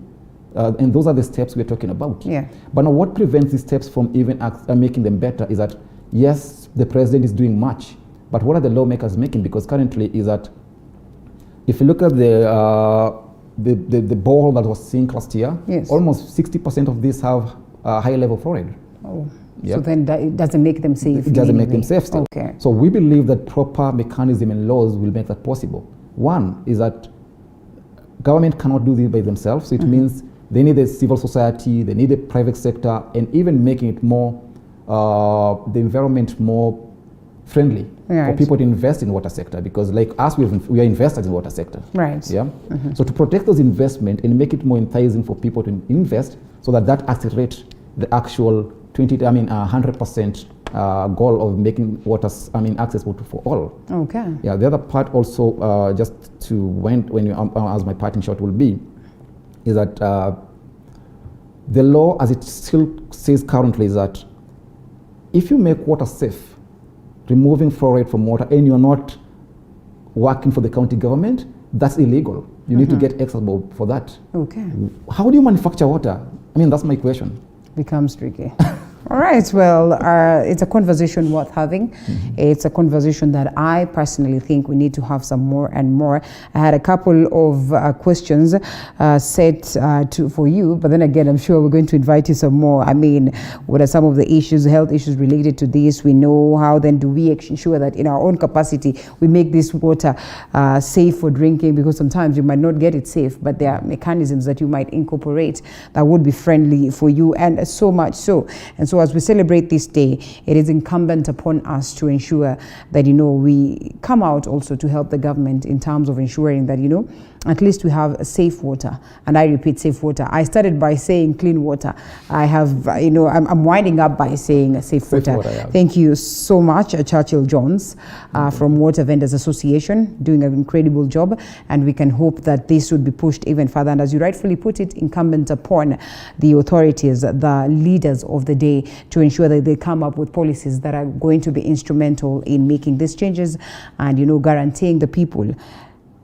And those are the steps we're talking about. Yeah. But now what prevents these steps from even making them better is that, yes, the president is doing much, but what are the lawmakers making? Because currently is that, if you look at the borehole that was sunk last year, yes, almost 60% of these have high level fluoride. Oh. Yep. So then it doesn't make them safe. It doesn't make them safe still. Okay. So we believe that proper mechanism and laws will make that possible. One is that government cannot do this by themselves. So it means they need a civil society, they need a private sector, and even making it more, the environment more friendly for people to invest in water sector, because like us, we are investors in water sector. Right. Yeah. So to protect those investment and make it more enticing for people to invest, so that accelerates the actual 100% goal of making water accessible for all. Okay. Yeah. The other part also, just to when you as my parting shot will be, is that the law, as it still says currently, is that if you make water safe, removing fluoride from water, and you're not working for the county government, that's illegal. You need to get extra for that. Okay. How do you manufacture water? That's my question. Becomes tricky. All right, well, it's a conversation worth having. It's a conversation that I personally think we need to have some more and more. I had a couple of questions set for you, but then again, I'm sure we're going to invite you some more. What are some of the issues, health issues related to this? We know how then do we ensure that in our own capacity, we make this water safe for drinking, because sometimes you might not get it safe, but there are mechanisms that you might incorporate that would be friendly for you, and so much so. And so as we celebrate this day, it is incumbent upon us to ensure that, we come out also to help the government in terms of ensuring that, at least we have safe water. And I repeat, safe water. I started by saying clean water. I have, I'm winding up by saying safe water. Yeah. Thank you so much, Churchill Jones from Water Vendors Association, doing an incredible job. And we can hope that this would be pushed even further. And as you rightfully put it, incumbent upon the authorities, the leaders of the day, to ensure that they come up with policies that are going to be instrumental in making these changes and, guaranteeing the people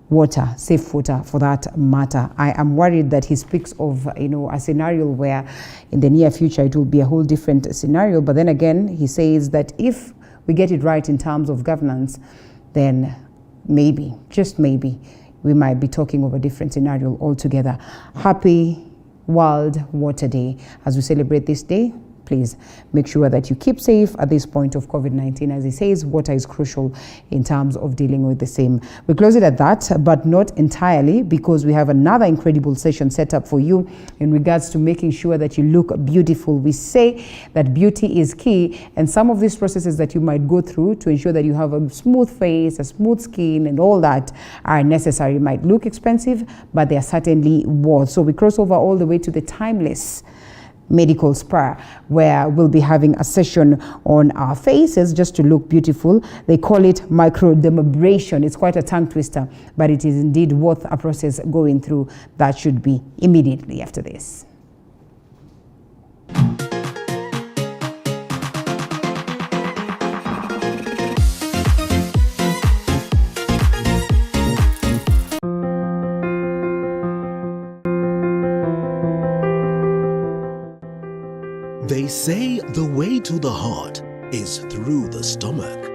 water, safe water for that matter. I am worried that he speaks of, a scenario where in the near future it will be a whole different scenario. But then again, he says that if we get it right in terms of governance, then maybe, just maybe, we might be talking of a different scenario altogether. Happy World Water Day. As we celebrate this day, please make sure that you keep safe at this point of COVID-19. As he says, water is crucial in terms of dealing with the same. We close it at that, but not entirely, because we have another incredible session set up for you in regards to making sure that you look beautiful. We say that beauty is key, and some of these processes that you might go through to ensure that you have a smooth face, a smooth skin, and all that are necessary. It might look expensive, but they are certainly worth. So we cross over all the way to the timeless medical spa, where we'll be having a session on our faces just to look beautiful. They call it microdermabrasion. It's quite a tongue twister, but it is indeed worth a process going through. That should be immediately after this. They say the way to the heart is through the stomach.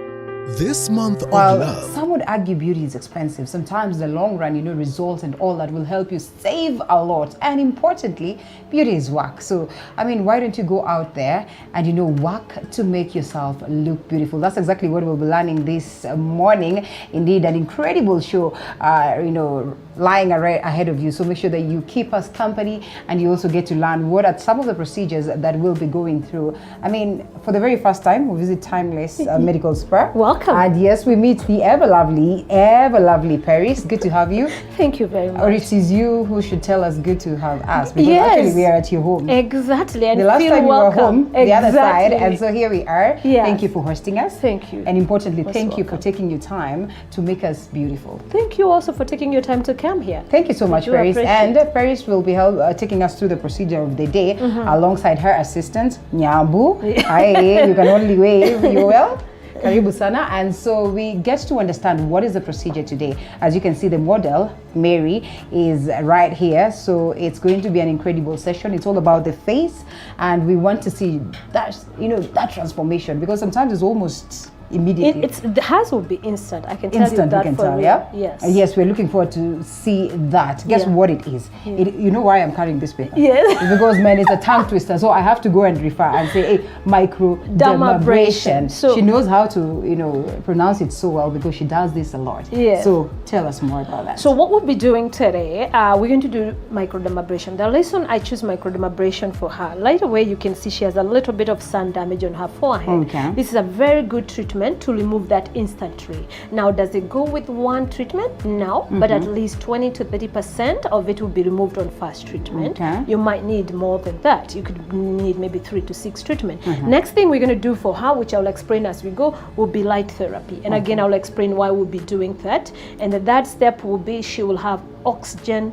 This month of love. Some would argue beauty is expensive. Sometimes the long run, results and all that will help you save a lot. And importantly, beauty is work. So, why don't you go out there and, work to make yourself look beautiful? That's exactly what we'll be learning this morning. Indeed, an incredible show, lying ahead of you. So make sure that you keep us company, and you also get to learn what are some of the procedures that we'll be going through. For the very first time, we visit Timeless Medical Spa. Welcome. And yes, we meet the ever lovely Paris. Good to have you. Thank you very much. Or it is you who should tell us good to have us, because yes, actually we are at your home. Exactly. And the last time welcome. You were home, exactly. The other side, and so here we are. Yes. Thank you for hosting us. Thank you. And importantly, thank you for taking your time to make us beautiful. Thank you also for taking your time to come here. Thank you so much, Paris. And Paris will be taking us through the procedure of the day alongside her assistant, Nyambu. Hi, you can only wave. You well? Karibu sana. And so we get to understand what is the procedure today. As you can see, the model, Mary, is right here. So it's going to be an incredible session. It's all about the face, and we want to see that, that transformation, because sometimes it's almost immediately. The hers will be instant. I can tell you that we can for tell, real. yeah? Yes. Yes, we're looking forward to see that. Guess what it is? You know why I'm carrying this paper? Yes. It's because, man, it's a tongue twister. So I have to go and refer and say, hey, microdermabrasion. So she knows how to, pronounce it so well, because she does this a lot. Yes. So tell us more about that. So what we'll be doing today, we're going to do microdermabrasion. The reason I choose microdermabrasion for her, right away you can see she has a little bit of sun damage on her forehead. Okay. This is a very good treatment to remove that instantly. Now, does it go with one treatment? No, but at least 20 to 30% of it will be removed on first treatment. Okay. You might need more than that. You could need maybe 3 to 6 treatments. Next thing we're going to do for her, which I'll explain as we go, will be light therapy. And again, I'll explain why we'll be doing that. And the third step will be she will have oxygen.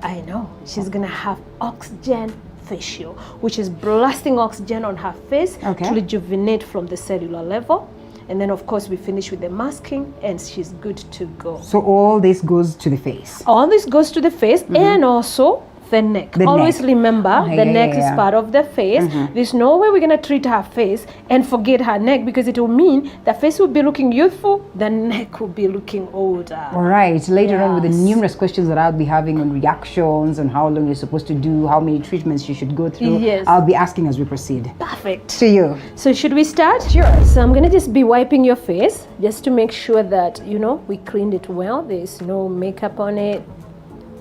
I know, she's going to have oxygen facial, which is blasting oxygen on her face to rejuvenate from the cellular level. And then, of course, we finish with the masking, and she's good to go. So all this goes to the face? All this goes to the face, and also the neck. Always remember, the neck is part of the face. There's no way we're going to treat her face and forget her neck, because it will mean the face will be looking youthful, the neck will be looking older. All right. Later on, with the numerous questions that I'll be having on reactions, on how long you're supposed to do, how many treatments you should go through, I'll be asking as we proceed. Perfect. To you. So should we start? Sure. So I'm going to just be wiping your face just to make sure that, we cleaned it well. There's no makeup on it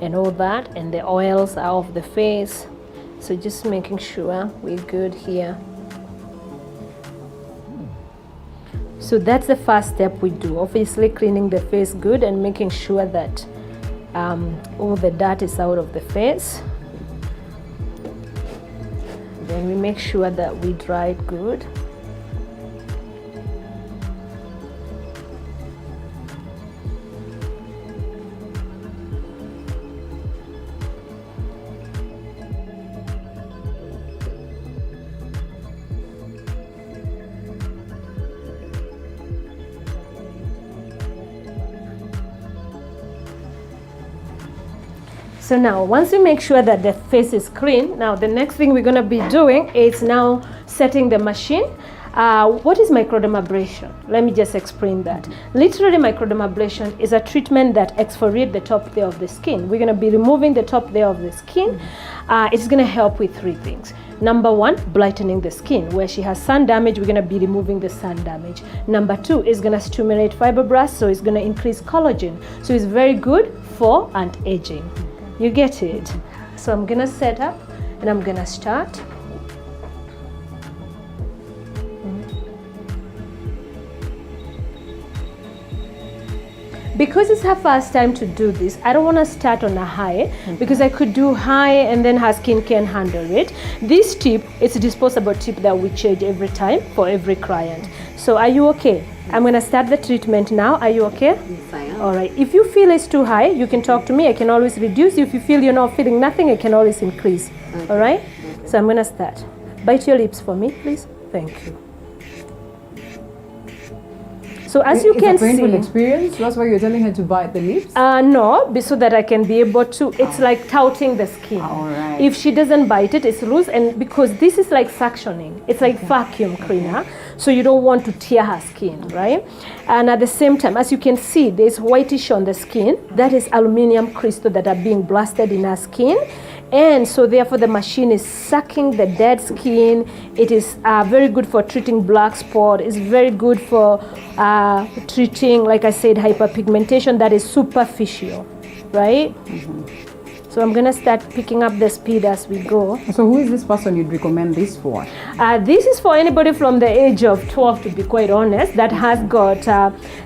and all that, and the oils are off the face. So just making sure we're good here. So that's the first step we do, obviously cleaning the face good and making sure that all the dirt is out of the face. Then we make sure that we dry it good. So now, once we make sure that the face is clean, now the next thing we're going to be doing is now setting the machine. What is microdermabrasion? Let me just explain that. Literally, microdermabrasion is a treatment that exfoliates the top layer of the skin. We're going to be removing the top layer of the skin. It's going to help with 3 things. Number 1, brightening the skin. Where she has sun damage, we're going to be removing the sun damage. Number 2 is going to stimulate fibroblasts, so it's going to increase collagen. So it's very good for anti-aging. You get it? So I'm gonna set up and I'm gonna start. Because it's her first time to do this, I don't want to start on a high, because I could do high and then her skin can handle it. This tip, it's a disposable tip that we change every time for every client. So are you okay? I'm going to start the treatment now. Are you okay? Yes, I am. All right. If you feel it's too high, you can talk to me. I can always reduce. If you feel you're not feeling nothing, I can always increase. Okay. All right? Okay. So I'm going to start. Bite your lips for me, please. Thank you. So as you can see, it's a painful experience. That's why you're telling her to bite the lips. No, so that I can be able to. It's like touting the skin. All right. If she doesn't bite it, it's loose, and because this is like suctioning, it's like vacuum cleaner. So you don't want to tear her skin, right? And at the same time, as you can see, there's whitish on the skin. That is aluminum crystal that are being blasted in her skin. And so therefore the machine is sucking the dead skin. It is very good for treating black spot. It's very good for treating, like I said, hyperpigmentation that is superficial, right? So I'm going to start picking up the speed as we go. So who is this person you'd recommend this for? This is for anybody from the age of 12, to be quite honest, that has got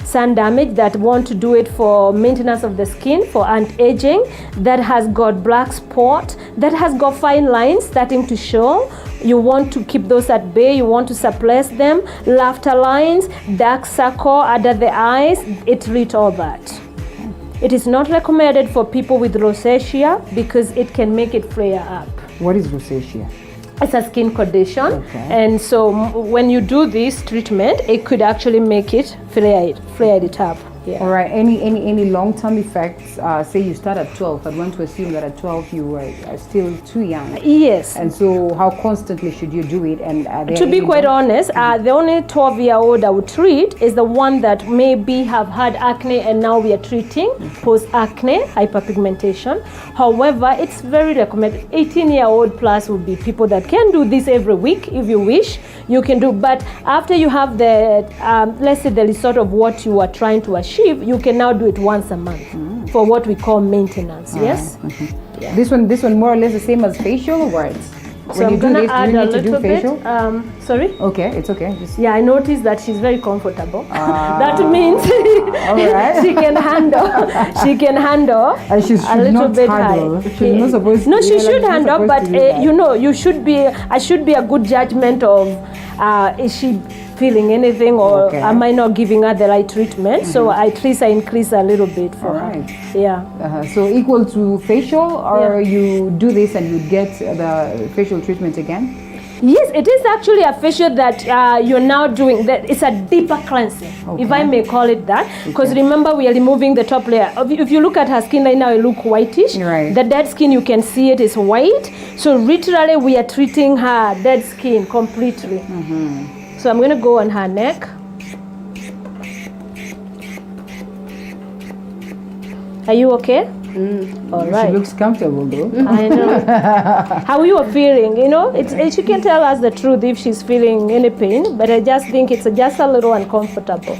sun damage, that want to do it for maintenance of the skin, for anti-aging, that has got black spot, that has got fine lines starting to show. You want to keep those at bay, you want to suppress them, laughter lines, dark circle under the eyes, it treats all that. It is not recommended for people with rosacea because it can make it flare up. What is rosacea? It's a skin condition, okay. And so when you do this treatment, it could actually make it flare it up. Yeah. All right. Any long-term effects? Say you start at 12. I'd want to assume that at 12 you are still too young. Yes. And so how constantly should you do it? And to be quite honest, the only 12-year-old I would treat is the one that maybe have had acne and now we are treating post-acne hyperpigmentation. However, it's very recommended. 18-year-old plus would be people that can do this every week if you wish. You can do, but after you have the, let's say the result of what you are trying to achieve, you can now do it once a month for what we call maintenance. Yes. Yeah. This one more or less the same as facial words. So I'm gonna add a little bit. Sorry. Okay, it's okay. Yeah, I noticed that she's very comfortable. That means all right. she can handle. She can handle. And she should a little not bit handle. high. She's not supposed to. No, she should handle, but you know, you should be. I should be a good judgment of is she feeling anything, or am I not giving her the right treatment? So at least I increase a little bit for her. Yeah. So equal to facial, or you do this and you get the facial treatment again? Yes, it is actually a facial that you're now doing. That it's a deeper cleansing, if I may call it that. Because remember, we are removing the top layer. If you look at her skin right now, it looks whitish. Right. The dead skin, you can see it is white. So literally, we are treating her dead skin completely. So I'm going to go on her neck. Are you okay? All right. She looks comfortable though. I know. How you are feeling, you know? She can tell us the truth if she's feeling any pain, but I just think it's just a little uncomfortable.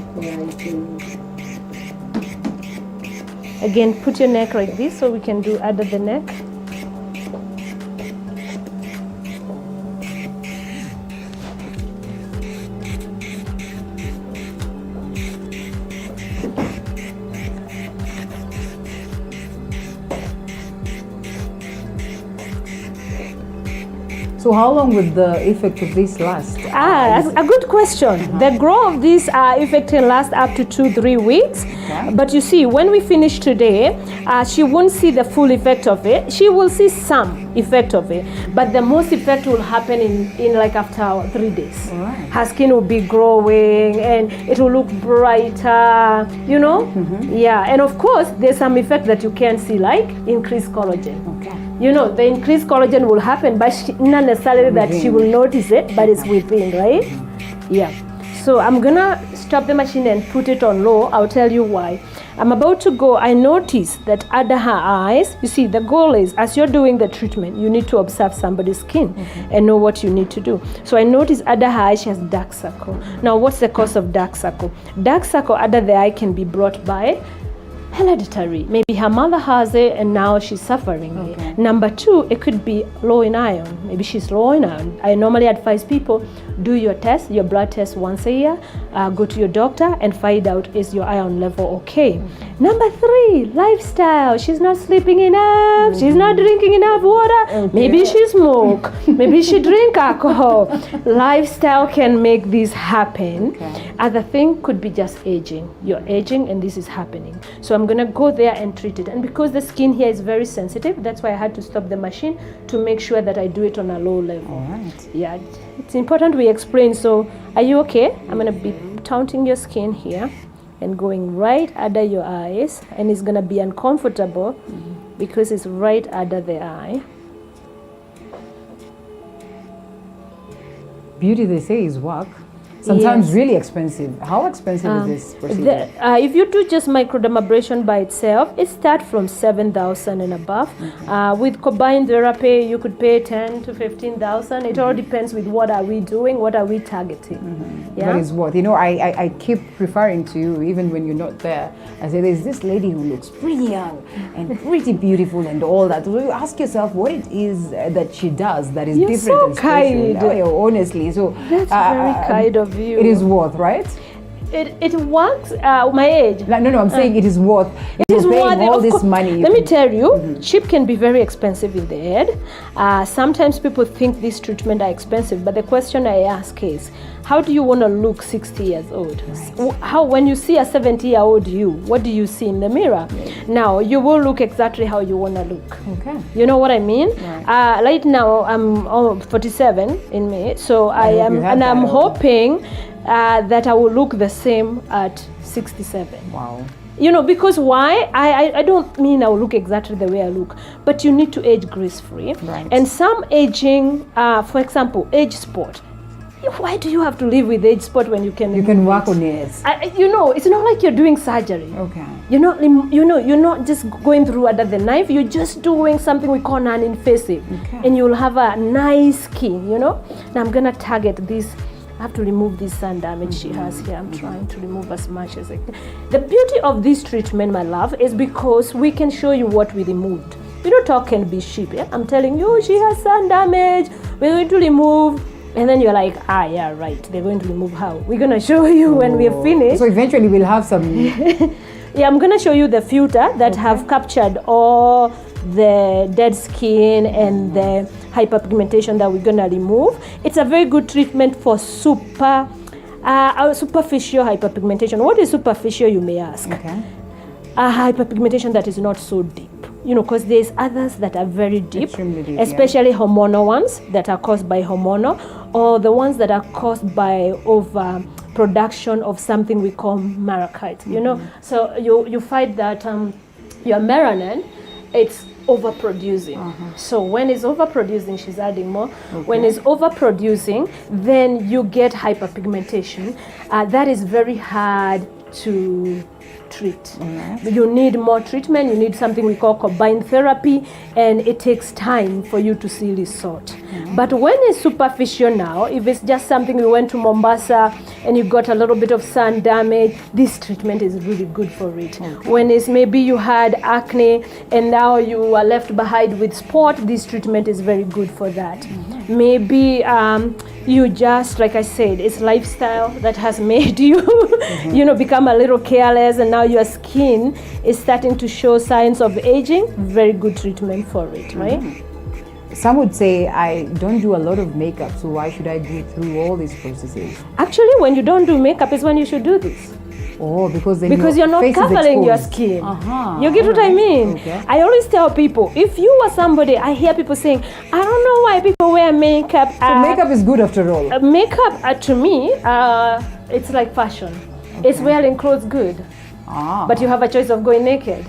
Again, put your neck like this so we can do under the neck. So how long would the effect of this last? That's a good question. The glow of this effect can last up to 2-3 weeks. Okay. But you see, when we finish today, she won't see the full effect of it. She will see some effect of it, but the most effect will happen in like after 3 days. Right. Her skin will be growing and it will look brighter, you know? Yeah, and of course, there's some effect that you can see, like increased collagen. Okay. You know, the increased collagen will happen, but not necessarily that she will notice it, but it's within, right? Yeah. So I'm gonna stop the machine and put it on low. I'll tell you why. I'm about to go. I noticed that under her eyes, you see, the goal is, as you're doing the treatment, you need to observe somebody's skin and know what you need to do. So I noticed under her eyes, she has dark circle. Now, what's the cause of dark circle? Dark circle under the eye can be brought by hereditary. Maybe her mother has it and now she's suffering it. Number 2, it could be low in iron. Maybe she's low in iron. I normally advise people, do your test, your blood test once a year, go to your doctor and find out is your iron level okay. Number 3, lifestyle. She's not sleeping enough, she's not drinking enough water, maybe she smoke, maybe she drink alcohol. Lifestyle can make this happen. Other thing could be just aging. You're aging and this is happening. So I'm gonna go there and treat it. And because the skin here is very sensitive, that's why I had to stop the machine to make sure that I do it on a low level. All right. Yeah, it's important we explain. So are you okay? I'm gonna be counting your skin here and going right under your eyes, and it's gonna be uncomfortable because it's right under the eye. Beauty, they say, is work. Sometimes really expensive. How expensive is this procedure? If you do just microdermabrasion by itself, it starts from 7,000 and above. With combined therapy, you could pay 10 to 15,000. It all depends with what are we doing, what are we targeting. Yeah? That is what, you know, I keep referring to you even when you're not there. I say, there's this lady who looks pretty young and pretty beautiful and all that. So you ask yourself what it is that she does that is different so and special. kind. Honestly. So that's very kind of you. It is worth, right? It works. My age. No, I'm saying it is worth. It is worth all this money. Let me tell you, chip can be very expensive in the head. Sometimes people think these treatments are expensive, but the question I ask is, how do you want to look 60 years old? Right. How, when you see a 70-year-old you, what do you see in the mirror? Right. Now, you will look exactly how you want to look. Okay. You know what I mean? Right, right now, I'm 47 in May, so I'm hoping that I will look the same at 67. Wow. You know, because why? I don't mean I will look exactly the way I look, but you need to age gracefully. Right. And some aging, for example, age spot. Why do you have to live with age spot when you can work on it? You know, it's not like you're doing surgery. Okay. You're not just going through under the knife. You're just doing something we call non-invasive, and you'll have a nice skin. You know. Now I'm gonna target this. I have to remove this sun damage she has here. I'm trying to remove as much as I can. The beauty of this treatment, my love, is because we can show you what we removed. You know, talk can be cheap. Yeah? I'm telling you, she has sun damage. We're going to remove. And then you're like, yeah, right. They're going to remove how? We're going to show you when we are finished. So eventually we'll have some... Yeah, I'm going to show you the filter that have captured all the dead skin and the hyperpigmentation that we're going to remove. It's a very good treatment for superficial hyperpigmentation. What is superficial, you may ask? Okay. A hyperpigmentation that is not so deep. You know, because there's others that are very deep, especially hormonal ones that are caused by hormonal, or the ones that are caused by overproduction of something we call maracite. You know, so you find that your melanin, it's overproducing. So when it's overproducing, she's adding more. When it's overproducing, then you get hyperpigmentation. That is very hard to treat. You need more treatment. You need something we call combined therapy, and it takes time for you to see result. But when it's superficial now, if it's just something you went to Mombasa and you got a little bit of sun damage, this treatment is really good for it. When it's maybe you had acne and now you are left behind with spot, this treatment is very good for that. Maybe you just, like I said, it's lifestyle that has made you, you know, become a little careless, and now your skin is starting to show signs of aging. Very good treatment for it, right? some would say I don't do a lot of makeup, so why should I go through all these processes? Actually, when you don't do makeup is when you should do this. Oh, because then you're not covering your skin. You get what I mean? Okay. I always tell people, if you are somebody, I hear people saying, I don't know why people wear makeup. So makeup is good after all. Makeup, to me, it's like fashion. Okay. It's wearing clothes good. But you have a choice of going naked.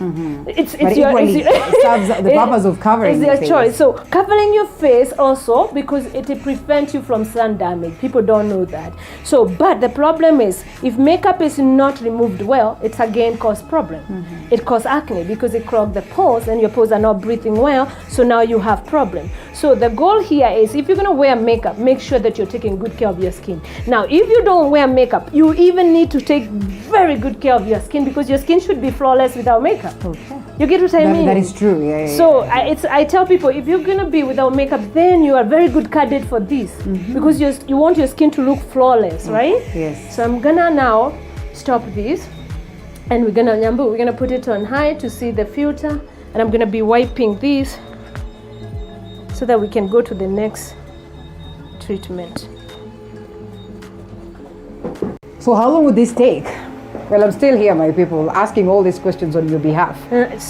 It's your it serves the purpose of covering it's your your face. choice. So covering your face also, because it prevents you from sun damage. People don't know that. So, but the problem is, if makeup is not removed well, it's again cause problem. It causes acne because it clogs the pores and your pores are not breathing well. So now you have problem. So the goal here is, if you're gonna wear makeup, make sure that you're taking good care of your skin. Now, if you don't wear makeup, you even need to take very good care of your skin, because your skin should be flawless without makeup. Okay. You get what I mean? That is true. Yeah. So I tell people, if you're gonna be without makeup, then you are very good candidate for this, because you want your skin to look flawless, right? Yes. So I'm gonna now stop this, and we're gonna put it on high to see the filter, and I'm gonna be wiping this so that we can go to the next treatment. So how long would this take? Well, I'm still here, my people, asking all these questions on your behalf.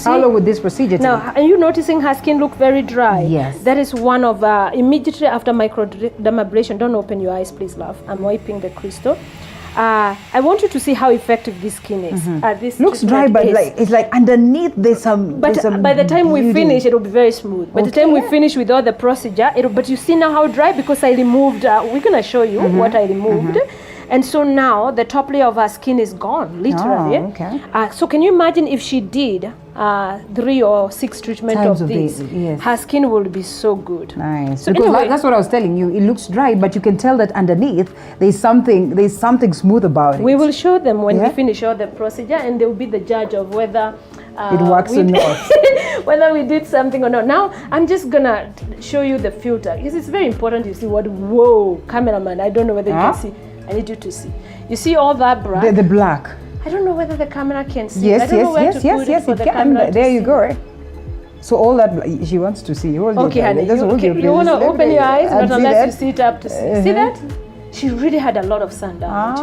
How long would this procedure take? Now, are you noticing her skin look very dry? Yes. That is one of, immediately after microdermabrasion, don't open your eyes, please, love. I'm wiping the crystal. I want you to see how effective this skin is. This looks dry, but it's like underneath there's some. But by the time we finish, it will be very smooth. By the time we finish with all the procedure, but you see now how dry, because I removed. We're gonna show you what I removed. And so now the top layer of her skin is gone, literally. Oh, okay. So can you imagine if she did 3 or 6 treatments of this? Yes. Her skin will be so good. Nice. So because anyway, that's what I was telling you. It looks dry, but you can tell that underneath there's something smooth about it. we will show them when we finish all the procedure, and they will be the judge of whether it works or not. whether we did something or not. Now I'm just gonna show you the filter, because it's very important you see what. Whoa, cameraman! I don't know whether you can see. I need you to see. You see all that black? The black. I don't know whether the camera can see. Yes, I don't know where to put it for it the can. camera There to you see. go. So all that she wants to see. Okay, honey. You want to open your eyes, not unless you sit up to see. See that? She really had a lot of sun damage.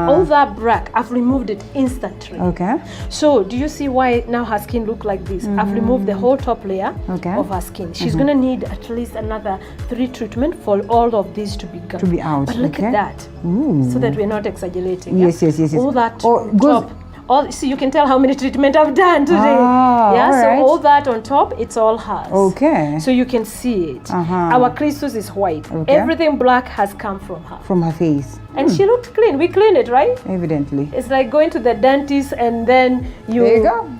All that black, I've removed it instantly. Okay. So do you see why now her skin look like this? I've removed the whole top layer of her skin. She's gonna need at least another 3 treatments for all of these to be gone. To be out. But look at that. Ooh. So that we're not exaggerating. Yes. All that top. See, you can tell how many treatments I've done today. So all that on top, it's all hers. Okay. So you can see it. Our crystals is white. Everything black has come from her. From her face. And she looked clean. We cleaned it, right? Evidently. It's like going to the dentist and then There you go.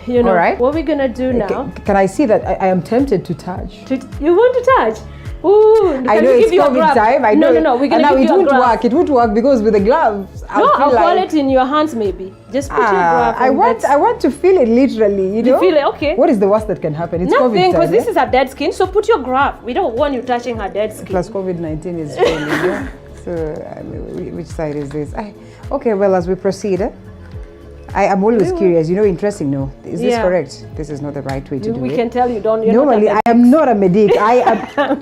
You know, all right. What we're gonna do now? Can I see that? I am tempted to touch. You want to touch? Ooh, I know it's COVID time. I know. No. We're gonna give it you won't a glove. work. It won't work because with the gloves. I'll call it in your hands, maybe. Just put your glove. I want to feel it literally. You know. You feel it, okay? What is the worst that can happen? It's nothing, COVID time. because this is her dead skin. So put your glove. We don't want you touching her dead skin. Plus COVID-19 is really. So which side is this? Okay. Well, as we proceed. I am always curious, interesting. No, is this correct? This is not the right way to do it. We can tell you don't. Normally, I am not a medic.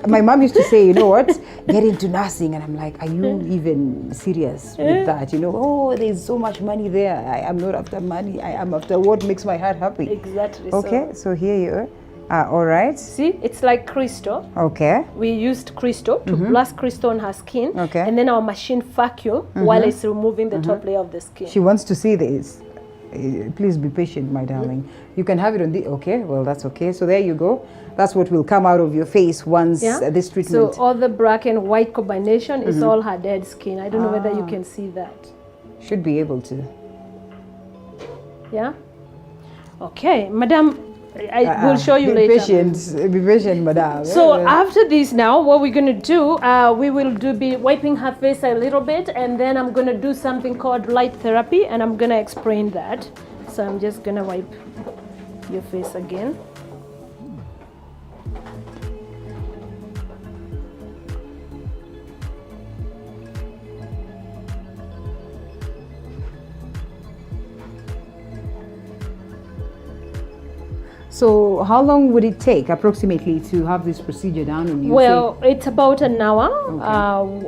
My mom used to say, you know what, get into nursing, and I'm like, are you even serious with that? There's so much money there. I am not after money. I am after what makes my heart happy. Exactly. Okay, so here you are. All right. See, it's like crystal. Okay. We used crystal to blast crystal on her skin. Okay. And then our machine vacuum while it's removing the top layer of the skin. She wants to see this. Please be patient, my darling. You can have it on the. Okay, well, that's okay. So there you go. That's what will come out of your face once this treatment. So all the black and white combination is all her dead skin. I don't know whether you can see that. Should be able to. Yeah. Okay, madam. I will show you later. Be patient, madam. So after this now, what we're going to do, we will be wiping her face a little bit, and then I'm going to do something called light therapy, and I'm going to explain that. So I'm just going to wipe your face again. So how long would it take approximately to have this procedure done on you? Well, it's about an hour.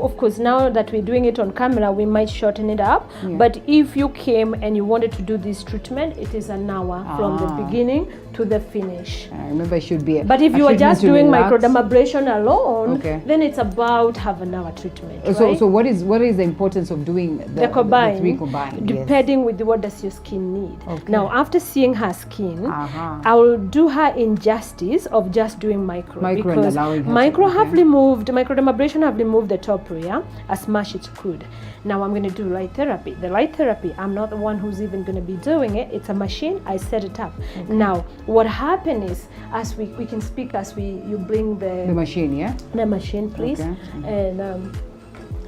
Of course, now that we're doing it on camera, we might shorten it up. Yeah. But if you came and you wanted to do this treatment, it is an hour from the beginning to the finish. I remember it should be. But if you are just doing microdermabrasion alone, Okay. then it's about half an hour treatment. So, right? so what is the importance of doing the combined, the three combined? depending with what does your skin need. Okay. Now, after seeing her skin, I will do her injustice of just doing micro And because allowing her micro to, have removed, microdermabrasion have removed the top layer as much as it could. Now I'm going to do light therapy. The light therapy, I'm not the one who's even going to be doing it. It's a machine. I set it up. Now, what happened is, as we can speak as you bring the machine, yeah? The machine, please. Okay. And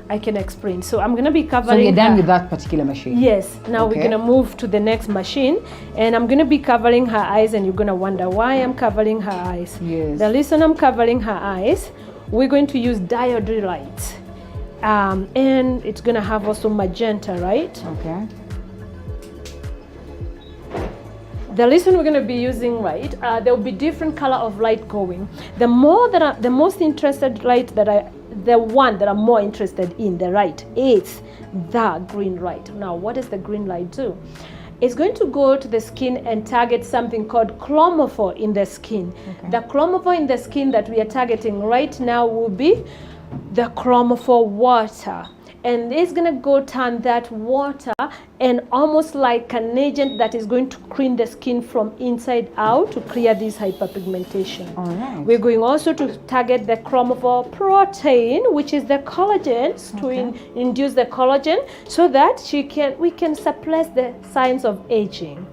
I can explain. So I'm going to be covering. So you're done her. with that particular machine? Yes. Now Okay. we're going to move to the next machine, and I'm going to be covering her eyes, and you're going to wonder why I'm covering her eyes. Yes. The reason I'm covering her eyes, we're going to use diode lights, and it's going to have also magenta, right? Okay. The reason we're going to be using light, there will be different color of light going. The most interested light the one that I'm more interested in, the light, is the green light. Now, what does the green light do? It's going to go to the skin and target something called chromophore in the skin. Okay. The chromophore in the skin that we are targeting right now will be the chromophore water. And it's going to go turn that water and almost like an agent that is going to clean the skin from inside out to clear this hyperpigmentation. All right. We're going also to target the chromophore protein, which is the collagen, to induce the collagen so that we can suppress the signs of aging.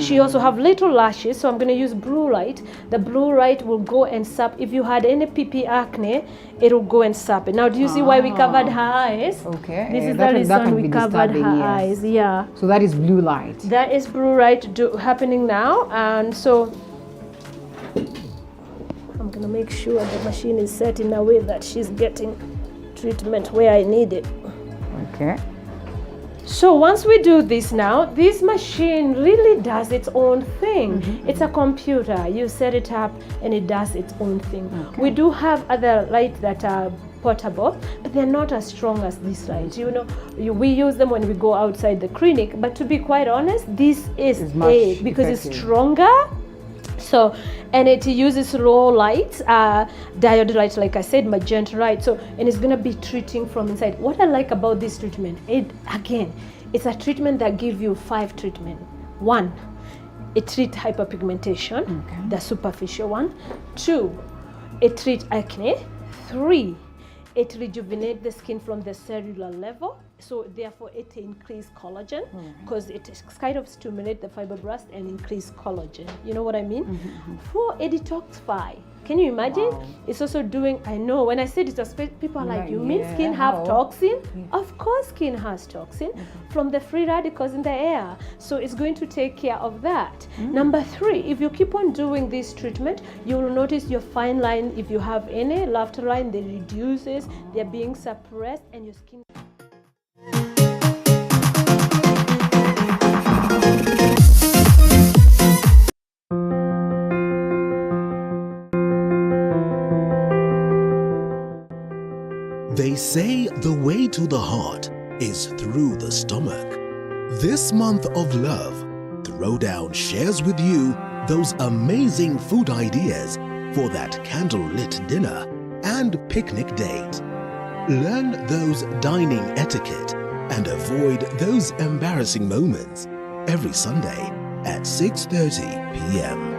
She also have little lashes, so I'm going to use blue light. The blue light will go and sap. If you had any PP acne, it will go and sap it. Now, do you see why we covered her eyes? Okay. This is the reason we covered her eyes. Yeah. So that is blue light. That is blue light happening now, and so I'm gonna make sure the machine is set in a way that she's getting treatment where I need it. Okay. So once we do this now, this machine really does its own thing. It's a computer. You set it up and it does its own thing. Okay. We do have other lights that are portable, but they're not as strong as this light. You know, we use them when we go outside the clinic, but to be quite honest, this is because it's stronger. So, and it uses low lights, diode lights, like I said, magenta light. So, and it's gonna be treating from inside. What I like about this treatment, it's a treatment that gives you 5 treatments. 1, it treats hyperpigmentation, the superficial one. 2, it treats acne. 3, it rejuvenates the skin from the cellular level, so therefore it increases collagen because it kind of stimulates the fibroblast and increase collagen. You know what I mean? 4, it detoxify. Can you imagine? Wow. It's also doing, I know, when I said detoxify, people are like, you mean skin have toxin? Of course skin has toxin from the free radicals in the air. So it's going to take care of that. Number 3, if you keep on doing this treatment, you will notice your fine line, if you have any laughter line, they reduces, they're being suppressed, and your skin. They say the way to the heart is through the stomach. This month of love, Throwdown shares with you those amazing food ideas for that candlelit dinner and picnic date. Learn those dining etiquette and avoid those embarrassing moments every Sunday at 6:30 p.m.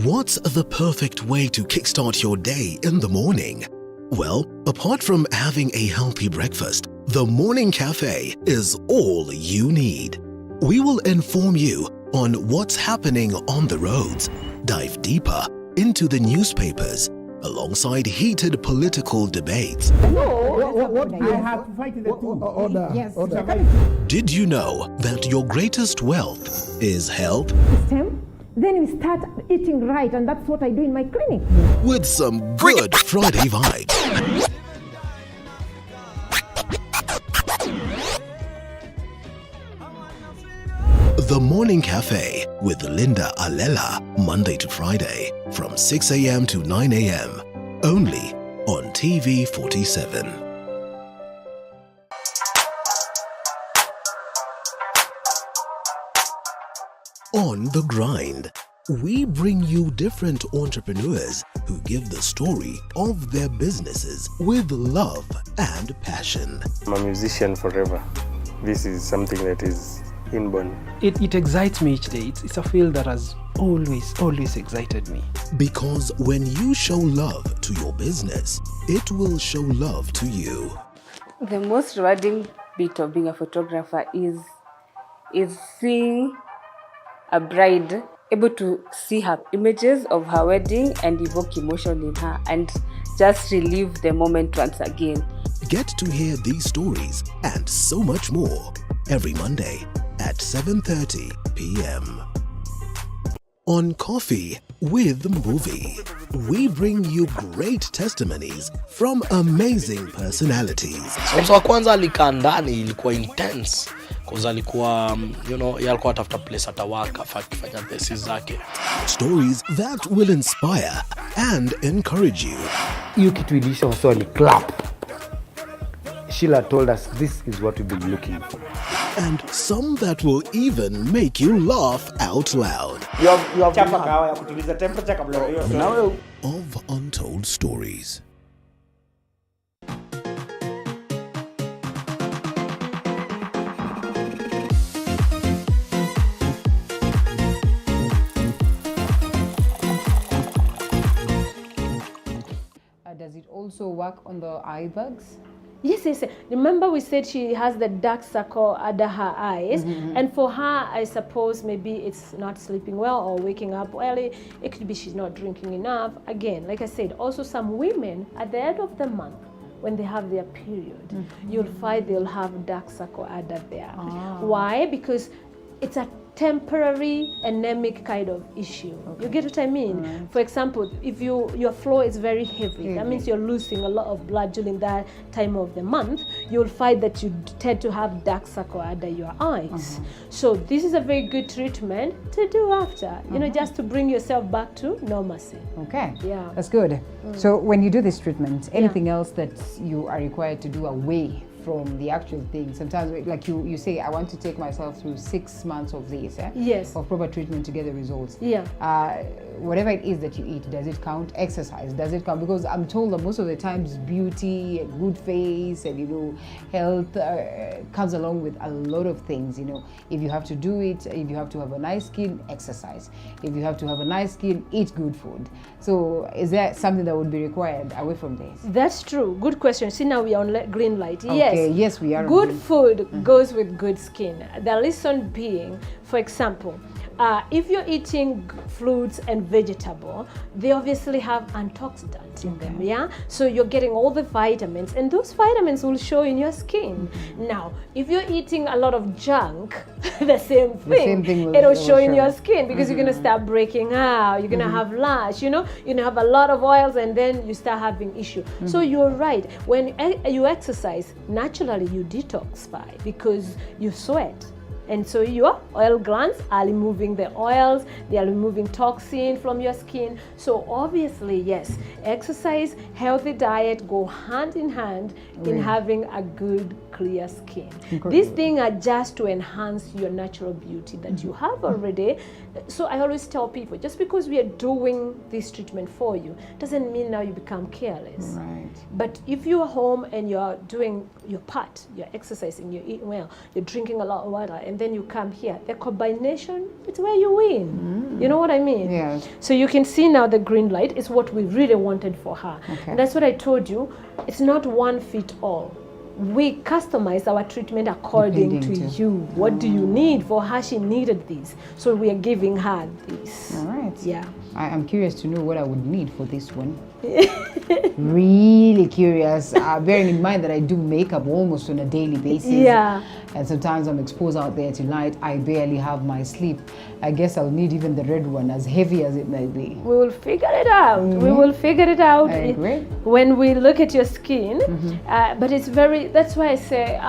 What's the perfect way to kickstart your day in the morning? Well, apart from having a healthy breakfast, the Morning Cafe is all you need. We will inform you on what's happening on the roads, dive deeper into the newspapers, alongside heated political debates. I have to fight the order. Yes. Order. Did you know that your greatest wealth is health? Then we start eating right, and that's what I do in my clinic. With some good Friday vibes. The Morning Cafe with Linda Alela, Monday to Friday from 6 a.m. to 9 a.m. Only on TV 47. On the Grind, we bring you different entrepreneurs who give the story of their businesses with love and passion. I'm a musician forever. This is something that is inborn. It excites me each day. It's a field that has always excited me. Because when you show love to your business, it will show love to you. The most rewarding bit of being a photographer is seeing a bride able to see her images of her wedding and evoke emotion in her and just relive the moment once again. Get to hear these stories and so much more every Monday at 7:30 p.m. On Coffee with Movie, we bring you great testimonies from amazing personalities. So wa kwanza alikaa ndani ilikuwa intense cause alikuwa yeye alikuwa atafuta place atawaka akifanya thesis zake. Stories that will inspire and encourage you. Hiyo kitu ilisha waswa ni clap. Sheila told us this is what we've been looking for. And some that will even make you laugh out loud. You have chapa kawa ya kutuliza temperature kabla hiyo. Of Untold Stories. Does it also work on the eye bags? Yes. Remember we said she has the dark circle under her eyes, and for her, I suppose maybe it's not sleeping well or waking up early. It could be she's not drinking enough. Again, like I said, also some women at the end of the month, when they have their period, you'll find they'll have dark circle under there. Why? Because it's a temporary anemic kind of issue. You get what I mean? For example, if your flow is very heavy, that means you're losing a lot of blood during that time of the month, you'll find that you tend to have dark circle under your eyes. So this is a very good treatment to do after, just to bring yourself back to normalcy. Okay. Yeah. That's good. So when you do this treatment, anything else that you are required to do away from the actual thing? Sometimes, like you say, I want to take myself through 6 months of this, Yes. of proper treatment to get the results. Yeah. Whatever it is that you eat, does it count? Exercise, does it count? Because I'm told that most of the times beauty and good face and health comes along with a lot of things. If you have to do it, if you have to have a nice skin, exercise. If you have to have a nice skin, eat good food. So is there something that would be required away from this? That's true. Good question. See, now we are on green light. Okay, yes, we are. Good food goes with good skin. The reason being, for example, if you're eating fruits and vegetable, they obviously have antioxidants in them, yeah? So you're getting all the vitamins, and those vitamins will show in your skin. Now, if you're eating a lot of junk, the same thing it'll show in your skin, because you're going to start breaking out, you're going to have lash, you're going to have a lot of oils, and then you start having issue. So you're right. When you exercise, naturally you detoxify because you sweat. And so your oil glands are removing the oils, they are removing toxin from your skin. So obviously, yes, exercise, healthy diet go hand in hand in having a good, clear skin. These things are just to enhance your natural beauty that you have already. So I always tell people, just because we are doing this treatment for you, doesn't mean now you become careless. Right. But if you're home and you're doing your part, you're exercising, you're eating well, you're drinking a lot of water, and then you come here, the combination, it's where you win. You know what I mean? Yes. So you can see now the green light is what we really wanted for her. Okay. And that's what I told you. It's not one fit all. We customize our treatment according to you. What do you need? For her, she needed this. So we are giving her this. All right. Yeah. I'm curious to know what I would need for this one. Really curious, bearing in mind that I do makeup almost on a daily basis. Yeah. And sometimes I'm exposed out there to light. I barely have my sleep. I guess I'll need even the red one, as heavy as it may be. We will figure it out. We will figure it out. I agree. When we look at your skin. But it's very, that's why I say,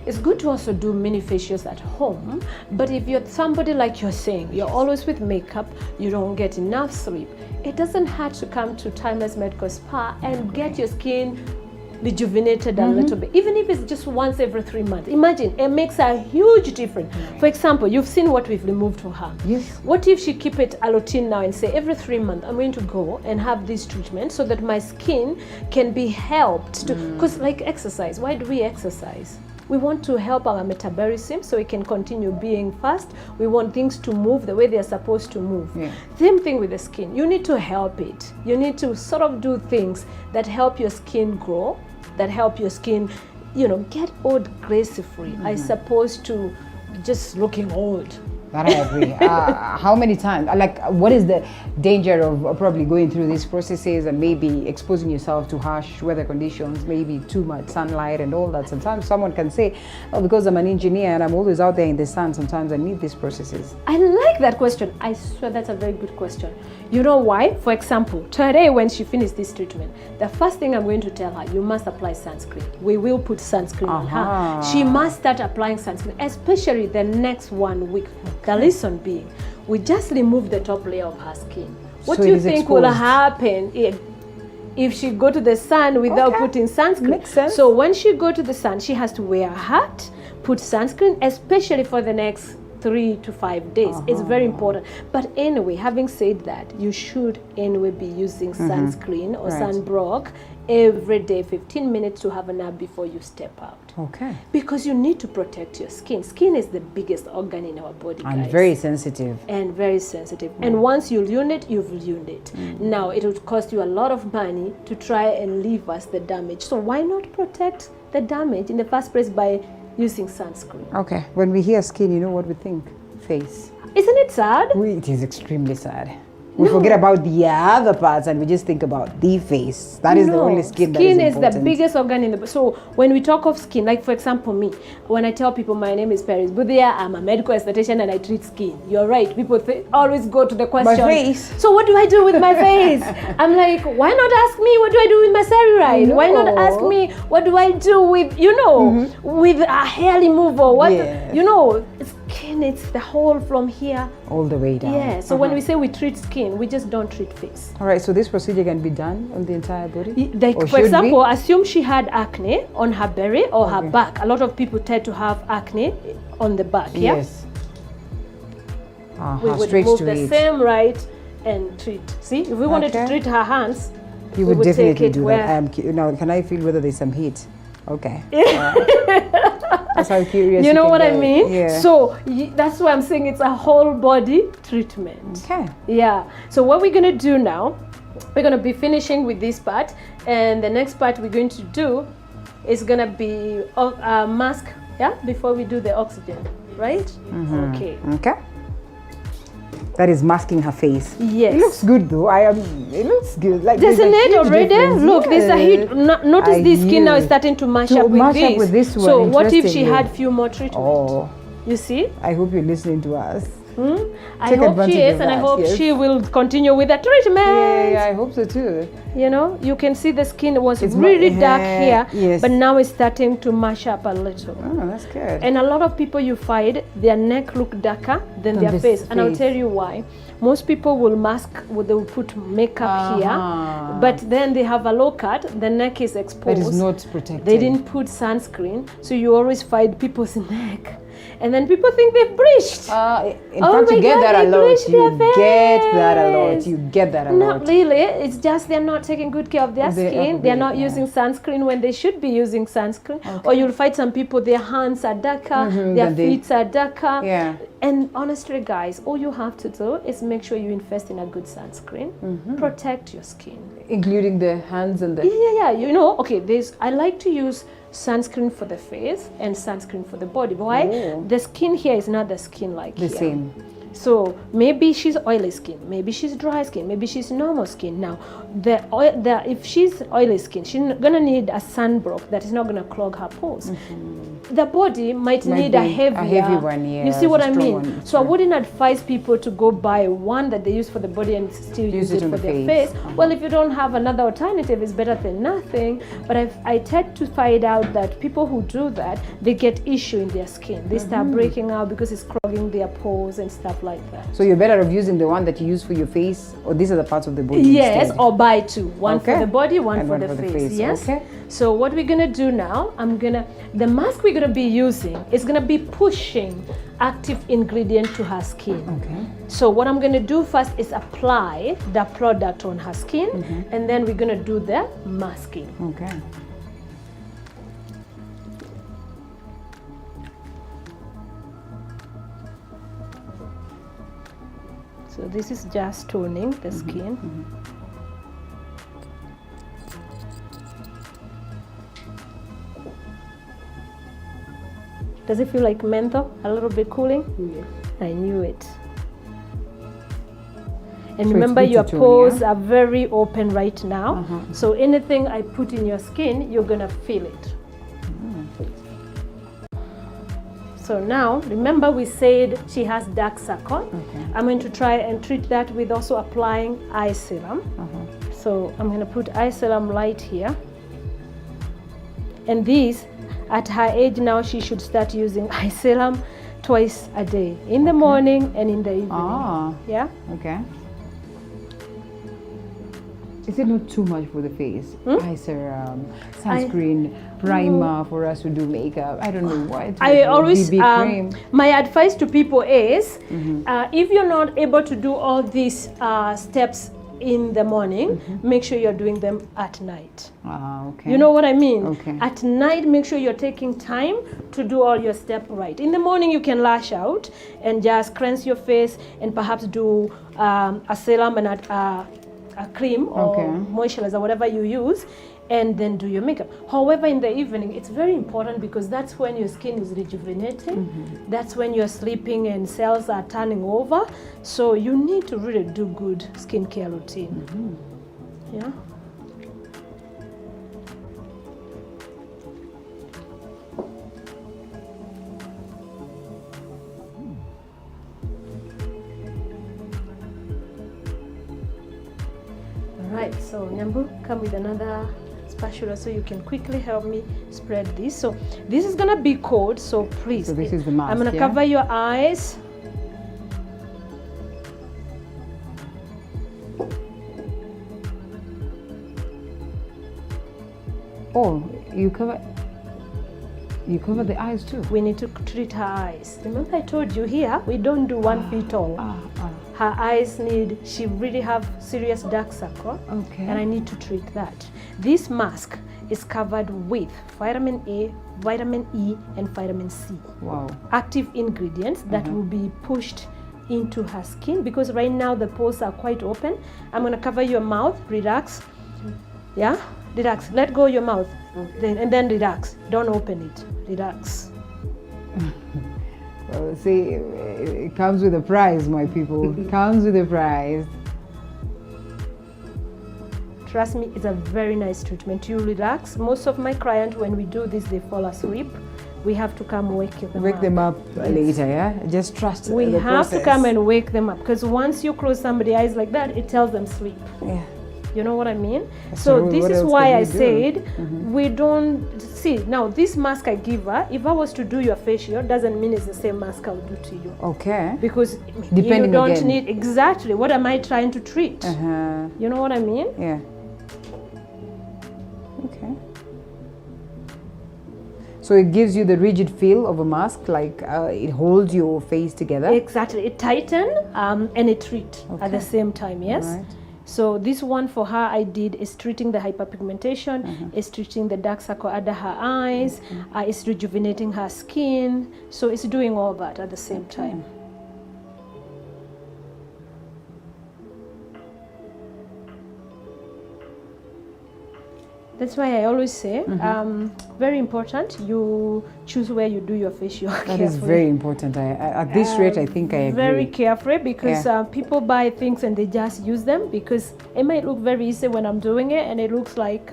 it's good to also do mini facials at home. But if you're somebody like you're saying, you're always with makeup, you don't get enough sleep, it doesn't hurt to come to Timeless Medical Spa and get your skin rejuvenated a little bit, even if it's just once every 3 months. Imagine, it makes a huge difference. For example, you've seen what we've removed for her. Yes. What if she keep it a routine now and say every 3 months I'm going to go and have this treatment so that my skin can be helped to, because like exercise, why do we exercise? We want to help our metabolism so it can continue being fast. We want things to move the way they're supposed to move. Yeah. Same thing with the skin. You need to help it. You need to sort of do things that help your skin grow, that help your skin, you know, get old gracefully, as opposed to just looking old. That I agree. How many times? Like, what is the danger of probably going through these processes and maybe exposing yourself to harsh weather conditions, maybe too much sunlight and all that? Sometimes someone can say, oh, because I'm an engineer and I'm always out there in the sun, sometimes I need these processes. I like that question. I swear that's a very good question. You know why? For example, today when she finished this treatment, the first thing I'm going to tell her, you must apply sunscreen. We will put sunscreen on her. She must start applying sunscreen, especially the next 1 week. The reason being, we just remove the top layer of her skin. What do you think will happen if she go to the sun without putting sunscreen? Makes sense. So when she go to the sun, she has to wear a hat, put sunscreen, especially for the next 3 to 5 days. It's very important. But anyway, having said that, you should anyway be using sunscreen or sunblock every day, 15 minutes to have a nap before you step out. Okay. Because you need to protect your skin. Skin is the biggest organ in our body, And guys. very sensitive. And very sensitive. And once you ruin it, you've ruined it. Now, it would cost you a lot of money to try and leave us the damage. So why not protect the damage in the first place by using sunscreen? Okay. When we hear skin, you know what we think? Face. Isn't it sad? It is extremely sad. We forget about the other parts and we just think about the face. That is the only skin that is important. Skin is the biggest organ in the body. So when we talk of skin, like for example me, when I tell people my name is Paris Budia, I'm a medical esthetician and I treat skin. You're right. People always go to the question. My face. So what do I do with my face? I'm like, why not ask me what do I do with my cellulite? Why not ask me what do I do with, you know, with a hair removal? What, you know, skin, it's the whole from here all the way down. Yeah. So when we say we treat skin, we just don't treat face. All right. So this procedure can be done on the entire body. Like for example, assume she had acne on her belly or her back. A lot of people tend to have acne on the back. Yeah? Yes. We would move the same right and treat. See, if we wanted to treat her hands, you would definitely do that. Now, can I feel whether there's some heat? Okay. That's how curious you know what get. I mean? Yeah. So that's why I'm saying it's a whole body treatment. Okay. Yeah. So what we're gonna do now, we're gonna be finishing with this part, and the next part we're going to do is gonna be a mask. Yeah. Before we do the oxygen, right? Okay. Okay. That is masking her face. Yes. It looks good though. It looks good. Like doesn't it already? Look, there's a heat. Notice this skin now is starting to mash up with this. One. So what if she had few more treatments? Oh. You see? I hope you're listening to us. I hope she is, and I hope she will continue with the treatment. Yeah, I hope so too. You know, you can see the skin was really dark here, but now it's starting to mash up a little. Oh, that's good. And a lot of people you find, their neck look darker than their face. And I'll tell you why. Most people will mask, they will put makeup here, but then they have a low cut, the neck is exposed. It is not protected. They didn't put sunscreen, so you always find people's neck. And then people think they've bleached. In fact, you get that a lot. You get that a lot. Not really. It's just they're not taking good care of their skin. They're not using sunscreen when they should be using sunscreen. Okay. Or you'll find some people, their hands are darker, their feet are darker. Yeah. And honestly, guys, all you have to do is make sure you invest in a good sunscreen. Protect your skin. Including the hands and the... Yeah. You know, okay, I like to use sunscreen for the face and sunscreen for the body. Why? The skin here is not the skin like the same. So maybe she's oily skin, maybe she's dry skin, maybe she's normal skin. Now, if she's oily skin, she's gonna need a sunblock that is not gonna clog her pores. The body might need a heavy one, yeah. You see what I mean? One, so I wouldn't advise people to go buy one that they use for the body and still use it for their face. Well, if you don't have another alternative, it's better than nothing. But I tend to find out that people who do that, they get issue in their skin. They start breaking out because it's clogging their pores and stuff like that. So you're better off using the one that you use for your face, or these are the parts of the body? Yes, instead? or buy two. One for the body, one for the face. face. Yes. Okay. So what we're gonna do now, the mask we're gonna be using is gonna be pushing active ingredient to her skin. Okay. So what I'm gonna do first is apply the product on her skin, and then we're gonna do the masking. Okay. So this is just toning the skin. Does it feel like menthol? A little bit cooling? Yes. I knew it. And so remember, your pores are very open right now. So anything I put in your skin, you're gonna feel it. So now, remember we said she has dark circle. I'm going to try and treat that with also applying eye serum. So I'm going to put eye serum light here. And this, at her age now, she should start using eye serum twice a day, in the morning and in the evening. Yeah? Okay. Is it not too much for the face? Eye serum, sunscreen, primer for us to do makeup. I don't know what. I always, my advice to people is, if you're not able to do all these steps in the morning, make sure you're doing them at night. Okay. You know what I mean? Okay. At night, make sure you're taking time to do all your steps right. In the morning, you can lash out and just cleanse your face and perhaps do a serum and a cream or moisturizer, whatever you use, and then do your makeup. However, in the evening, it's very important because that's when your skin is rejuvenating. That's when you're sleeping and cells are turning over. So you need to really do good skincare routine. Yeah. Right, so Nyambu, come with another spatula so you can quickly help me spread this. So this is gonna be cold, so please. So this is the mask. I'm gonna cover your eyes. Oh, you cover the eyes too? We need to treat her eyes. Remember I told you here, we don't do one fit all. Her eyes she really have serious dark circle. Okay. And I need to treat that. This mask is covered with vitamin A, vitamin E, and vitamin C. Wow. Active ingredients that will be pushed into her skin because right now the pores are quite open. I'm gonna cover your mouth, relax. Yeah? Relax, let go your mouth. And then relax, don't open it, relax. Well, see, it comes with a price, my people. It comes with a price. Trust me, it's a very nice treatment. You relax. Most of my clients, when we do this, they fall asleep. We have to come wake them up. Wake them up later, yeah? Just trust the process. We have to come and wake them up because once you close somebody's eyes like that, it tells them sleep. Yeah. You know what I mean? So this is why I said we don't see. Now this mask I give her, if I was to do your facial, doesn't mean it's the same mask I'll do to you. Okay. Because depending you don't again. need exactly what am I trying to treat. You know what I mean? Yeah. Okay. So it gives you the rigid feel of a mask, like it holds your face together. Exactly. It tightens and it treats at the same time. Yes. Right. So this one for her I did is treating the hyperpigmentation, is treating the dark circle under her eyes, is rejuvenating her skin. So it's doing all that at the same time. That's why I always say, very important, you choose where you do your facial That is very important. At this rate, I think I agree. Very carefully, because people buy things and they just use them because it might look very easy when I'm doing it and it looks like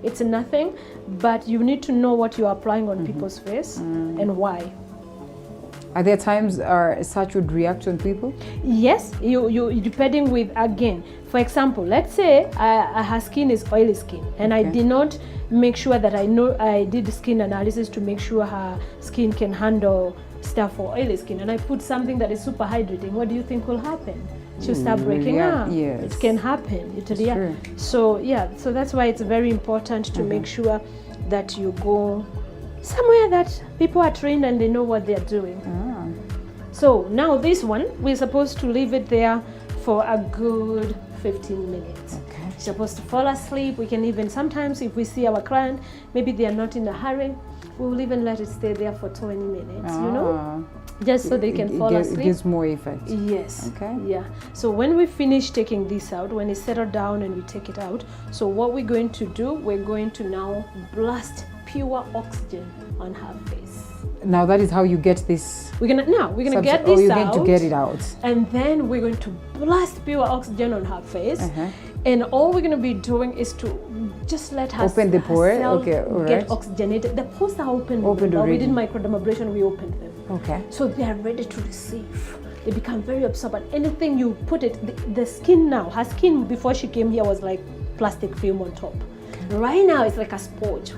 it's nothing, but you need to know what you're applying on people's face and why. Are there times such would react on people? Yes, you depending with, again, for example, let's say her skin is oily skin and I did not make sure that I did skin analysis to make sure her skin can handle stuff for oily skin, and I put something that is super hydrating. What do you think will happen? She'll start breaking up. Yes. It can happen. True. So that's why it's very important to make sure that you go somewhere that people are trained and they know what they're doing. So now this one, we're supposed to leave it there for a good 15 minutes. She's supposed to fall asleep. We can even, sometimes if we see our client, maybe they are not in a hurry, we will even let it stay there for 20 minutes, you know? Just so they can fall asleep. It gives more effect. Yes. Okay. Yeah. So when we finish taking this out, when it's settled down and we take it out, so what we're going to do, we're going to now blast pure oxygen on her face. Now that is how you get this. We're gonna get this out. You're going to get it out. And then we're going to blast pure oxygen on her face. And all we're going to be doing is to just let her open the pore. Get oxygenated. The pores are open already. We did microdermabrasion, we opened them. Okay. So they are ready to receive. They become very absorbent. Anything you put it, the skin now, her skin before she came here was like plastic film on top. Right now it's like a sponge.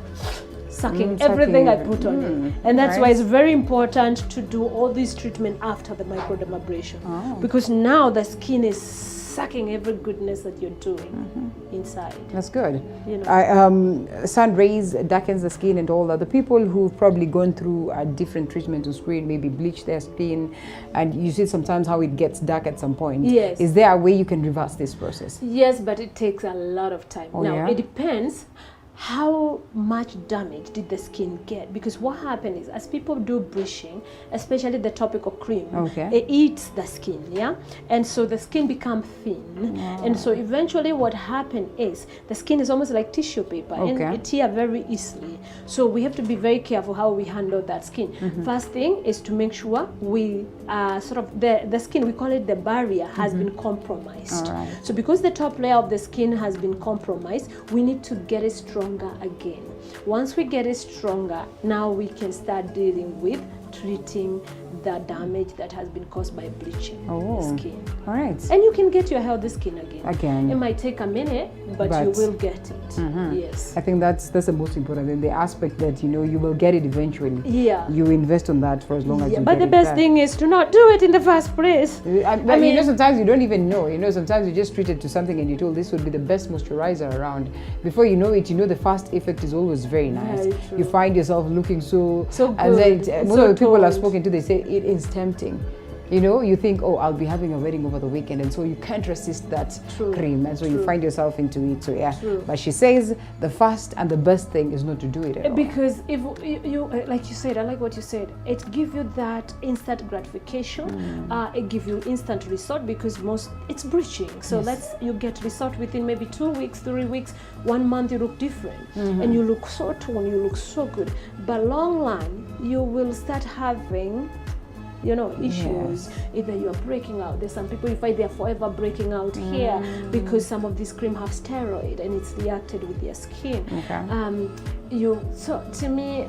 Sucking everything I put on it. And that's why it's very important to do all this treatment after the microdermabrasion. Because now the skin is sucking every goodness that you're doing inside. That's good. You know. Sun rays darkens the skin and all that. The people who've probably gone through a different treatment on screen, maybe bleach their skin, and you see sometimes how it gets dark at some point. Yes. Is there a way you can reverse this process? Yes, but it takes a lot of time. Now, it depends how much damage did the skin get, because what happens is as people do bleaching, especially the topical cream, it eats the skin, and so the skin becomes thin, and so eventually what happens is the skin is almost like tissue paper and it tears very easily. So we have to be very careful how we handle that skin. First thing is to make sure we sort of the skin, we call it the barrier, has been compromised. So because the top layer of the skin has been compromised, we need to get it stronger again. Once we get it stronger, now we can start dealing with treating the damage that has been caused by bleaching the skin. All right. And you can get your healthy skin again. It might take a minute, but you will get it. Yes. I think that's the most important thing, the aspect that, you know, you will get it eventually. Yeah. You invest on that for as long as you but get the it best back. thing is to not do it in the first place. I mean, you know, sometimes you don't even know. You know, sometimes you just treated to something and you're told this would be the best moisturizer around. Before you know it, you know the first effect is always very nice. Very true. You find yourself looking so good. And then most of the people I've spoken to, they say it is tempting. You know, you think, oh, I'll be having a wedding over the weekend, and so you can't resist that cream, and so you find yourself into it. So but she says the first and the best thing is not to do it at all. Because if you like you said, I like what you said, it gives you that instant gratification. It gives you instant result, because it's bleaching. So you get result within maybe 2 weeks, 3 weeks, 1 month. You look different, and you look so toned, you look so good. But long run, you will start having, you know, issues. Either you are breaking out. There's some people you find they're forever breaking out here because some of these cream have steroid and it's reacted with their skin. So to me,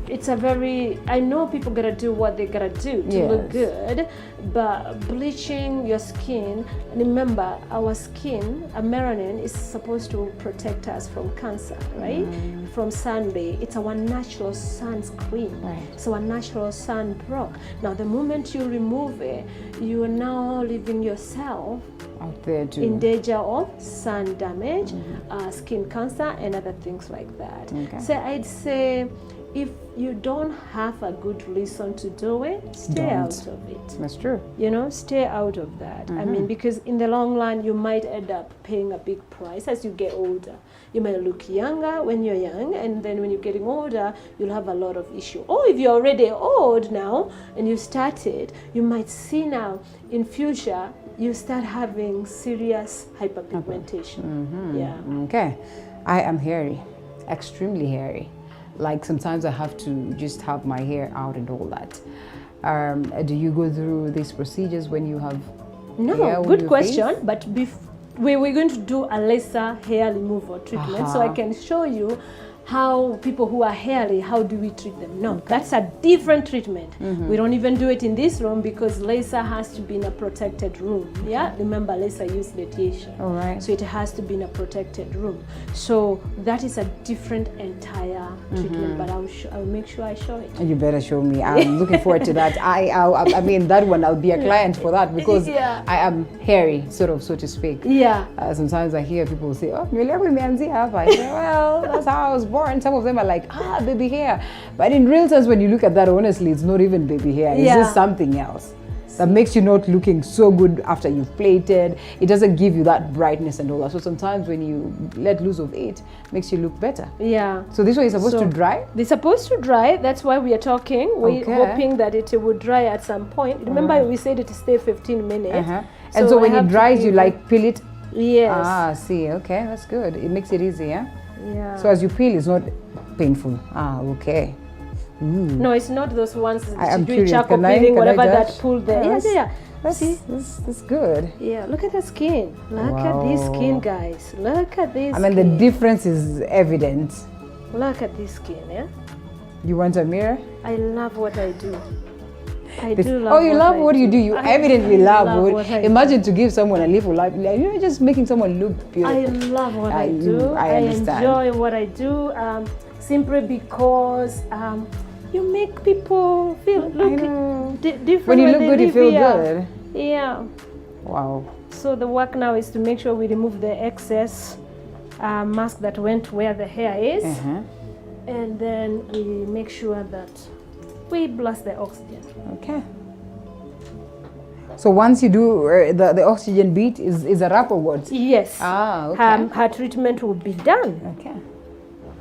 it's a very, I know people gotta do what they gotta do to look good, but bleaching your skin, remember our skin, a melanin is supposed to protect us from cancer, right? From sun ray. It's our natural sunscreen. It's our natural sun block. Now the moment you remove it, you are now leaving yourself out there too in danger of sun damage, skin cancer, and other things like that. So I'd say, if you don't have a good reason to do it, stay out of it. That's true. You know, stay out of that. I mean, because in the long run, you might end up paying a big price as you get older. You might look younger when you're young, and then when you're getting older, you'll have a lot of issue. Or if you're already old now and you started, you might see now in future you start having serious hyperpigmentation. Yeah. Okay. I am hairy, extremely hairy. Like sometimes I have to just have my hair out and all that. Do you go through these procedures when you have hair No, on good your question. face? But we're going to do a laser hair removal treatment, so I can show you how people who are hairy, how do we treat them? No, that's a different treatment. We don't even do it in this room because laser has to be in a protected room. Yeah, remember laser use radiation. All right. So it has to be in a protected room. So that is a different entire treatment. But I'll make sure I show it. You better show me. I'm looking forward to that. I mean, that one, I'll be a client for that because I am hairy, so to speak. Yeah. Sometimes I hear people say, oh, nywele yako imeanzia hapa. I say, well, that's how I was born. Some of them are like, baby hair. But in real sense, when you look at that, honestly, it's not even baby hair. It's just something else that makes you not looking so good after you've plated. It doesn't give you that brightness and all that. So sometimes when you let loose of it makes you look better. Yeah. So this one is supposed to dry? They're supposed to dry. That's why we are talking. We're hoping that it would dry at some point. Remember, we said it to stay 15 minutes. And so when it dries, you like peel it? Yes. Ah, see. Okay, that's good. It makes it easy, yeah? Yeah. So as you peel, it's not painful. Ah, okay. No, it's not those ones that I'm you do curious. charcoal Can I peeling, whatever judge? that pull there. Yeah. That's good. Yeah, look at the skin. Look at this skin, guys. Look at this I mean, the difference is evident. Look at this skin, yeah? You want a mirror? I love what I do. I This- do love oh, you love what I you do. You I evidently love what I Imagine to give someone a little life. You're just making someone look do. I beautiful. love what I do. I understand. enjoy what I do simply because you make people feel different. When you look they good, you live feel here. good. Yeah. Wow. So the work now is to make sure we remove the excess mask that went where the hair is. And then we make sure that we blast the oxygen. Okay. So once you do the oxygen beat, is a wrap or what? Yes. Ah, okay. Her treatment will be done. Okay.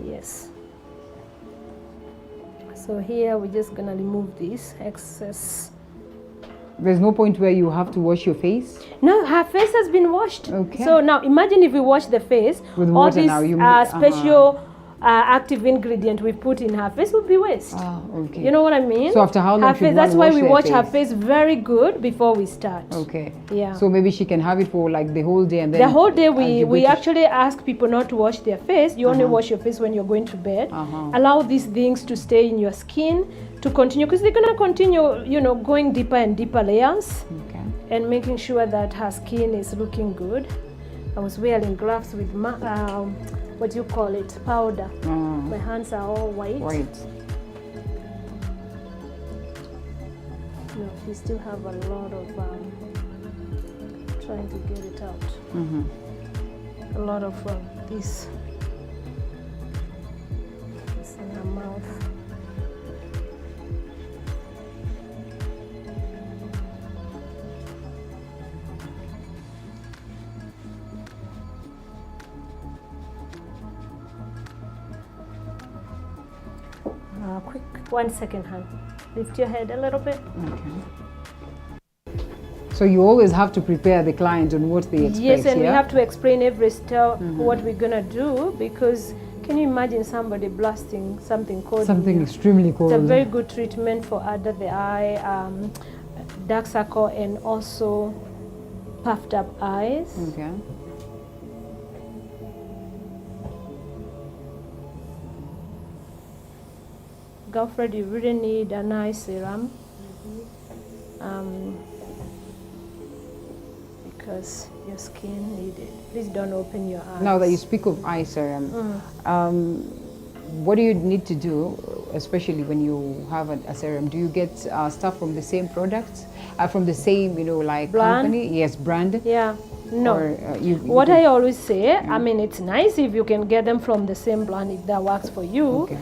Yes. So here we're just gonna remove this excess. There's no point where you have to wash your face? No, her face has been washed. Okay. So now imagine if we wash the face, With all water this now, special active ingredient we put in her face will be waste. Oh, okay. You know what I mean? So after how long her should face, one that's why wash we their wash her face? face very good before we start. Okay. Yeah. So maybe she can have it for like the whole day and then... The whole day as you we go to- actually ask people not to wash their face. You only wash your face when you're going to bed. Allow these things to stay in your skin to continue, because they're gonna continue, you know, going deeper and deeper layers. Okay. And making sure that her skin is looking good. I was wearing gloves with what do you call it? Powder. My hands are all white. White. No, we still have a lot of trying to get it out. A lot of this in her mouth. Quick, 1 second, hon. Lift your head a little bit. Okay. So you always have to prepare the client on what they expect. Yes, and we yeah? have to explain every step what we're gonna do, because can you imagine somebody blasting something cold? Something extremely cold. It's a very good treatment for under the eye, dark circle, and also puffed up eyes. Okay. Gotv, you really need an eye serum because your skin needs it. Please don't open your eyes. Now that you speak of eye serum, what do you need to do, especially when you have a serum? Do you get stuff from the same product, from the same, you know, like Brand? company? Yes, brand. Yeah. No. Or, What I always say, I mean, it's nice if you can get them from the same brand if that works for you. Okay.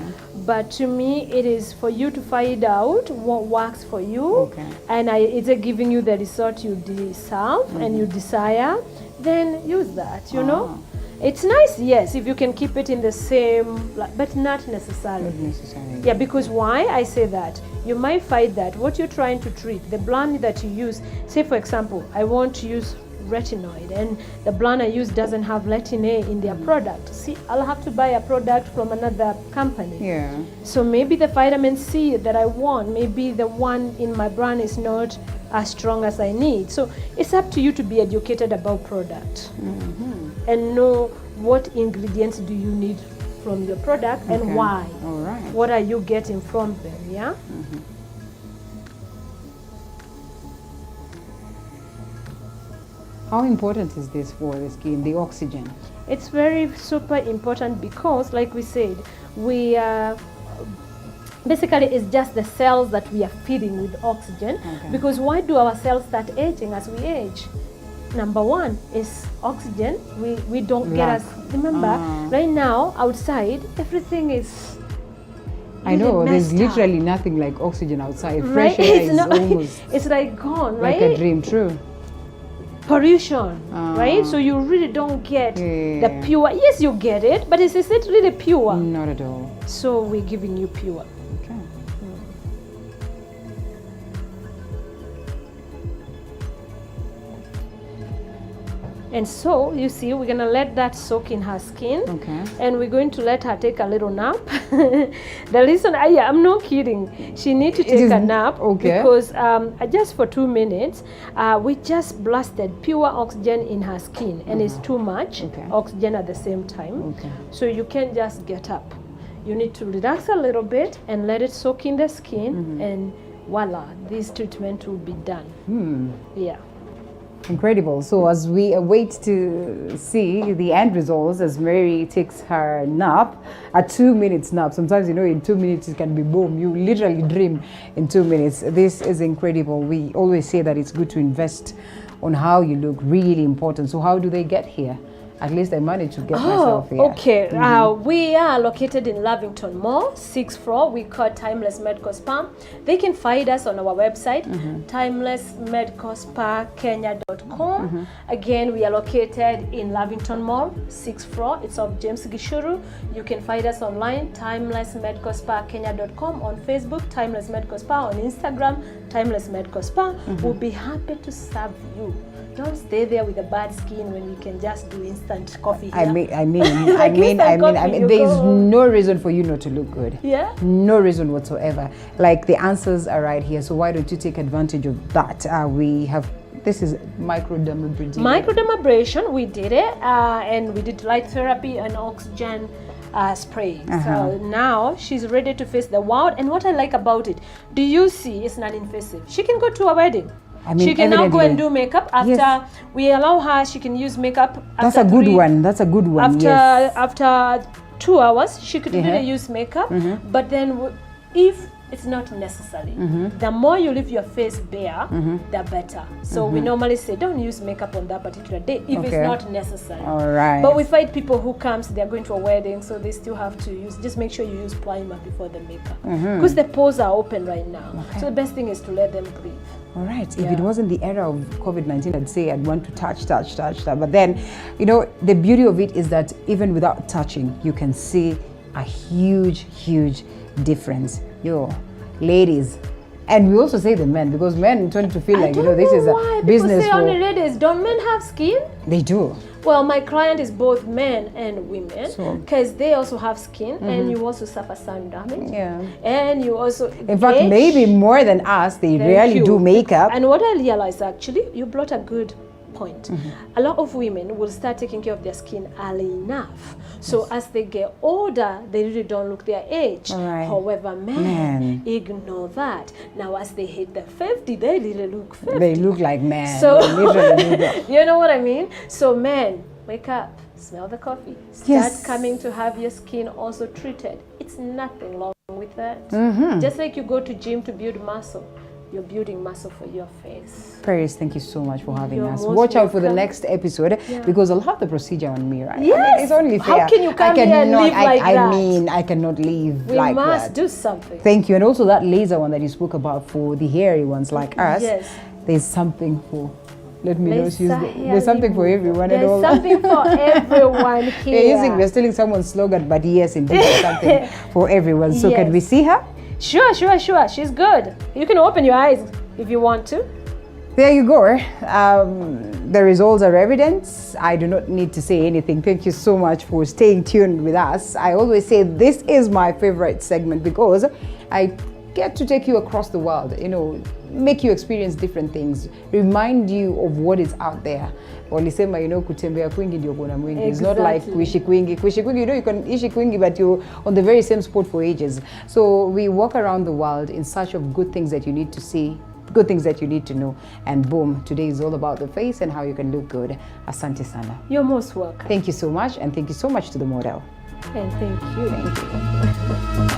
But to me, it is for you to find out what works for you. Okay. And it's giving you the result you deserve and you desire, then use that, you know. It's nice, yes, if you can keep it in the same, but not necessarily. Not necessarily. Yeah, because why I say that? You might find that what you're trying to treat, the blend that you use, say for example, I want to use retinoid and the blend I use doesn't have retin A in their product. See, I'll have to buy a product from another company. Yeah. So maybe the vitamin C that I want, maybe the one in my brand is not as strong as I need. So it's up to you to be educated about product and know what ingredients do you need from your product and why. All right. What are you getting from them, yeah? How important is this for the skin, the oxygen? It's very super important because, like we said, we basically it's just the cells that we are feeding with oxygen. Because why do our cells start aging as we age? Number one is oxygen. We don't get as, remember, right now outside everything is I know, there's messed up. literally nothing like oxygen outside. Right? Fresh air It's is not, almost it's like gone, right? like a dream, true. Pollution, right? So you really don't get the pure. Yes, you get it, but is it really pure? Not at all. So we're giving you pure. Okay. And so, you see, we're going to let that soak in her skin. Okay. And we're going to let her take a little nap. The reason, I'm not kidding. She needs to take a nap because just for 2 minutes, we just blasted pure oxygen in her skin. And it's too much oxygen at the same time. So you can't just get up. You need to relax a little bit and let it soak in the skin. And voila, this treatment will be done. Yeah. Incredible. So as we await to see the end results as Mary takes her nap, a 2 minutes nap, sometimes, you know, in 2 minutes it can be boom. You literally dream in 2 minutes. This is incredible. We always say that it's good to invest on how you look, really important. So how do they get here? At least I managed to get myself here. Okay. We are located in Lavington Mall, 6th floor. We call Timeless Medical Spa. They can find us on our website, timelessmedicalspakenya.com. Again, we are located in Lavington Mall, 6th floor. It's off James Gishuru. You can find us online, timelessmedicalspakenya.com, on Facebook, Timeless Medical Spa, on Instagram, Timeless Medical Spa. We'll be happy to serve you. Don't stay there with a bad skin when you can just do instant coffee here. I mean, there is no reason for you not to look good. Yeah. No reason whatsoever. Like, the answers are right here. So why don't you take advantage of that? We have, this is microdermabrasion. Microdermabrasion, we did it, and we did light therapy and oxygen spray. So now she's ready to face the world. And what I like about it, do you see, it's non-invasive. She can go to a wedding. I mean, she can now go and do makeup after we allow her. She can use makeup. That's a good one. That's a good one. After 2 hours, she could really use makeup. But then, if it's not necessary, the more you leave your face bare, the better. So we normally say, don't use makeup on that particular day if it's not necessary. All right. But we find people who comes, they're going to a wedding, so they still have to use. Just make sure you use primer before the makeup, because the pores are open right now. So the best thing is to let them breathe. All right. If it wasn't the era of COVID-19, I'd say I'd want to touch. But then, you know, the beauty of it is that even without touching, you can see a huge difference. Yo, ladies. And we also say the men, because men tend to feel like, you know, this is a business for... only ladies. Don't men have skin? They do. Well, my client is both men and women, because they also have skin, and you also suffer sun damage. Yeah. And you also... In fact, maybe more than us, they rarely do makeup. And what I realized, actually, you brought a good point. A lot of women will start taking care of their skin early enough. So as they get older, they really don't look their age. However, men ignore that. Now as they hit the 50, they really look 50. They look like men. So you know what I mean? So men, wake up, smell the coffee. Start coming to have your skin also treated. It's nothing wrong with that. Just like you go to gym to build muscle. You're building muscle for your face. Paris, thank you so much for having us. Watch out for the next episode because I'll have the procedure on me, right? Yes. I mean, it's only fair. How can you come here and live like that? I mean, I cannot leave like that. We must do something. Thank you. And also that laser one that you spoke about for the hairy ones like us. Yes. There's something for Let me know. There's something for everyone. There's something for everyone here. We're stealing someone's slogan, but yes, indeed, there's something for everyone. So can we see her? Sure. She's good. You can open your eyes if you want to. There you go. The results are evidence. I do not need to say anything. Thank you so much for staying tuned with us. I always say this is my favorite segment because I get to take you across the world, make you experience different things, remind you of what is out there. Walisema, kutembea kwingi ndio kuona mwingi. It's not like kuishi kwingi. Kuishi kwingi, you can ishi kwingi, but you're on the very same spot for ages. So we walk around the world in search of good things that you need to see, good things that you need to know. And boom, today is all about the face and how you can look good. Asante sana. You're most welcome. Thank you so much, and thank you so much to the model. And thank you. Thank you.